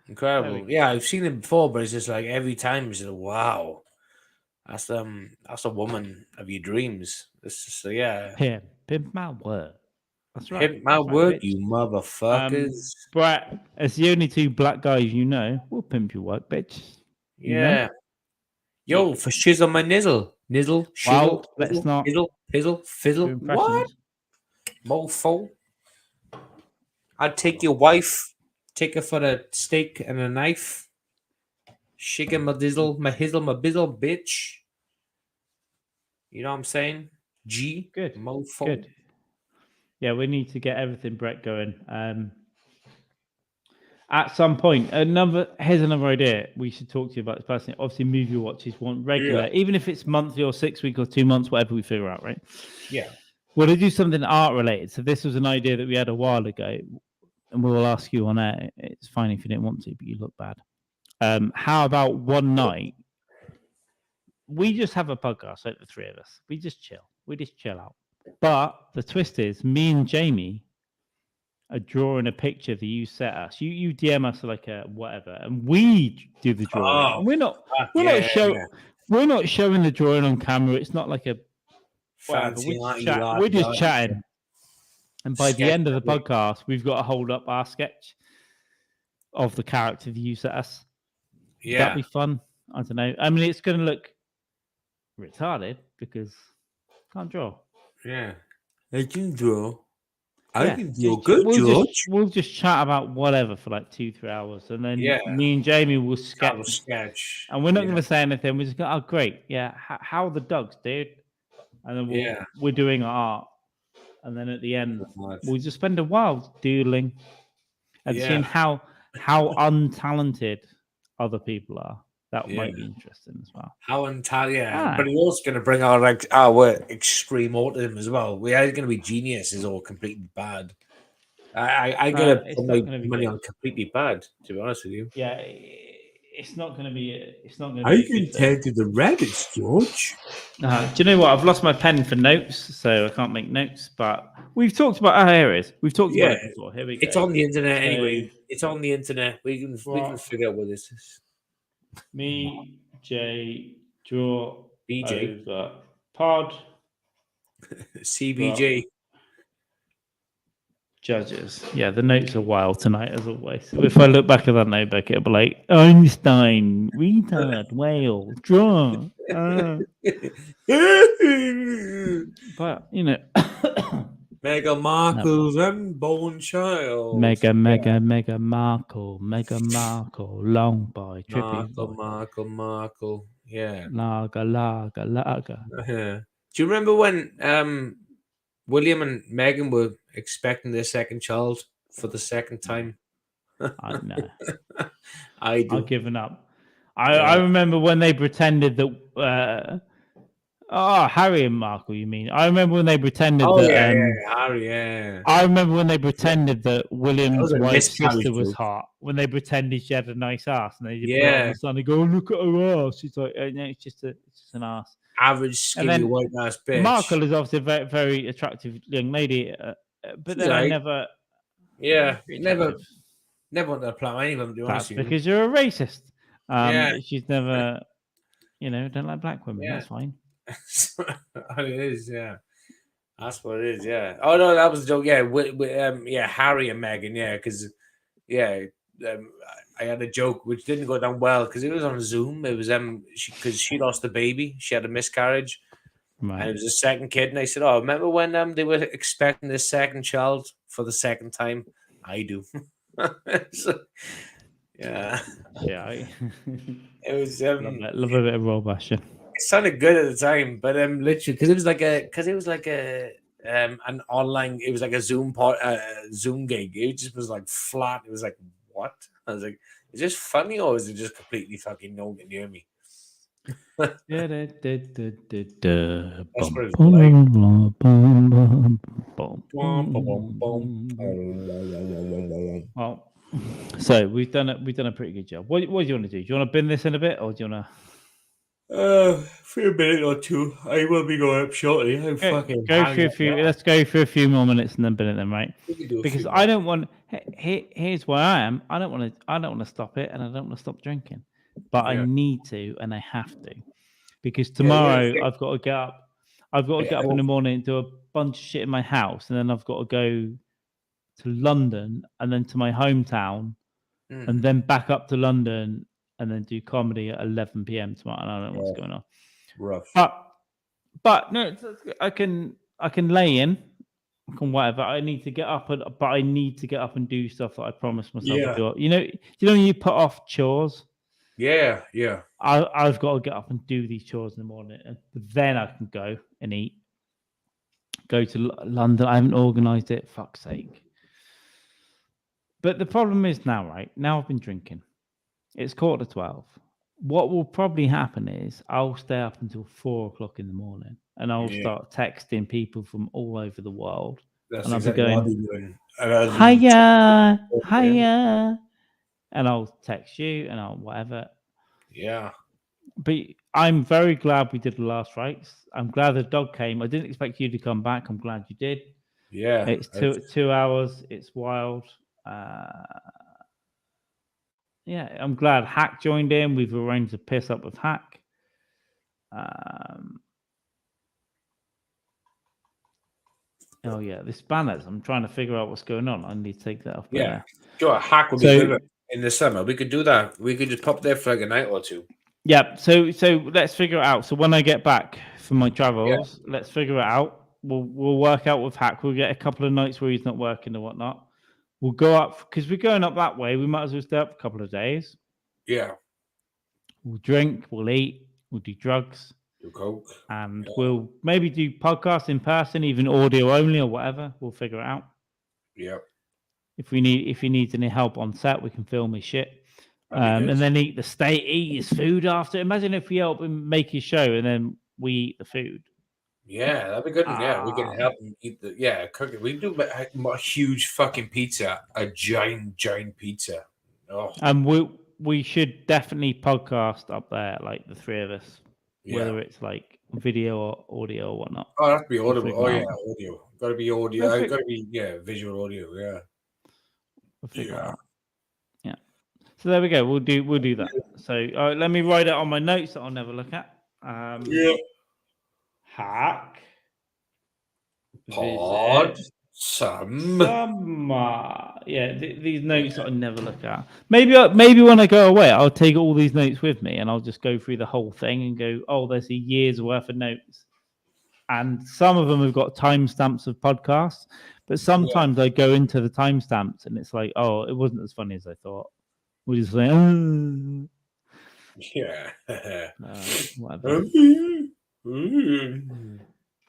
Incredible. Yeah, I've seen it before, but it's just like every time it's just wow. That's a woman of your dreams. It's just Pimp my word. That's right. Pimp my word, you motherfuckers. Brett, as the only 2 black guys you know, we'll pimp your work, bitch. Yeah. Yo, for shizzle my nizzle. Nizzle, shizzle, let's not pizzle, fizzle. What? Mofo. I'd take your wife, take her for the steak and a knife. Shaking my dizzle, my hizzle, my bizzle, bitch. You know what I'm saying? G. Good. Mofo. Good. Yeah, we need to get everything Brett going. At some point, here's another idea we should talk to you about this personally. Obviously, movie watches want regular, even if it's monthly or 6 weeks or 2 months, whatever we figure out, right? Yeah. Well, to do something art related. So this was an idea that we had a while ago, and we will ask you on air. It's fine if you didn't want to, but you look bad. How about one night we just have a podcast, like the three of us. We just chill. We just chill out. But the twist is, me and Jamie are drawing a picture that you set us. You DM us like a whatever, and we do the drawing. Oh, And we're not showing the drawing on camera. It's not like a whatever. Fancy We're just chatting. And by the end of the Sketch. podcast, we've got to hold up our sketch of the character that you set us. Yeah. That'd be fun. I don't know. I mean, it's going to look retarded because I can't draw. Yeah. I can draw. I Yeah, can draw good, George. We'll just chat about whatever for like 2-3 hours, and then me and Jamie will sketch. And we're not going to say anything. We're just going, oh, great. Yeah. How are the dogs, dude? And then we're doing art. And then at the end, we'll just spend a while doodling and seeing how untalented other people are. That might be interesting as well. How untalented, but he's also going to bring our extreme autism as well. We are going to be geniuses or completely bad. I got to put my money on completely bad, to be honest with you. Yeah, it's not going to be. It's not going to. I can tell to the rabbits, George. Do you know what? I've lost my pen for notes, so I can't make notes. But we've talked about here it is. We've talked about it before. Here we go. It's on the internet anyway. It's on the internet. We can figure out what this is. Me, J, draw, BJ, over, pod, CBJ. Judges. Yeah, the notes are wild tonight, as always. If I look back at that notebook, it'll be like Einstein, retard, whale, draw. But, you know. Mega Markle's unborn child. Mega Markle, long boy, trippy. Markle. Yeah. Lager. Do you remember when William and Meghan were expecting their second child for the second time? I know. I've given up. I remember when they pretended that. Harry and Markle, you mean? I remember when they pretended that. Harry, yeah. I remember when they pretended that William's wife's sister was hot. When they pretended she had a nice ass, and they put it on the sun and go, "Look at her ass." She's like, "No, it's just an ass." Average skinny white ass bitch. Markle is obviously a very, very attractive young lady, but then I never. Yeah, never wanted to apply any of them. That's because you're a racist. She's never, don't like black women. That's fine. It is, yeah. That's what it is, yeah. Oh no, that was a joke. Yeah, Harry and Meghan, because I had a joke which didn't go down well because it was on Zoom. It was because she lost the baby, she had a miscarriage, and it was a second kid. And I said, "Oh, remember when they were expecting this second child for the second time?" I do. So, yeah. It was love a bit of roll bashing. It sounded good at the time, but literally because it was like an online. It was like a Zoom gig. It just was like flat. It was like, what? I was like, is this funny or is it just completely fucking no one can hear me? That's what it was like. Well, so we've done a pretty good job. What do you want to do? Do you want to bin this in a bit, or do you want to? For a minute or two. I will be going up shortly. Let's go for a few more minutes and then bin it then, right? Because I don't want. Here's where I am. I don't want to stop it, and I don't want to stop drinking, but I need to, and I have to, because tomorrow I've got to get up. I've got to get up in the morning and do a bunch of shit in my house, and then I've got to go to London, and then to my hometown, and then back up to London. And then do comedy at 11 p.m. tomorrow. And I don't know what's going on. Rough. But no, I can lay in. I can whatever. I need to get up, but I need to get up and do stuff that I promised myself to do. You know when you put off chores? Yeah. I've got to get up and do these chores in the morning, and then I can go and eat. go to London. I haven't organised it. Fuck's sake. But the problem is now, right? Now I've been drinking. It's 11:45. What will probably happen is I'll stay up until 4:00 in the morning, and I'll start texting people from all over the world. That's And I'll be exactly what I'll going, be doing. I'll be hiya, Yeah. hiya. And I'll text you and I'll whatever. Yeah. But I'm very glad we did the last rites. I'm glad the dog came. I didn't expect you to come back. I'm glad you did. Yeah. It's 2 hours. It's wild. Yeah, I'm glad Hack joined in. We've arranged to piss up with Hack. Oh yeah, this banners. I'm trying to figure out what's going on. I need to take that off. Yeah. Sure, a hack would be good in the summer. We could do that. We could just pop there for like a night or two. Yeah. So let's figure it out. So when I get back from my travels, let's figure it out. We'll work out with Hack. We'll get a couple of nights where he's not working or whatnot. We'll go up because we're going up that way. We might as well stay up a couple of days. Yeah. We'll drink. We'll eat. We'll do drugs. Do coke. And we'll maybe do podcasts in person, even audio only or whatever. We'll figure it out. Yeah. If he needs any help on set, we can film his shit. And then eat his food after. Imagine if we help him make his show and then we eat the food. Yeah, that'd be good. Yeah, we can help him eat cook it. We do a huge fucking pizza, a giant pizza. Oh. And we should definitely podcast up there, like the three of us, whether it's like video or audio or whatnot. Oh, that'd be audible. Oh yeah, audio. Gotta be audio. Gotta be visual audio. Yeah. We'll figure it out. Yeah. So there we go. We'll do that. So let me write it on my notes that I'll never look at. Hack. Pod. Some. These notes that I never look at. Maybe when I go away, I'll take all these notes with me and I'll just go through the whole thing and go, oh, there's a year's worth of notes. And some of them have got timestamps of podcasts, but sometimes I go into the timestamps and it's like, oh, it wasn't as funny as I thought. We're just like, whatever.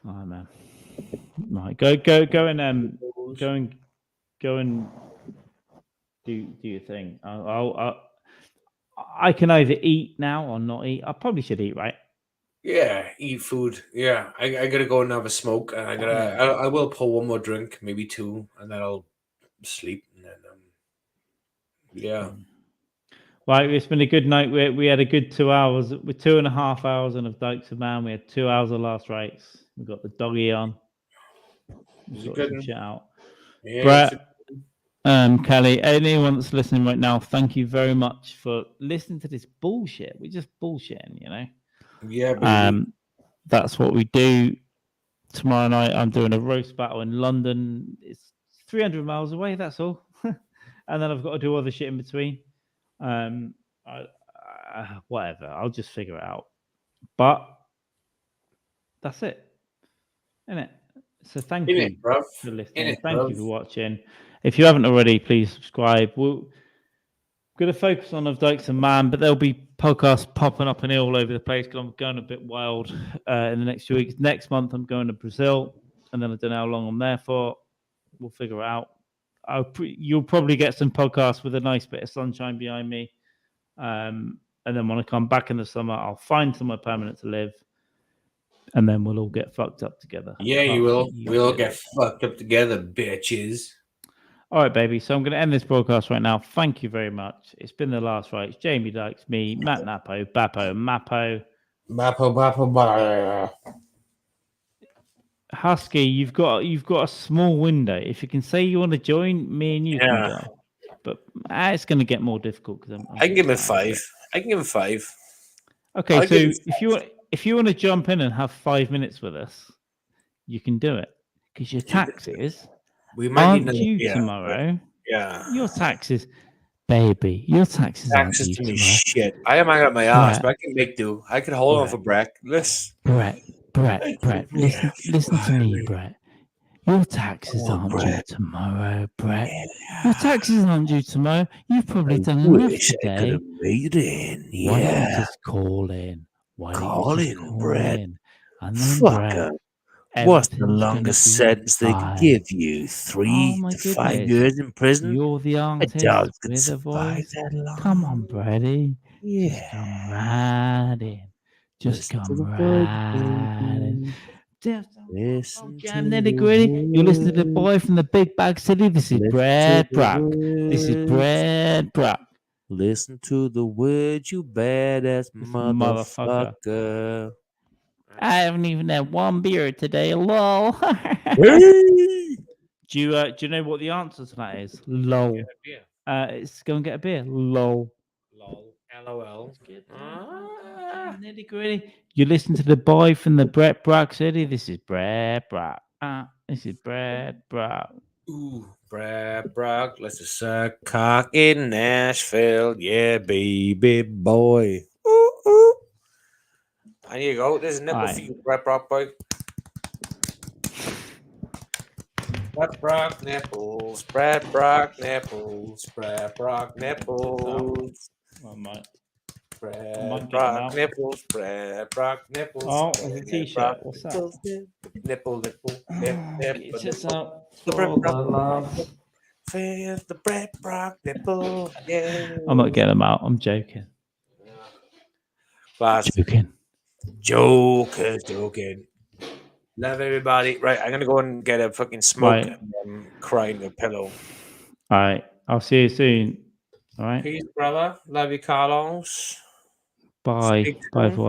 Oh man. Right, go and do your thing. I can either eat now or not eat. I probably should eat, right? Yeah, eat food. Yeah, I gotta go and have a smoke, and I will pull one more drink, maybe two, and then I'll sleep, and then Right, it's been a good night. We had a good 2 hours. We're 2.5 hours on of Dykes Mann. We had 2 hours of last rites. We got the doggy on. Sort some shit out. Yeah, Brett, Kelly, anyone that's listening right now, thank you very much for listening to this bullshit. We're just bullshitting, you know. Yeah, that's what we do. Tomorrow night, I'm doing a roast battle in London. It's 300 miles away. That's all. And then I've got to do other shit in between. Whatever. I'll just figure it out. But that's it, isn't it? So thank you for listening. Thank you for watching. If you haven't already, please subscribe. We're going to focus on of Dykes and Mann, but there'll be podcasts popping up and all over the place because I'm going a bit wild in the next 2 weeks. Next month, I'm going to Brazil, and then I don't know how long I'm there for. We'll figure it out. You'll probably get some podcasts with a nice bit of sunshine behind me. And then when I come back in the summer, I'll find somewhere permanent to live. And then we'll all get fucked up together. Yeah, you will. We'll get fucked up together, bitches. All right, baby. So I'm going to end this broadcast right now. Thank you very much. It's been the last rites. Jamie Dykes, me, Matt Nappo, Bappo, Mappo. Husky, you've got a small window. If you can say you want to join, me and you can go. But it's going to get more difficult because I can give him 5. I can give him 5. Okay, so if you want to jump in and have 5 minutes with us, you can do it because your taxes aren't due tomorrow. Yeah, your taxes, baby, your taxes aren't due tomorrow. Shit, I am out of my ass, but I can make do. I can hold on for Brett. Brett, listen to me, Brett. Your taxes aren't due tomorrow, Brett. Your taxes aren't due tomorrow. You've probably done enough today. Why don't you just call in? Call in, Brett. And then Brett What's the Everything's gonna longest be sentence they can fine. give you? Oh 3 my to 5 goodness. years in prison? You're the A artist dog could with a survive voice. that long. Come on, Brady. Just Yeah. come right in. Just Listen to come the words, right in. baby. Just Listen jam to nitty the gritty. You listen to the words. boy from the Big Bag City. This is Listen to Brad the Brock. This is words. Brad Brock. Listen to the words, you badass This motherfucker. motherfucker. I haven't even had one beer today. Lol. Hey! Do you know what the answer to that is? Lol. It's go and get a beer. Lol. Lol. LOL. Nitty gritty. You listen to the boy from the Brett Brock City. This is Brad Brock. This is Brad Brock. Ooh, Brad Brock, let's just suck cock in Nashville. Yeah, baby boy. Ooh, ooh. There you go. There's a nipple Aye. for you, Brad Brock boy. Brad Brock nipples, Brad Brock nipples, Brad Brock nipples. Oh, mate. Brad Brock nipples, Brad Brock nipples. Oh, there's a t-shirt. What's that? Nipple, Get this up. The For Brad the Brock love. feel the Brad Brock nipple. Yeah. I'm not getting them out. I'm joking. Class. Joking. Joking. Love everybody. Right, I'm gonna go and get a fucking smoke Right. and cry in a pillow. All right. I'll see you soon. All right. Peace, brother. Love you, Carlos. Bye. Speak Bye, soon. everyone.